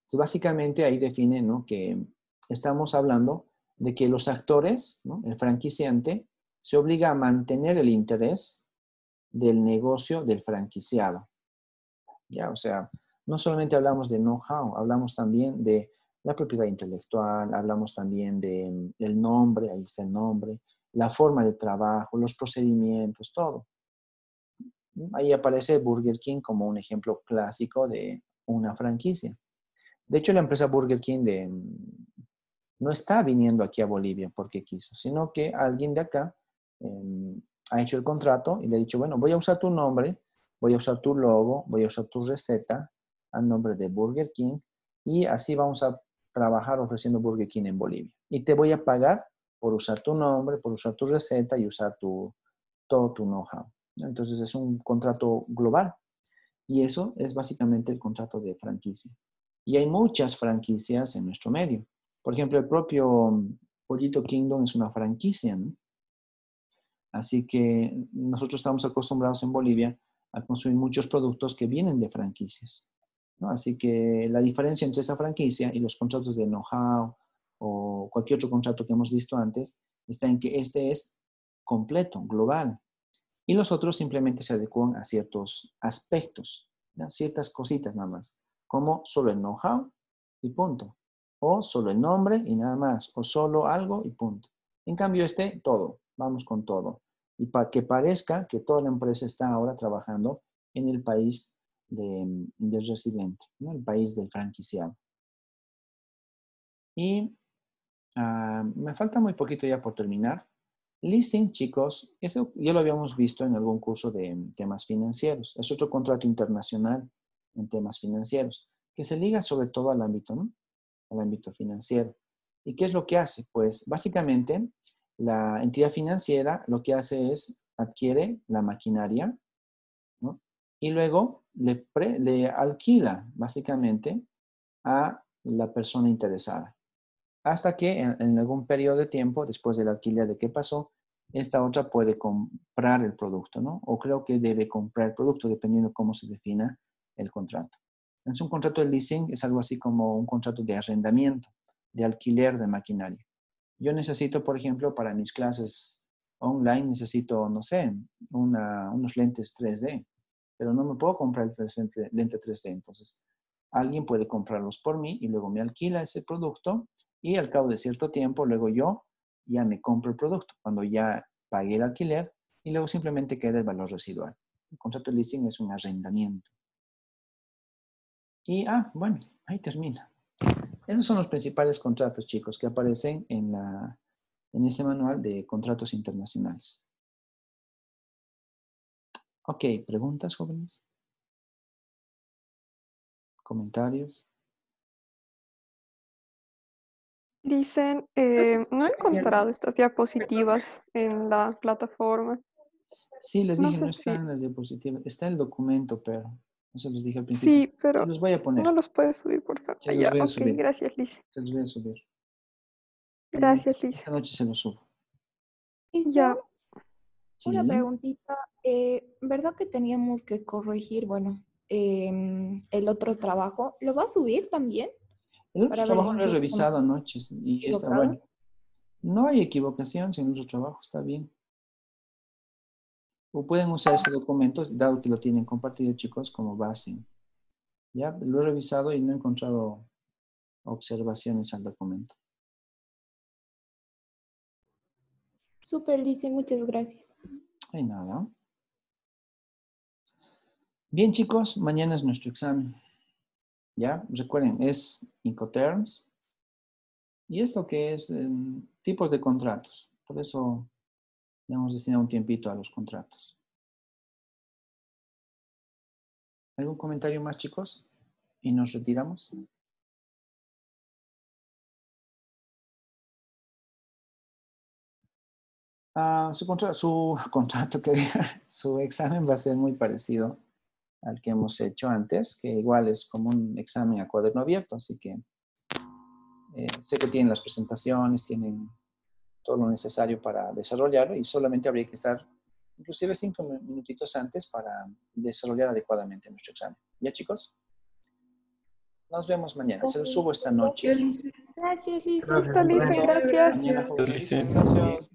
Entonces, básicamente ahí define, ¿no? Que estamos hablando de que los actores, ¿no? El franquiciante, se obliga a mantener el interés del negocio del franquiciado. ¿Ya? O sea, no solamente hablamos de know-how, hablamos también de la propiedad intelectual, hablamos también del nombre, ahí está el nombre, la forma de trabajo, los procedimientos, todo. Ahí aparece Burger King como un ejemplo clásico de una franquicia. De hecho, la empresa Burger King no está viniendo aquí a Bolivia porque quiso, sino que alguien de acá ha hecho el contrato y le ha dicho, bueno, voy a usar tu nombre, voy a usar tu logo, voy a usar tu receta a nombre de Burger King y así vamos a trabajar ofreciendo Burger King en Bolivia. Y te voy a pagar por usar tu nombre, por usar tu receta y usar todo tu know-how. Entonces es un contrato global y eso es básicamente el contrato de franquicia. Y hay muchas franquicias en nuestro medio. Por ejemplo, el propio Pollito Kingdom es una franquicia, ¿no? Así que nosotros estamos acostumbrados en Bolivia a consumir muchos productos que vienen de franquicias, ¿no? Así que la diferencia entre esa franquicia y los contratos de know-how o cualquier otro contrato que hemos visto antes está en que este es completo, global. Y los otros simplemente se adecuan a ciertos aspectos, ¿no? Ciertas cositas nada más, como solo el know-how y punto. O solo el nombre y nada más. O solo algo y punto. En cambio todo. Vamos con todo. Y para que parezca que toda la empresa está ahora trabajando en el país del residente, ¿no? El país del franquiciado. Y me falta muy poquito ya por terminar. Leasing, chicos, eso ya lo habíamos visto en algún curso de temas financieros. Es otro contrato internacional en temas financieros, que se liga sobre todo al ámbito, ¿no? Al ámbito financiero. ¿Y qué es lo que hace? Pues básicamente la entidad financiera lo que hace es adquiere la maquinaria, ¿no? Y luego le alquila básicamente a la persona interesada. Hasta que en algún periodo de tiempo, después del alquiler de qué pasó, esta otra puede comprar el producto, ¿no? O creo que debe comprar el producto, dependiendo cómo se defina el contrato. Entonces, un contrato de leasing es algo así como un contrato de arrendamiento, de alquiler de maquinaria. Yo necesito, por ejemplo, para mis clases online, necesito, no sé, unos lentes 3D, pero no me puedo comprar el lente 3D. Entonces, alguien puede comprarlos por mí y luego me alquila ese producto y al cabo de cierto tiempo, luego yo ya me compro el producto cuando ya pagué el alquiler y luego simplemente queda el valor residual. El contrato de leasing es un arrendamiento. Y, bueno, ahí termina. Esos son los principales contratos, chicos, que aparecen en ese manual de contratos internacionales. Ok, ¿preguntas, jóvenes? ¿Comentarios? Dicen, no he encontrado estas diapositivas en la plataforma. Sí, les No dije, sé no si... están las diapositivas. Está el documento, pero eso les dije al principio. Sí, Se pero los voy a poner. no los puedes subir, por favor. Se los Ya, voy a ok, subir. gracias, Liz. Se los voy a subir. Gracias, Liz. Esta noche se los subo. Ya. Una Sí. preguntita. ¿Verdad que teníamos que corregir, bueno, el otro trabajo? ¿Lo va a subir también? El otro Para ver trabajo en lo he qué revisado anoche y está equivocado. bueno. No hay equivocación en el otro trabajo, está bien. O pueden usar ese documento, dado que lo tienen compartido, chicos, como base. Ya lo he revisado y no he encontrado observaciones al documento. Súper, dice, muchas gracias. Hay nada. Bien, chicos, mañana es nuestro examen. Ya, recuerden, es Incoterms. Y esto que es tipos de contratos. Por eso le hemos destinado un tiempito a los contratos. ¿Algún comentario más, chicos? Y nos retiramos. Su examen va a ser muy parecido al que hemos hecho antes, que igual es como un examen a cuaderno abierto, así que sé que tienen las presentaciones, tienen todo lo necesario para desarrollarlo y solamente habría que estar inclusive 5 minutitos antes para desarrollar adecuadamente nuestro examen. ¿Ya, chicos? Nos vemos mañana. Se lo subo esta noche. Gracias, Lisa. Listo, Liz, gracias. Mañana, jóvenes. Gracias.